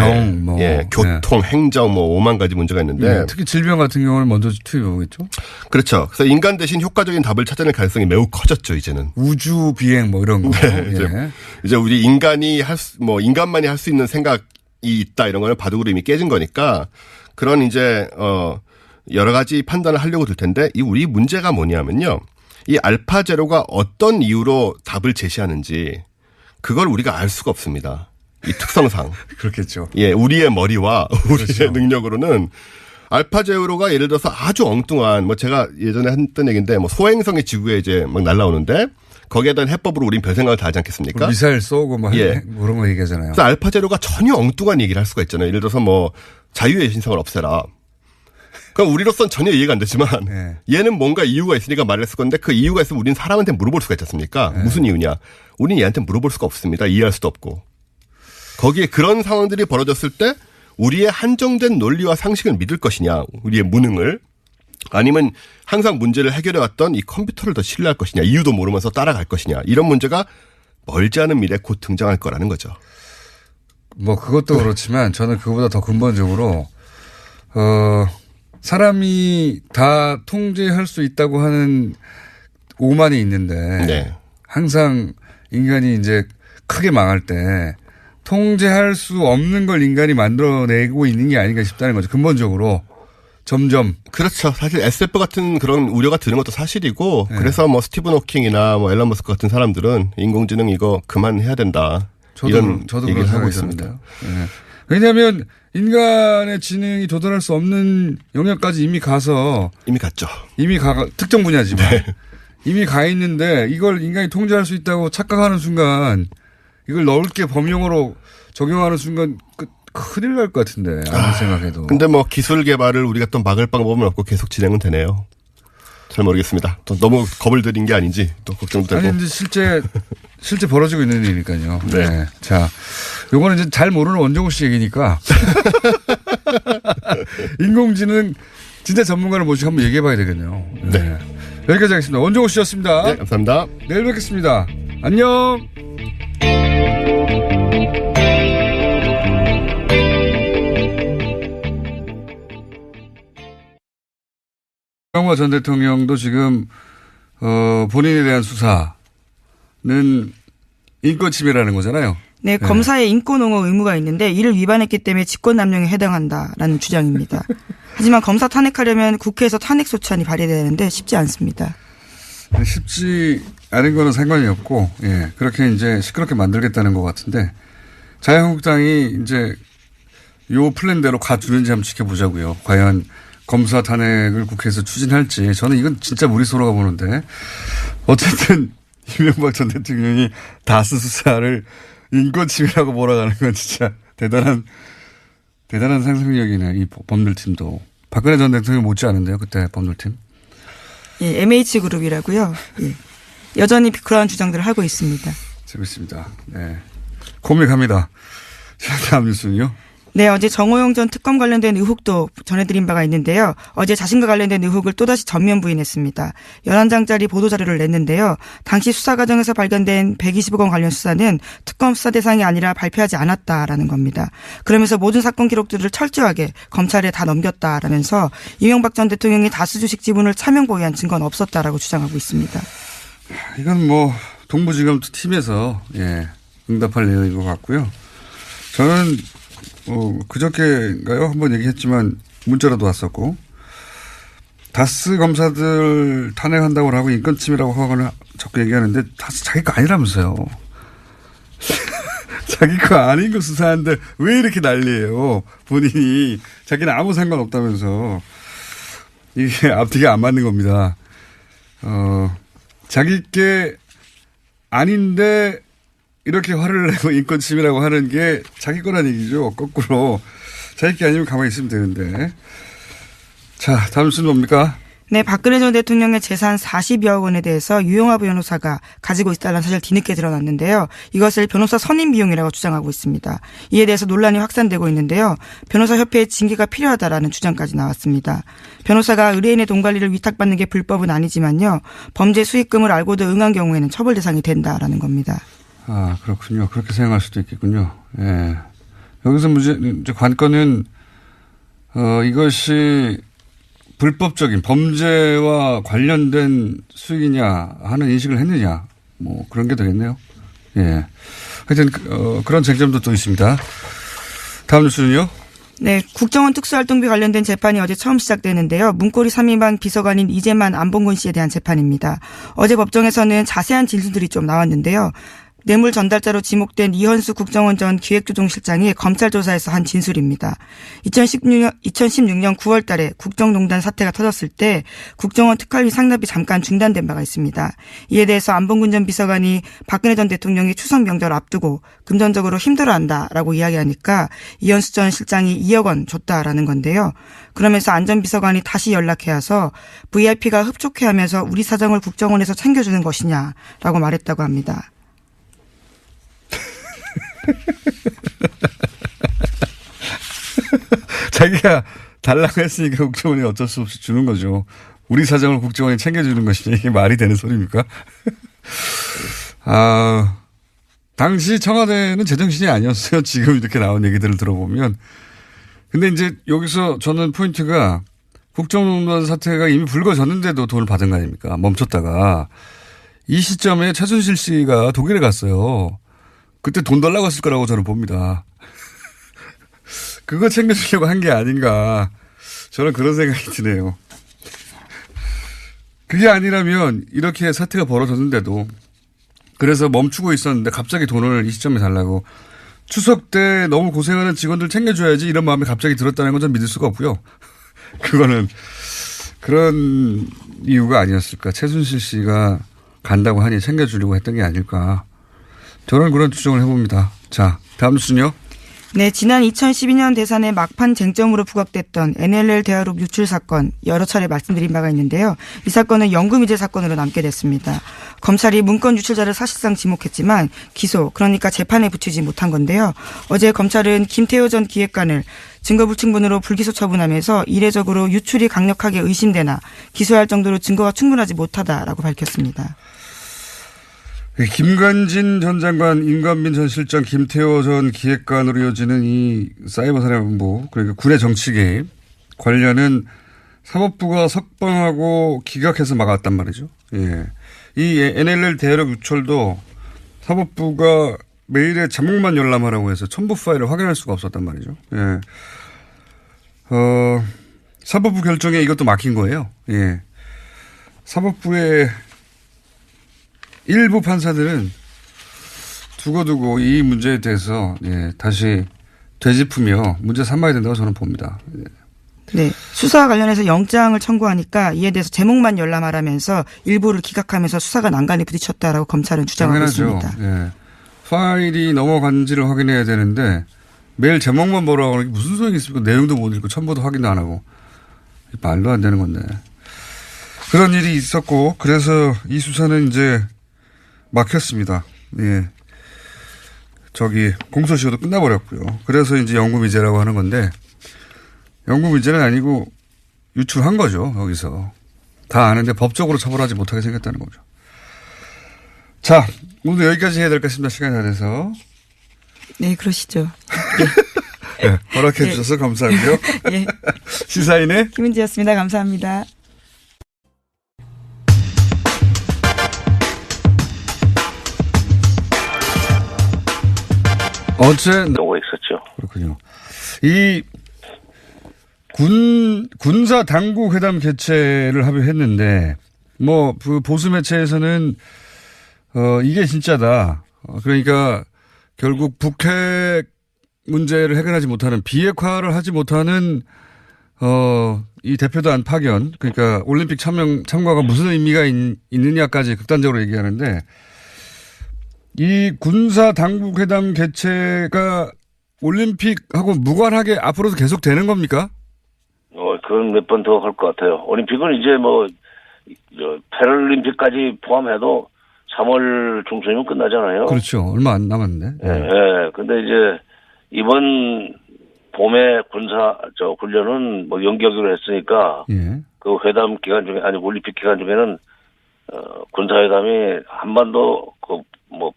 G: 예, 교통, 행정, 뭐 5만 가지 문제가 있는데
A: 네, 특히 질병 같은 경우는 먼저 투입해보겠죠.
G: 그렇죠. 그래서 인간 대신 효과적인 답을 찾아낼 가능성이 매우 커졌죠, 이제는.
A: 우주 비행 뭐 이런 거.
G: 네, 이제 우리 인간이 인간만이 할 수 있는 생각이 있다 이런 거는 바둑으로 이미 깨진 거니까 그런 이제 여러 가지 판단을 하려고 들 텐데 우리 문제가 뭐냐면요. 이 알파제로가 어떤 이유로 답을 제시하는지 그걸 우리가 알 수가 없습니다. 이 특성상.
A: 그렇겠죠.
G: 예, 우리의 머리와 우리의
A: 그렇죠.
G: 능력으로는 알파제로가 예를 들어서 아주 엉뚱한 뭐 제가 예전에 했던 얘기인데 뭐 소행성이 지구에 이제 막 날라오는데 거기에 대한 해법으로 우린 별 생각을 다 하지 않겠습니까?
A: 미사일 쏘고 뭐
G: 예.
A: 그런 거 얘기하잖아요.
G: 그래서 알파제로가 전혀 엉뚱한 얘기를 할 수가 있잖아요. 예를 들어서 뭐 자유의 신성을 없애라. 그럼 우리로서는 전혀 이해가 안 되지만
A: 네.
G: 얘는 뭔가 이유가 있으니까 말했을 건데 그 이유가 있으면 우리는 사람한테 물어볼 수가 있지 않습니까?
A: 네.
G: 무슨 이유냐. 우리는 얘한테 물어볼 수가 없습니다. 이해할 수도 없고. 거기에 그런 상황들이 벌어졌을 때 우리의 한정된 논리와 상식을 믿을 것이냐. 우리의 무능을. 아니면 항상 문제를 해결해왔던 이 컴퓨터를 더 신뢰할 것이냐. 이유도 모르면서 따라갈 것이냐. 이런 문제가 멀지 않은 미래에 곧 등장할 거라는 거죠.
A: 뭐 그것도 그렇지만 저는 그거보다 더 근본적으로 사람이 다 통제할 수 있다고 하는 오만이 있는데
G: 네.
A: 항상 인간이 이제 크게 망할 때 통제할 수 없는 걸 인간이 만들어내고 있는 게 아닌가 싶다는 거죠. 근본적으로 점점.
G: 그렇죠. 사실 SF 같은 그런 우려가 드는 것도 사실이고
A: 네.
G: 그래서 뭐 스티븐 호킹이나 뭐 앨런 머스크 같은 사람들은 인공지능 이거 그만해야 된다.
A: 저도
G: 얘기를
A: 그런
G: 하고
A: 있습니다.
G: 있습니다.
A: 네. 왜냐하면 인간의 지능이 도달할 수 없는 영역까지 이미 가서
G: 이미 갔죠.
A: 특정 분야지만
G: 네.
A: 이미 가 있는데 이걸 인간이 통제할 수 있다고 착각하는 순간 이걸 넓게 범용으로 적용하는 순간 큰일 날 것 같은데 아무리 생각해도.
G: 근데 뭐 기술 개발을 우리가 또 막을 방법은 없고 계속 진행은 되네요. 잘 모르겠습니다. 또 너무 겁을 들인 게 아닌지 또 걱정도 되고.
A: 아니 근데 실제 벌어지고 있는 일이니까요.
G: 네.
A: 네. 자, 요거는 이제 잘 모르는 원종우 씨 얘기니까 인공지능 진짜 전문가를 모시고 한번 얘기해 봐야 되겠네요. 네. 네. 여기까지 하겠습니다. 원종우 씨였습니다.
G: 네, 감사합니다.
A: 내일 뵙겠습니다. 안녕. 박영화 전 대통령도 지금 본인에 대한 수사는 인권 침해라는 거잖아요.
B: 네, 검사의 인권 옹호 의무가 있는데 이를 위반했기 때문에 직권남용에 해당한다라는 주장입니다. 하지만 검사 탄핵하려면 국회에서 탄핵 소추안이 발의되는데 쉽지 않습니다.
A: 쉽지 않은 거는 상관이 없고, 예, 그렇게 이제 시끄럽게 만들겠다는 것 같은데 자유한국당이 이제 요 플랜대로 가주는지 한번 지켜보자고요. 과연 검사 탄핵을 국회에서 추진할지. 저는 이건 진짜 무리수라고 보는데 어쨌든 이명박 전 대통령이 다스 수사를 인권침해라고 몰아가는 건 진짜 대단한 상상력이네. 이 법률팀도. 박근혜 전 대통령 못지 않은데요. 그때 법률팀.
B: 예, MH그룹이라고요. 예. 여전히 그러한 주장들을 하고 있습니다.
A: 재밌습니다. 네. 코믹합니다. 자, 다음 뉴스는요.
B: 네, 어제 정호영 전 특검 관련된 의혹도 전해드린 바가 있는데요. 어제 자신과 관련된 의혹을 또다시 전면 부인했습니다. 11장짜리 보도자료를 냈는데요. 당시 수사 과정에서 발견된 120억 원 관련 수사는 특검 수사 대상이 아니라 발표하지 않았다라는 겁니다. 그러면서 모든 사건 기록들을 철저하게 검찰에 다 넘겼다라면서 이명박 전 대통령이 다수 주식 지분을 차명 보유한 증거는 없었다라고 주장하고 있습니다.
A: 이건 뭐 동부지검 팀에서 응답할 내용인 것 같고요. 저는 그저께인가요? 한번 얘기했지만 문자로도 왔었고 다스 검사들 탄핵한다고 하고 인권침해라고 하거나 자꾸 얘기하는데 다스 자기 거 아니라면서요. 자기 거 아닌 거 수사하는데 왜 이렇게 난리예요. 본인이 자기는 아무 상관없다면서 이게 앞뒤가 안 맞는 겁니다. 자기 게 아닌데 이렇게 화를 내고 인권 침해라고 하는 게 자기 거란 얘기죠. 거꾸로. 자기 게 아니면 가만히 있으면 되는데. 자, 다음 순 뭡니까?
B: 네, 박근혜 전 대통령의 재산 40여억 원에 대해서 유영하 변호사가 가지고 있다는 사실 뒤늦게 드러났는데요. 이것을 변호사 선임 비용이라고 주장하고 있습니다. 이에 대해서 논란이 확산되고 있는데요. 변호사협회의 징계가 필요하다라는 주장까지 나왔습니다. 변호사가 의뢰인의 돈 관리를 위탁받는 게 불법은 아니지만요. 범죄 수익금을 알고도 응한 경우에는 처벌 대상이 된다라는 겁니다.
A: 아, 그렇군요. 그렇게 생각할 수도 있겠군요. 예. 여기서 관건은 이것이 불법적인 범죄와 관련된 수익이냐 하는 인식을 했느냐 뭐 그런 게 되겠네요. 예. 하여튼 그런 쟁점도 또 있습니다. 다음 뉴스는요.
B: 네, 국정원 특수활동비 관련된 재판이 어제 처음 시작되는데요. 문고리 3인방 비서관인 이재만 안봉근 씨에 대한 재판입니다. 어제 법정에서는 자세한 진술들이 좀 나왔는데요. 뇌물 전달자로 지목된 이현수 국정원 전 기획조정실장이 검찰 조사에서 한 진술입니다. 2016년 9월 달에 국정농단 사태가 터졌을 때 국정원 특활비 상납이 잠깐 중단된 바가 있습니다. 이에 대해서 안봉근 전 비서관이 박근혜 전 대통령이 추석 명절 앞두고 금전적으로 힘들어한다라고 이야기하니까 이현수 전 실장이 2억 원 줬다라는 건데요. 그러면서 안 전 비서관이 다시 연락해와서 VIP가 흡족해하면서 우리 사정을 국정원에서 챙겨주는 것이냐라고 말했다고 합니다.
A: 자기가 달라고 했으니까 국정원이 어쩔 수 없이 주는 거죠. 우리 사정을 국정원이 챙겨주는 것이 이게 말이 되는 소리입니까? 아, 당시 청와대는 제정신이 아니었어요. 지금 이렇게 나온 얘기들을 들어보면. 근데 이제 여기서 저는 포인트가 국정농단 사태가 이미 불거졌는데도 돈을 받은 거 아닙니까? 멈췄다가 이 시점에 최순실 씨가 독일에 갔어요. 그때 돈 달라고 했을 거라고 저는 봅니다. 그거 챙겨주려고 한 게 아닌가. 저는 그런 생각이 드네요. 그게 아니라면 이렇게 사태가 벌어졌는데도 그래서 멈추고 있었는데 갑자기 돈을 이 시점에 달라고 추석 때 너무 고생하는 직원들 챙겨줘야지 이런 마음이 갑자기 들었다는 건 전 믿을 수가 없고요. 그거는 그런 이유가 아니었을까. 최순실 씨가 간다고 하니 챙겨주려고 했던 게 아닐까. 저는 그런 추정을 해봅니다. 자, 다음 순요.
B: 네, 지난 2012년 대선의 막판 쟁점으로 부각됐던 NLL 대화록 유출 사건 여러 차례 말씀드린 바가 있는데요. 이 사건은 연금이체 사건으로 남게 됐습니다. 검찰이 문건 유출자를 사실상 지목했지만 기소, 그러니까 재판에 붙이지 못한 건데요. 어제 검찰은 김태호 전 기획관을 증거불충분으로 불기소 처분하면서 이례적으로 유출이 강력하게 의심되나 기소할 정도로 증거가 충분하지 못하다라고 밝혔습니다.
A: 김관진 전 장관, 임관빈 전 실장, 김태호 전 기획관으로 이어지는 이 사이버 사령부, 그러니까 군의 정치 개입 관련은 사법부가 석방하고 기각해서 막았단 말이죠. 예. 이 NLL 대화록 유출도 사법부가 메일에 제목만 열람하라고 해서 첨부 파일을 확인할 수가 없었단 말이죠. 예. 사법부 결정에 이것도 막힌 거예요. 예. 사법부의 일부 판사들은 두고두고 이 문제에 대해서 다시 되짚으며 문제 삼아야 된다고 저는 봅니다.
B: 네, 수사와 관련해서 영장을 청구하니까 이에 대해서 제목만 열람하라면서 일부를 기각하면서 수사가 난간에 부딪혔다라고 검찰은 주장하고 있습니다.
A: 예. 파일이 넘어간지를 확인해야 되는데 매일 제목만 보라고 하는 게 무슨 소용이 있습니까? 내용도 못 읽고 첨부도 확인도 안 하고. 말도 안 되는 건데. 그런 일이 있었고 그래서 이 수사는 이제 막혔습니다. 예. 공소시효도 끝나버렸고요. 그래서 이제 연금이체라고 하는 건데, 연금이체는 아니고 유출한 거죠, 여기서. 다 아는데 법적으로 처벌하지 못하게 생겼다는 거죠. 자, 오늘 여기까지 해야 될 것 같습니다. 시간이 다 돼서.
B: 네, 그러시죠.
A: 네, 허락해 주셔서 감사하고요.
B: 예.
A: 시사인의
B: 김은지였습니다. 감사합니다.
A: 어제
D: 경우가 있었죠.
A: 그렇군요. 이 군사 당국 회담 개최를 합의했는데 뭐 그 보수 매체에서는 이게 진짜다. 그러니까 결국 북핵 문제를 해결하지 못하는 비핵화를 하지 못하는 이 대표단 파견 그러니까 올림픽 참가가 무슨 의미가 있느냐까지 극단적으로 얘기하는데 이 군사 당국 회담 개최가 올림픽하고 무관하게 앞으로도 계속 되는 겁니까?
D: 그건 몇 번 더 할 것 같아요. 올림픽은 이제 패럴림픽까지 포함해도 3월 중순이면 끝나잖아요.
A: 그렇죠. 얼마 안 남았는데.
D: 예. 근데 이제 이번 봄에 훈련은 연기하기로 했으니까 그 회담 기간 중에 올림픽 기간 중에는 군사회담이 한반도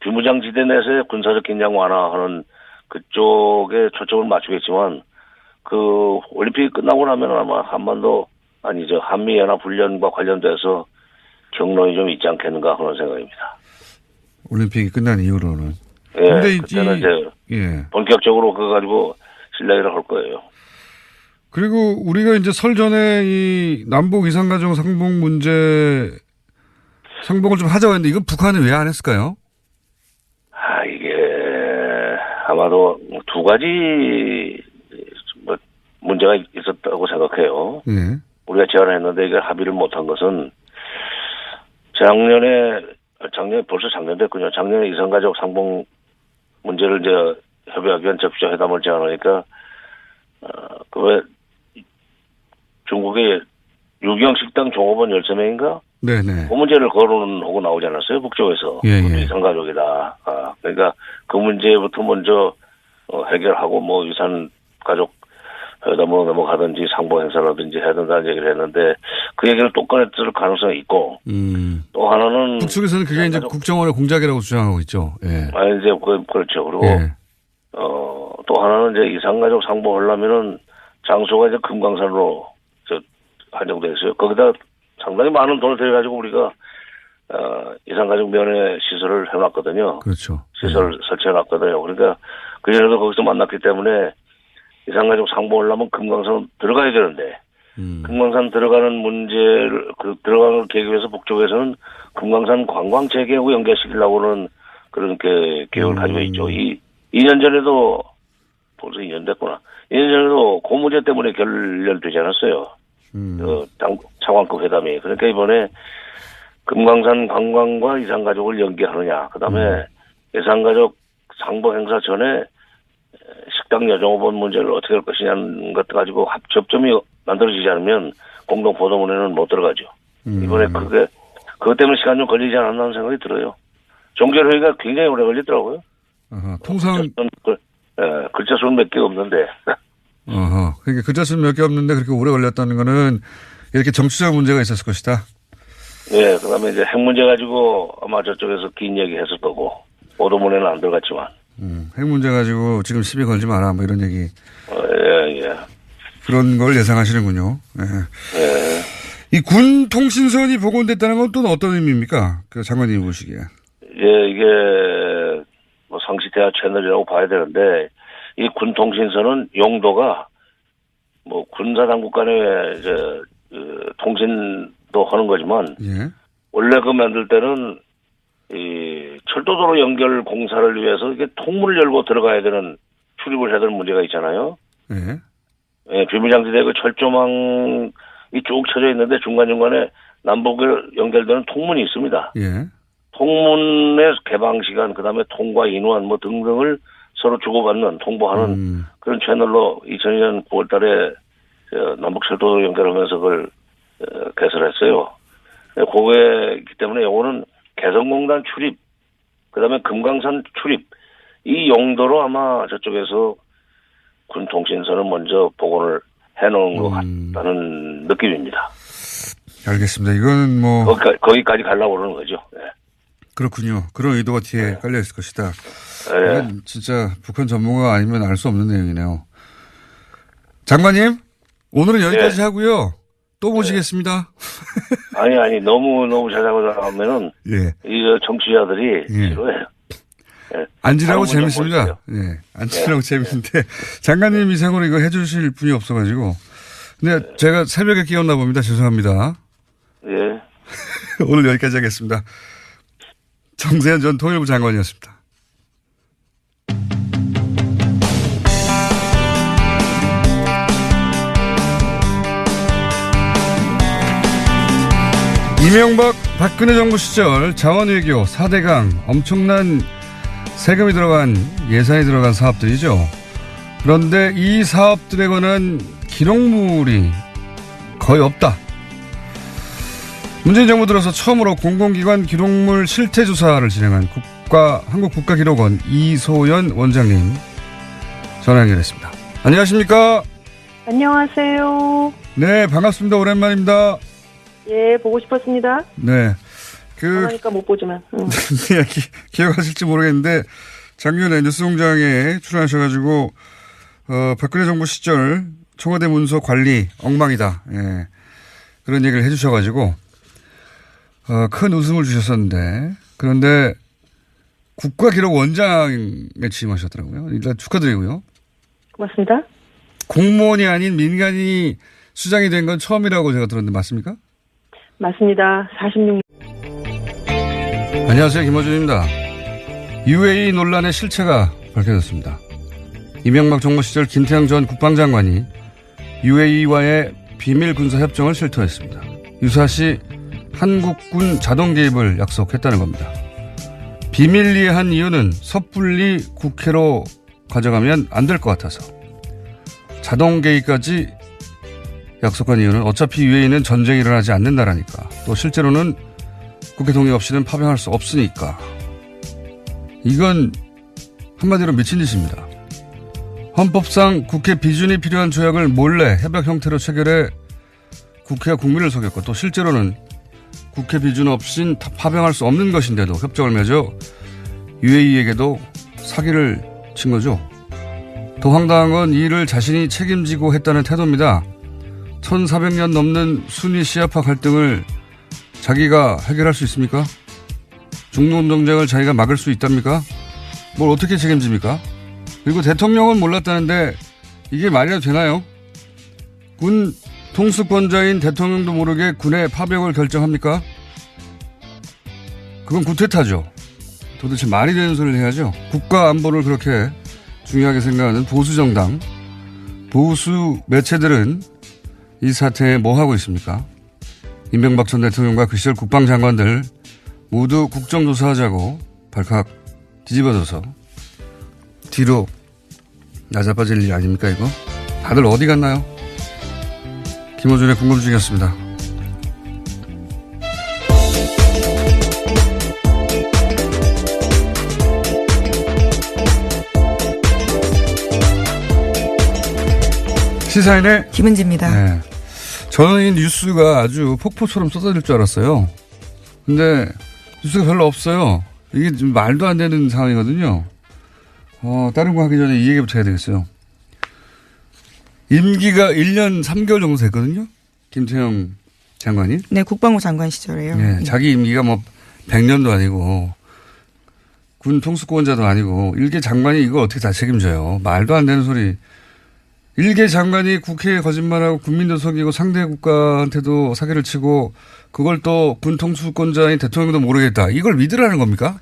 D: 비무장지대 내에서의 군사적 긴장 완화하는 그쪽에 초점을 맞추겠지만 그 올림픽이 끝나고 나면 아마 한미연합 훈련과 관련돼서 경론이 좀 있지 않겠는가 그런 생각입니다.
A: 올림픽이 끝난 이후로는.
D: 예. 그때는 이제 본격적으로 그거 가지고 실내기를 할 거예요.
A: 그리고 우리가 이제 설 전에 이 남북 이산가족 상봉을 좀 하자고 했는데 이건 북한은 왜 안 했을까요?
D: 이게 아마도 두 가지 문제가 있었다고 생각해요. 우리가 제안을 했는데 이걸 합의를 못한 것은 작년에 벌써 작년 됐군요. 작년에 이산가족 상봉 문제를 이제 협의하기 위한 적시자 회담을 제안하니까 왜 중국의 유경 식당 종업원 13명인가?
A: 네네.
D: 그 문제를 거론하고 나오지 않았어요? 북쪽에서. 이산가족이다. 그러니까 그 문제부터 먼저 해결하고 이산가족 회담으로 넘어가든지 상봉 행사라든지 해야 된다는 얘기를 했는데 그 얘기를 또 꺼냈을 가능성이 있고 또 하나는
A: 북쪽에서는 그게 이제 국정원의 공작이라고 주장하고 있죠. 예.
D: 이제 그렇죠. 그리고 또 하나는 이제 이산가족 상봉하려면은 장소가 이제 금강산으로 한정돼 있어요. 거기다 상당히 많은 돈을 들여가지고 우리가 이산가족 면회 시설을 해놨거든요.
A: 그렇죠.
D: 시설을 설치해놨거든요. 그러니까 그전에도 거기서 만났기 때문에 이산가족 상봉하려면 금강산 들어가야 되는데 금강산 들어가는 문제를 들어가는 계획에서 북쪽에서는 금강산 관광 재개하고 연계시키려고는 그런 계획을 가지고 있죠. 2년 전에도 벌써 2년 됐구나. 2년 전에도 그 문제 때문에 결렬되지 않았어요. 차관급 회담이. 그러니까 이번에 금강산 관광과 이산가족을 연계하느냐. 그다음에 이산가족 상봉 행사 전에 식당 여종업원 문제를 어떻게 할 것이냐는 것 가지고 접점이 만들어지지 않으면 공동 보도문에는 못 들어가죠. 이번에 그것 때문에 시간 좀 걸리지 않았나 하는 생각이 들어요. 종결회의가 굉장히 오래 걸리더라고요.
A: 통상
D: 글자 수는 몇 개 없는데.
A: 그러니까 글자 수는 몇 개 없는데 그렇게 오래 걸렸다는 거는 이렇게 정치적 문제가 있었을 것이다.
D: 네, 그다음에 이제 핵 문제 가지고 아마 저쪽에서 긴 얘기 했을 거고 보도문에는 안 들어갔지만.
A: 핵 문제 가지고 지금 시비 걸지 마라 뭐 이런 얘기.
D: 예.
A: 그런 걸 예상하시는군요. 이 군 통신선이 복원됐다는 건 또 어떤 의미입니까? 그 장관님이 보시기에.
D: 이게 상시 대화 채널이라고 봐야 되는데 이 군 통신선은 용도가 군사 당국 간의 통신도 하는 거지만 원래 그 만들 때는 이 철도도로 연결 공사를 위해서 이게 통문을 열고 들어가야 되는 출입을 해야 되는 문제가 있잖아요. 비무장지대 그 철조망이 쭉 쳐져 있는데 중간중간에 남북을 연결되는 통문이 있습니다. 통문의 개방 시간, 그 다음에 통과 인원 등등을 서로 주고받는, 통보하는 그런 채널로 2002년 9월 달에 남북 철도로 연결하면서 그걸 개설했어요. 그거이기 때문에 요거는 개성공단 출입, 그 다음에 금강산 출입, 이 용도로 아마 저쪽에서 군 통신선을 먼저 복원을 해놓은 것 같다는 느낌입니다.
A: 알겠습니다. 이거는
D: 거기까지 가려고 그러는 거죠. 네.
A: 그렇군요. 그런 의도가 뒤에 깔려 있을 것이다. 이건 진짜 북한 전문가가 아니면 알 수 없는 내용이네요. 장관님, 오늘은 여기까지 하고요. 또 모시겠습니다.
D: 아니, 너무 자작하면은, 이 정치자들이 싫어해요.
A: 앉으라고 재밌습니다. 앉으라고 재밌는데, 장관님 이상으로 이거 해주실 분이 없어가지고. 근데 제가 새벽에 끼웠나 봅니다. 죄송합니다. 오늘 여기까지 하겠습니다. 정세현 전 통일부 장관이었습니다. 이명박 박근혜 정부 시절 자원외교 4대강 엄청난 세금이 들어간 예산이 들어간 사업들이죠. 그런데 이 사업들에 관한 기록물이 거의 없다. 문재인 정부 들어서 처음으로 공공기관 기록물 실태조사를 진행한 한국국가기록원 이소연 원장님 전화 연결했습니다. 안녕하십니까?
E: 안녕하세요.
A: 네, 반갑습니다. 오랜만입니다.
E: 예, 보고 싶었습니다.
A: 네.
E: 그러니까 못 보지만.
A: 기억하실지 모르겠는데 작년에 뉴스공장에 출연하셔가지고 박근혜 정부 시절 청와대 문서 관리 엉망이다. 예. 그런 얘기를 해주셔가지고 큰 웃음을 주셨었는데 그런데 국가기록원장에 취임하셨더라고요. 일단 축하드리고요.
E: 고맙습니다.
A: 공무원이 아닌 민간인이 수장이 된 건 처음이라고 제가 들었는데 맞습니까?
E: 맞습니다. 46년.
A: 안녕하세요. 김어준입니다. UAE 논란의 실체가 밝혀졌습니다. 이명박 정부 시절 김태형 전 국방장관이 UAE와의 비밀 군사 협정을 실토했습니다. 유사시 한국군 자동 개입을 약속했다는 겁니다. 비밀리에 한 이유는 섣불리 국회로 가져가면 안 될 것 같아서. 자동 개입까지 약속한 이유는 어차피 UAE는 전쟁이 일어나지 않는 나라니까. 또 실제로는 국회 동의 없이는 파병할 수 없으니까. 이건 한마디로 미친 짓입니다. 헌법상 국회 비준이 필요한 조약을 몰래 협약 형태로 체결해 국회와 국민을 속였고 또 실제로는 국회 비준 없인 파병할 수 없는 것인데도 협정을 맺어 UAE에게도 사기를 친 거죠. 더 황당한 건 이 일을 자신이 책임지고 했다는 태도입니다. 1400년 넘는 순위 시아파 갈등을 자기가 해결할 수 있습니까? 중동 전쟁을 자기가 막을 수 있답니까? 뭘 어떻게 책임집니까? 그리고 대통령은 몰랐다는데 이게 말이나 되나요? 군 통수권자인 대통령도 모르게 군의 파병을 결정합니까? 그건 구태타죠. 도대체 말이 되는 소리를 해야죠. 국가 안보를 그렇게 중요하게 생각하는 보수정당, 보수 매체들은 이 사태에 뭐 하고 있습니까? 이명박 전 대통령과 그 시절 국방장관들 모두 국정조사하자고 발칵 뒤집어져서 뒤로 나자빠질 일 아닙니까 이거? 다들 어디 갔나요? 김호준의 궁금증이었습니다. 시사인의
B: 김은지입니다.
A: 네. 저는 이 뉴스가 아주 폭포처럼 쏟아질 줄 알았어요. 근데 뉴스가 별로 없어요. 이게 좀 말도 안 되는 상황이거든요. 다른 거 하기 전에 이 얘기부터 해야 되겠어요. 임기가 1년 3개월 정도 됐거든요. 김태형 장관이.
B: 네, 국방부 장관 시절에요.
A: 네, 자기 임기가 뭐 100년도 아니고 군 통수권자도 아니고 일개 장관이 이걸 어떻게 다 책임져요. 말도 안 되는 소리. 일개 장관이 국회에 거짓말하고 국민도 속이고 상대 국가한테도 사기를 치고 그걸 또 군 통수권자인 대통령도 모르겠다. 이걸 믿으라는 겁니까?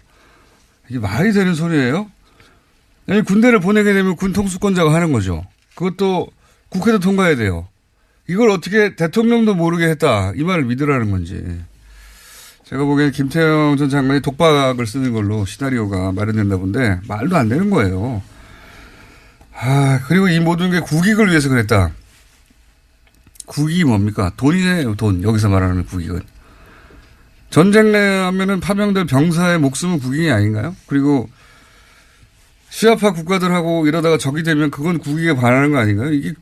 A: 이게 말이 되는 소리예요? 아니, 군대를 보내게 되면 군 통수권자가 하는 거죠. 그것도 국회도 통과해야 돼요. 이걸 어떻게 대통령도 모르게 했다. 이 말을 믿으라는 건지. 제가 보기에는 김태형 전 장관이 독박을 쓰는 걸로 시나리오가 마련된다 본데 말도 안 되는 거예요. 그리고 이 모든 게 국익을 위해서 그랬다. 국익이 뭡니까? 돈이네요, 돈. 여기서 말하는 국익은. 전쟁 내면은 파병될 병사의 목숨은 국익이 아닌가요? 그리고 시아파 국가들하고 이러다가 적이 되면 그건 국익에 반하는 거 아닌가요? 이게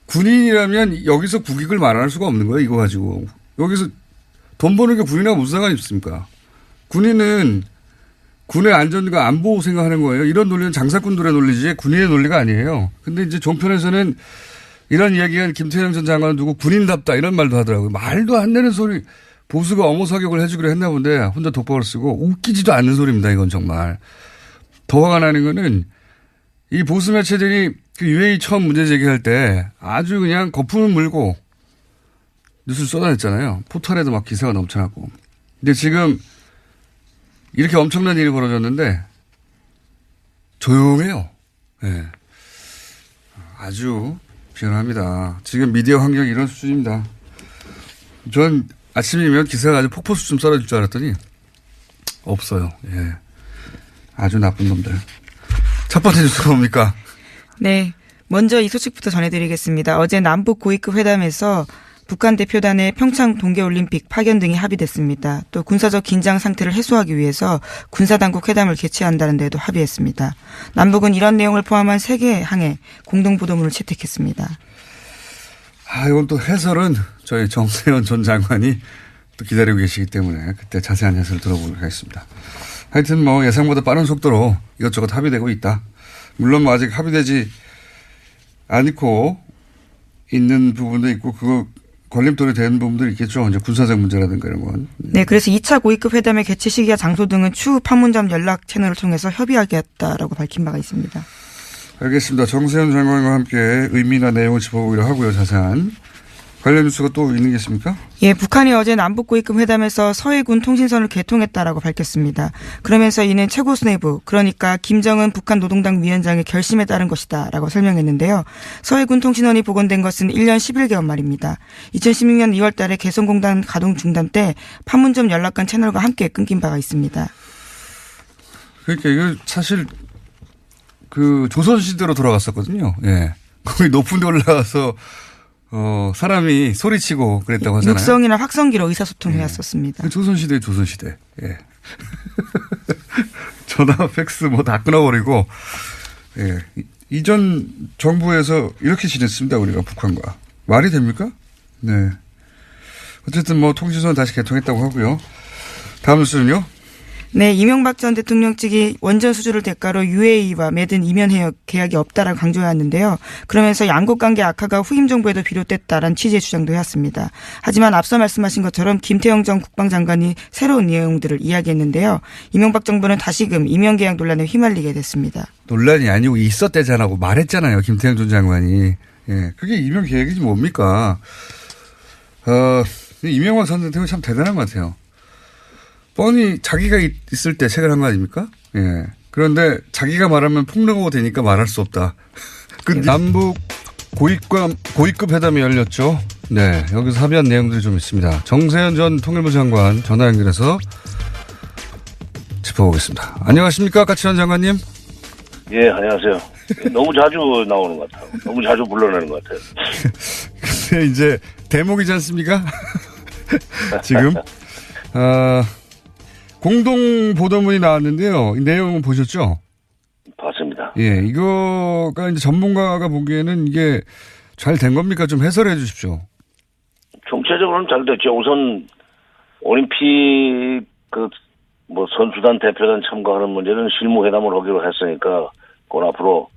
A: 군인이라면 여기서 국익을 말할 수가 없는 거예요, 이거 가지고. 여기서 돈 버는 게 군인하고 무슨 상관이 있습니까? 군인은 군의 안전과 안보 생각하는 거예요. 이런 논리는 장사꾼들의 논리지 군인의 논리가 아니에요. 근데 이제 종편에서는 이런 이야기가 김태형 전 장관은 누구 군인답다 이런 말도 하더라고요. 말도 안 되는 소리. 보수가 어머 사격을 해주기로 했나 본데 혼자 독박을 쓰고 웃기지도 않는 소리입니다. 이건 정말. 더 화가 나는 거는 이 보수 매체들이 그 UAE 처음 문제 제기할 때 아주 그냥 거품을 물고 뉴스를 쏟아냈잖아요. 포털에도 막 기사가 넘쳐났고. 근데 지금 이렇게 엄청난 일이 벌어졌는데 조용해요. 네. 아주 비관합니다. 지금 미디어 환경이 이런 수준입니다. 전 아침이면 기사가 아주 폭포수준 쏟아질 줄 알았더니 없어요. 예. 아주 나쁜 놈들. 첫 번째 뉴스가 뭡니까?
B: 네. 먼저 이 소식부터 전해드리겠습니다. 어제 남북 고위급 회담에서 북한 대표단의 평창 동계올림픽 파견 등이 합의됐습니다. 또 군사적 긴장 상태를 해소하기 위해서 군사당국 회담을 개최한다는 데도 합의했습니다. 남북은 이런 내용을 포함한 3개의 항에 공동보도문을 채택했습니다.
A: 이건 또 해설은 저희 정세현 전 장관이 또 기다리고 계시기 때문에 그때 자세한 해설을 들어보도록 하겠습니다. 하여튼 뭐 예상보다 빠른 속도로 이것저것 합의되고 있다. 물론 뭐 아직 합의되지 않고 있는 부분도 있고 그거 걸림돌이 되는 부분도 있겠죠. 이제 군사적 문제라든가 이런 건.
B: 네, 그래서 2차 고위급 회담의 개최 시기와 장소 등은 추후 판문점 연락 채널을 통해서 협의하겠다라고 밝힌 바가 있습니다.
A: 알겠습니다. 정세현 장관과 함께 의미나 내용을 짚어보기로 하고요. 자세한. 관련 뉴스가 또 있는 게 있습니까?
B: 예, 북한이 어제 남북 고위급 회담에서 서해군 통신선을 개통했다라고 밝혔습니다. 그러면서 이는 최고 수뇌부, 그러니까 김정은 북한 노동당 위원장의 결심에 따른 것이다라고 설명했는데요. 서해군 통신원이 복원된 것은 1년 11개월 말입니다. 2016년 2월 달에 개성공단 가동 중단 때 판문점 연락관 채널과 함께 끊긴 바가 있습니다.
A: 그러니까 이거 사실 그 조선시대로 돌아갔었거든요. 예. 거기 높은 데 올라가서 사람이 소리치고 그랬다고 하잖아요.
B: 육성이나 확성기로 의사소통을 해왔었습니다.
A: 조선시대. 예. 전화, 팩스 뭐 다 끊어버리고, 예. 이전 정부에서 이렇게 지냈습니다. 우리가 북한과. 말이 됩니까? 네. 어쨌든 뭐 통신선 다시 개통했다고 하고요. 다음 뉴스는요?
B: 네, 이명박 전 대통령 측이 원전 수주를 대가로 UAE와 맺은 이면 계약이 없다라고 강조해왔는데요. 그러면서 양국 관계 악화가 후임 정부에도 비롯됐다라는 취지의 주장도 해왔습니다. 하지만 앞서 말씀하신 것처럼 김태형 전 국방장관이 새로운 내용들을 이야기했는데요. 이명박 정부는 다시금 이면 계약 논란에 휘말리게 됐습니다.
A: 논란이 아니고 있었대잖아요. 말했잖아요. 김태형 전 장관이. 예, 그게 이면 계약이지 뭡니까? 이명박 전 대통령이 참 대단한 것 같아요. 뻔히 자기가 있을 때 책을 한 거 아닙니까? 예. 그런데 자기가 말하면 폭로가 되니까 말할 수 없다. 그 남북 고위급 회담이 열렸죠. 네. 여기서 합의한 내용들이 좀 있습니다. 정세현 전 통일부 장관 전화 연결해서 짚어보겠습니다. 안녕하십니까? 까치환 장관님.
D: 예, 안녕하세요. 너무 자주 나오는 것 같아요. 너무 자주 불러내는 것 같아요.
A: 근데 이제 대목이지 않습니까? 지금. 공동 보도문이 나왔는데요. 이 내용은 보셨죠?
D: 봤습니다.
A: 예, 이거가 이제 전문가가 보기에는 이게 잘 된 겁니까? 좀 해설해 주십시오.
D: 총체적으로는 잘 됐죠. 우선 올림픽 선수단 대표단 참가하는 문제는 실무회담을 하기로 했으니까 그건 앞으로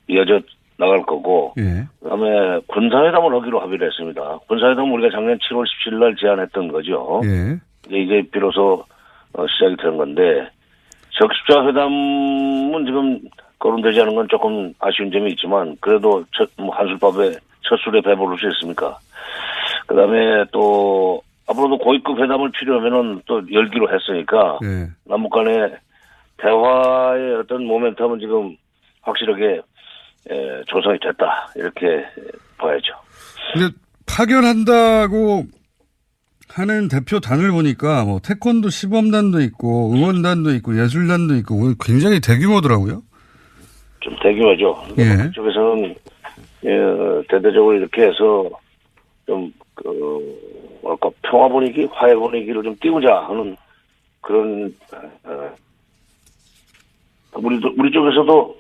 D: 이어져 나갈 거고. 예. 그다음에 군사회담을 하기로 합의를 했습니다. 군사회담은 우리가 작년 7월 17일 날 제안했던 거죠. 예. 이제 비로소 시작이 된 건데 적십자 회담은 지금 거론되지 않은 건 조금 아쉬운 점이 있지만 그래도 한술밥에 첫 술에 배부를 수 있습니까? 그다음에 또 앞으로도 고위급 회담을 필요하면은 또 열기로 했으니까 남북 간의 대화의 어떤 모멘텀은 지금 확실하게 조성이 됐다 이렇게 봐야죠.
A: 근데 파견한다고 하는 대표단을 보니까 뭐 태권도 시범단도 있고 응원단도 있고 예술단도 있고 굉장히 대규모더라고요.
D: 좀 대규모죠.
A: 예.
D: 그쪽에서는 대대적으로 이렇게 해서 좀 평화 분위기, 화해 분위기를 좀 띄우자 하는 그런 우리 쪽에서도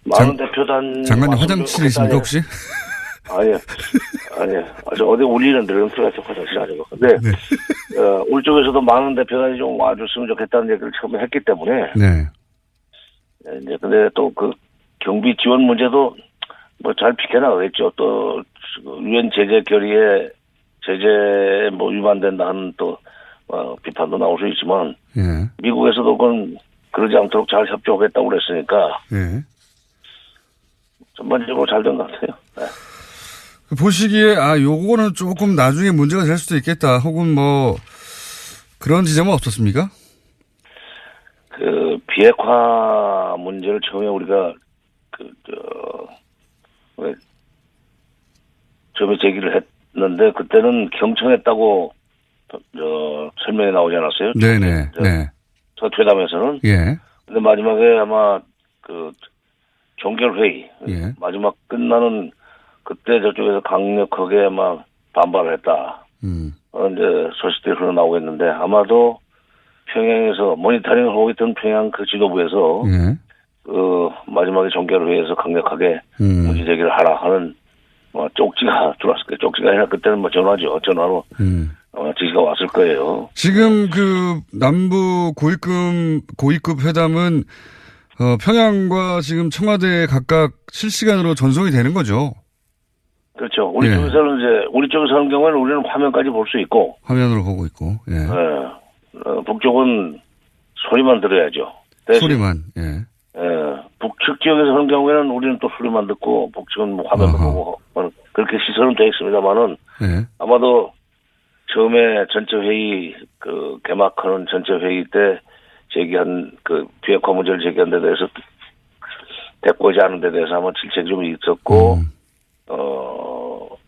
D: 많은 대표단
A: 장관님 화장실 있습니까 혹시?
D: 아니, 어디 울리는데 연필같이 화장실 아니고. 근데, 우리 쪽에서도 많은 대표단이 좀 와줬으면 좋겠다는 얘기를 처음에 했기 때문에. 네. 이제, 근데 또 경비 지원 문제도 잘 비켜나가겠죠. 또, 유엔 제재 결의에 제재 위반된다는 또, 비판도 나올 수 있지만. 미국에서도 그건 그러지 않도록 잘 협조하겠다고 그랬으니까. 전반적으로 잘 된 것 같아요. 네.
A: 보시기에 요거는 조금 나중에 문제가 될 수도 있겠다. 혹은 그런 지점은 없었습니까?
D: 비핵화 문제를 처음에 우리가 처음에 제기를 했는데 그때는 경청했다고 설명이 나오지 않았어요?
A: 네네. 네.
D: 첫 회담에서는.
A: 예.
D: 근데 마지막에 아마 종결회의.
A: 예.
D: 마지막 끝나는 그때 저쪽에서 강력하게 아마 반발을 했다. 이제 소식들이 흘러나오고 있는데 아마도 평양에서 모니터링을 하고 있던 평양 그 지도부에서
A: 예.
D: 마지막에 종결회의에서 강력하게 문제 제기를 하라 하는 쪽지가 들어왔을 거예요. 쪽지가 아니라 그때는 전화죠. 전화로 지시가 왔을 거예요.
A: 지금 그 남부 고위급 회담은 평양과 지금 청와대에 각각 실시간으로 전송이 되는 거죠.
D: 그렇죠. 우리 쪽에서 하는 경우에는 우리는 화면까지 볼 수 있고.
A: 화면으로 보고 있고. 예.
D: 북쪽은 소리만 들어야죠.
A: 소리만. 예.
D: 북측 지역에서 하는 경우에는 우리는 또 소리만 듣고 북측은 화면도 보고 그렇게 시설은 되어 있습니다만은
A: 예.
D: 아마도 처음에 전체 회의 개막하는 전체 회의 때 제기한 비핵화 문제를 제기한 데 대해서 대꾸하지 않은 데 대해서 아마 질책이 좀 있었고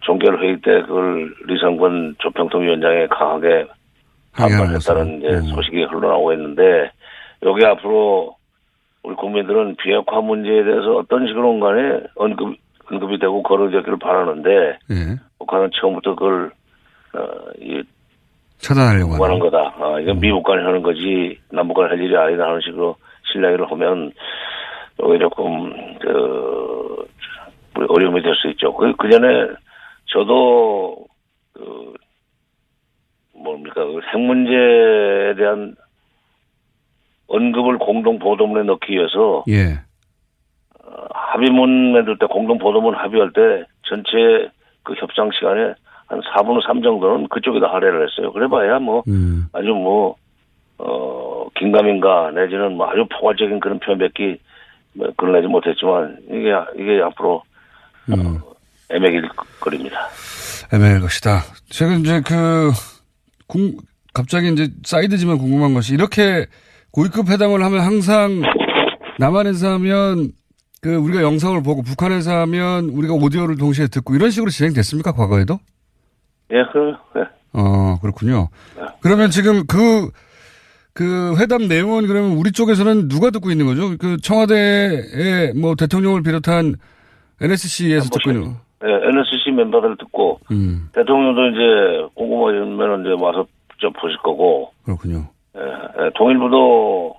D: 종결회의 때 그걸 리성권 조평통위원장에 강하게 반발했다는 소식이 흘러나오고 있는데 여기 앞으로 우리 국민들은 비핵화 문제에 대해서 어떤 식으로 간에 언급이 되고 거론되기를 바라는데 북한은 처음부터 그걸
A: 차단하려고
D: 하는 거다. 이건 미국 간에 하는 거지 남북 간에 할 일이 아니다 하는 식으로 신뢰를 하면 여기 조금 어려움이 될 수 있죠. 그 전에 저도 핵 문제에 대한 언급을 공동 보도문에 넣기 위해서 합의문 만들 때 공동 보도문 합의할 때 전체 그 협상 시간에 한 4분의 3 정도는 그쪽에다 할애를 했어요. 그래봐야 아주 긴가민가 내지는 아주 포괄적인 그런 표현밖에 그러내지 못했지만 이게 앞으로 애매길 거리입니다.
A: 애매할 것이다. 제가 이제 갑자기 이제 사이드지만 궁금한 것이 이렇게 고위급 회담을 하면 항상 남한에서 하면 우리가 영상을 보고 북한에서 하면 우리가 오디오를 동시에 듣고 이런 식으로 진행됐습니까? 과거에도?
D: 예,
A: 그렇군요. 그러면 지금 그 회담 내용은 그러면 우리 쪽에서는 누가 듣고 있는 거죠? 청와대의 대통령을 비롯한 NSC에서 듣고 있는.
D: 네, NSC 멤버들 듣고 대통령도 이제 궁금하면 이제 와서 좀 보실 거고.
A: 그렇군요.
D: 통일부도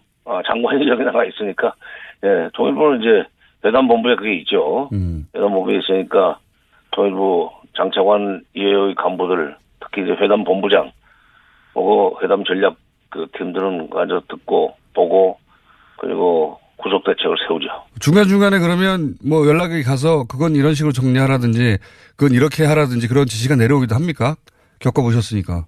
D: 장관이 여기 나가 있으니까 통일부는 이제 회담본부에 그게 있죠. 회담본부에 있으니까 통일부 장차관 이외의 간부들 특히 이제 회담본부장 보고 회담 전략 팀들은 가서 듣고 보고 그리고 구속 대책을 세우죠.
A: 중간중간에 그러면 연락이 가서 그건 이런 식으로 정리하라든지 그건 이렇게 하라든지 그런 지시가 내려오기도 합니까? 겪어보셨으니까.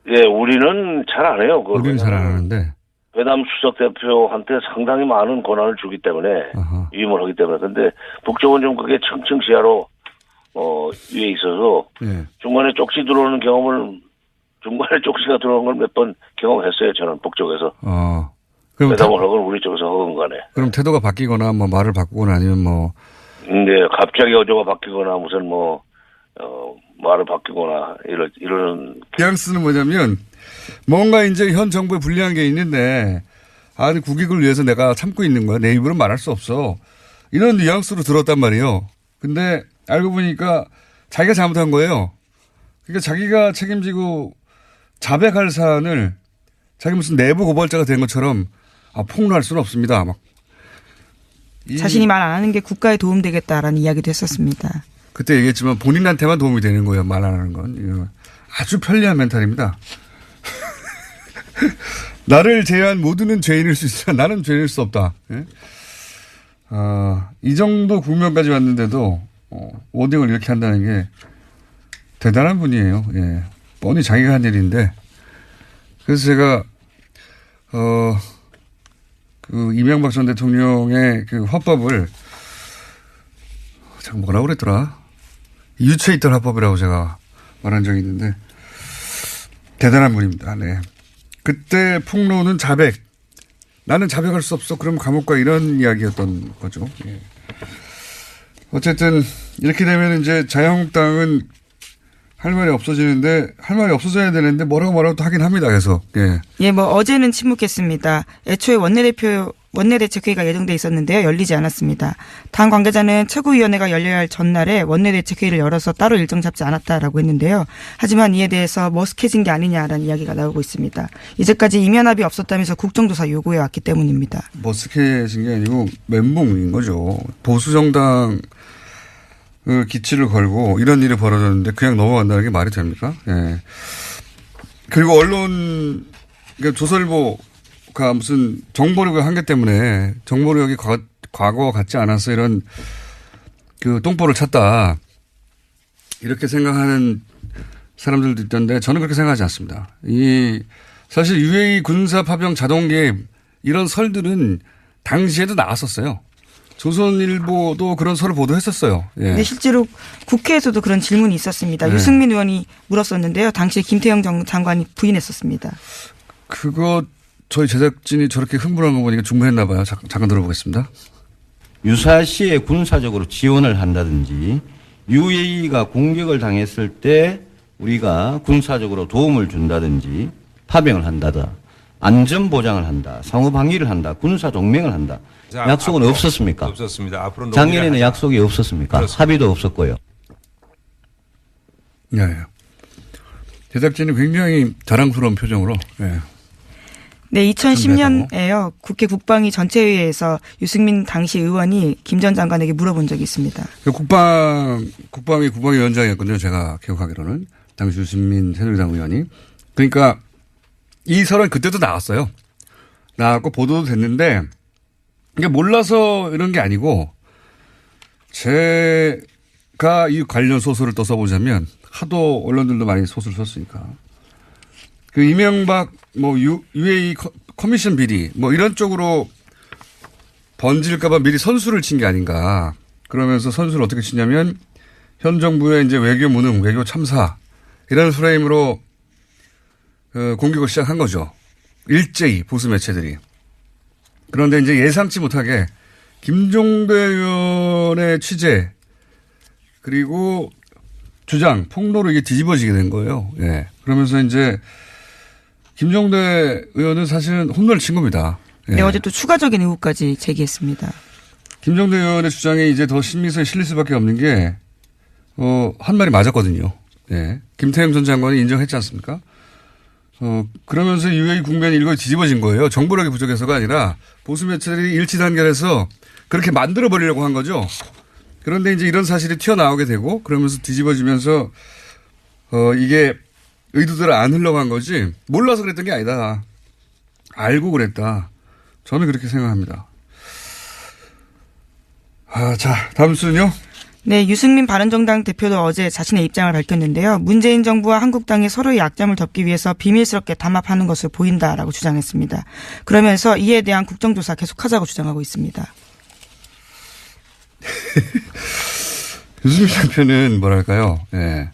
D: 예, 우리는 잘 안 해요.
A: 우리는 잘 안 하는데.
D: 회담 수석 대표한테 상당히 많은 권한을 주기 때문에 위임을 하기 때문에 근데 북쪽은 좀 그게 청청시야로 위에 있어서 중간에 쪽지 들어오는 경험을 중간에 쪽지가 들어오는 걸 몇 번 경험했어요. 저는 북쪽에서.
A: 그럼
D: 회담을 하건 우리 쪽에서 하건 간에.
A: 그럼 태도가 바뀌거나 말을 바꾸거나 아니면
D: 근데 갑자기 어조가 바뀌거나 무슨 말을 바뀌거나 이러는.
A: 뉘앙스는 뭐냐면 뭔가 이제 현 정부에 불리한 게 있는데 아니 국익을 위해서 내가 참고 있는 거야. 내 입으로 말할 수 없어. 이런 뉘앙스로 들었단 말이에요. 근데 알고 보니까 자기가 잘못한 거예요. 그러니까 자기가 책임지고 자백할 사안을 자기 무슨 내부 고발자가 된 것처럼 폭로할 수는 없습니다.
B: 자신이 말 안 하는 게 국가에 도움되겠다라는 이야기도 했었습니다.
A: 그때 얘기했지만 본인한테만 도움이 되는 거예요. 말 안 하는 건. 이건 아주 편리한 멘탈입니다. 나를 제외한 모두는 죄인일 수 있으나 나는 죄인일 수 없다. 이 정도 국면까지 왔는데도 워딩을 이렇게 한다는 게 대단한 분이에요. 뻔히 자기가 한 일인데. 그래서 제가 이명박 전 대통령의 그 화법을 제가 뭐라고 그랬더라? 유체에 있던 화법이라고 제가 말한 적이 있는데 대단한 분입니다. 네. 그때 폭로는 자백. 나는 자백할 수 없어. 그럼 감옥 가 이런 이야기였던 거죠. 어쨌든 이렇게 되면 이제 자유한국당은 할 말이 없어지는데 할 말이 없어져야 되는데 뭐라고 또 하긴 합니다. 계속. 예.
B: 예, 뭐 어제는 침묵했습니다. 애초에 원내대책회의가 예정돼 있었는데요. 열리지 않았습니다. 당 관계자는 최고위원회가 열려야 할 전날에 원내대책회의를 열어서 따로 일정 잡지 않았다라고 했는데요. 하지만 이에 대해서 머쓱해진 게 아니냐라는 이야기가 나오고 있습니다. 이제까지 이면합의 없었다면서 국정조사 요구해 왔기 때문입니다.
A: 머쓱해진 게 아니고 멘붕인 거죠. 보수정당 기치를 걸고 이런 일이 벌어졌는데 그냥 넘어간다는 게 말이 됩니까? 예. 그리고 언론, 그러니까 조선일보가 무슨 정보력의 한계 때문에 정보력이 과거와 같지 않아서 이런 그 똥볼을 찼다. 이렇게 생각하는 사람들도 있던데 저는 그렇게 생각하지 않습니다. 사실 UAE 군사 파병 자동 개입 이런 설들은 당시에도 나왔었어요. 조선일보도 그런 설을 보도했었어요. 예.
B: 네, 실제로 국회에서도 그런 질문이 있었습니다.
A: 네.
B: 유승민 의원이 물었었는데요. 당시에 김태형 장관이 부인했었습니다.
A: 그거 저희 제작진이 저렇게 흥분한 거 보니까 충분했나 봐요. 잠깐 들어보겠습니다.
C: 유사시에 군사적으로 지원을 한다든지 UAE가 공격을 당했을 때 우리가 군사적으로 도움을 준다든지 파병을 한다다. 안전 보장을 한다. 상호 방위를 한다. 군사 동맹을 한다. 약속은 없었습니까?
H: 없었습니다. 앞으로
C: 작년에는 약속이 없었습니까? 그렇습니다. 합의도 없었고요.
A: 네. 제작진이 굉장히 자랑스러운 표정으로. 네.
B: 네, 2010년에요. 국회 국방위 전체회의에서 유승민 당시 의원이 김 전 장관에게 물어본 적이 있습니다.
A: 국방위 국방위원장이었거든요. 제가 기억하기로는. 당시 유승민 새누리당 의원이. 그러니까 이 설은 그때도 나왔어요. 나왔고 보도도 됐는데 이게 몰라서 이런 게 아니고 제가 이 관련 소설을 또 써보자면 하도 언론들도 많이 소설을 썼으니까 그 이명박 UAE 커미션 비리 이런 쪽으로 번질까봐 미리 선수를 친 게 아닌가. 그러면서 선수를 어떻게 치냐면 현 정부의 이제 외교 무능, 외교 참사 이런 프레임으로 공격을 시작한 거죠. 일제히 보수 매체들이. 그런데 이제 예상치 못하게 김종대 의원의 취재 그리고 주장, 폭로로 이게 뒤집어지게 된 거예요. 예. 그러면서 이제 김종대 의원은 사실은 홈런을 친 겁니다. 예.
B: 네, 어제 또 추가적인 의혹까지 제기했습니다. 김종대
A: 의원의 주장에 이제 더 신미서에 실릴 수밖에 없는 게, 한 말이 맞았거든요. 예. 김태형 전 장관이 인정했지 않습니까? 그러면서 UAE 국면이 일거에 뒤집어진 거예요. 정보력이 부족해서가 아니라 보수 매체들이 일치 단결해서 그렇게 만들어 버리려고 한 거죠. 그런데 이제 이런 사실이 튀어나오게 되고 그러면서 뒤집어지면서 이게 의도대로 안 흘러간 거지 몰라서 그랬던 게 아니다. 알고 그랬다. 저는 그렇게 생각합니다. 자, 다음 순요.
B: 네, 유승민 바른정당 대표도 어제 자신의 입장을 밝혔는데요. 문재인 정부와 한국당이 서로의 약점을 덮기 위해서 비밀스럽게 담합하는 것을 보인다라고 주장했습니다. 그러면서 이에 대한 국정조사 계속하자고 주장하고 있습니다.
A: 유승민 대표는 뭐랄까요. 네.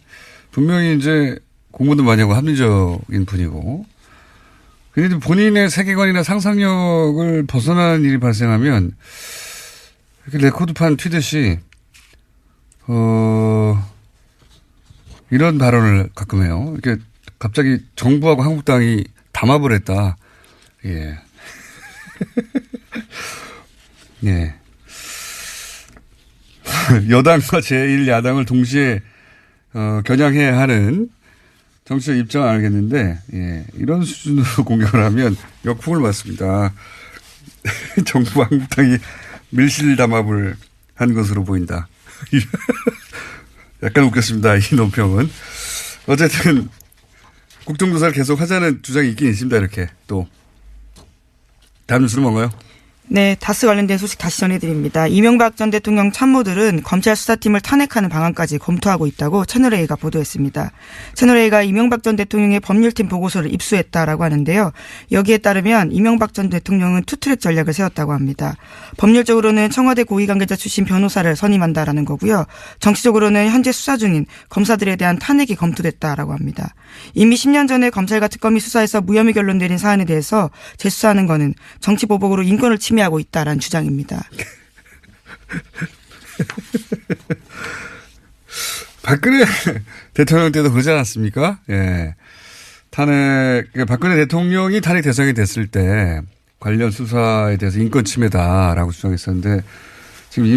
A: 분명히 이제 공부도 많이 하고 합리적인 분이고 그런데 본인의 세계관이나 상상력을 벗어나는 일이 발생하면 이렇게 레코드판 튀듯이 이런 발언을 가끔 해요. 이렇게 갑자기 정부하고 한국당이 담합을 했다. 예. 예. 여당과 제1야당을 동시에 겨냥해야 하는 정치적 입장은 알겠는데, 예. 이런 수준으로 공격을 하면 역풍을 맞습니다. 정부와 한국당이 밀실 담합을 한 것으로 보인다. 약간 웃겼습니다. 이 논평은. 어쨌든 국정조사를 계속 하자는 주장이 있긴 있습니다. 이렇게 또. 다음 뉴스는 뭔가요?
B: 네, 다스 관련된 소식 다시 전해드립니다. 이명박 전 대통령 참모들은 검찰 수사팀을 탄핵하는 방안까지 검토하고 있다고 채널A가 보도했습니다. 채널A가 이명박 전 대통령의 법률팀 보고서를 입수했다라고 하는데요. 여기에 따르면 이명박 전 대통령은 투트랙 전략을 세웠다고 합니다. 법률적으로는 청와대 고위관계자 출신 변호사를 선임한다라는 거고요. 정치적으로는 현재 수사 중인 검사들에 대한 탄핵이 검토됐다라고 합니다. 이미 10년 전에 검찰과 특검이 수사해서 무혐의 결론 내린 사안에 대해서 재수사하는 거는 정치보복으로 인권을 침해하고 있다라는 주장입니다.
A: 박근혜 대통령 때도 그러지 않았습니까? 예. 박근혜 대통령이 탄핵 대상이 됐을 때 관련 수사에 대해서 인권 침해다라고 주장했었는데 지금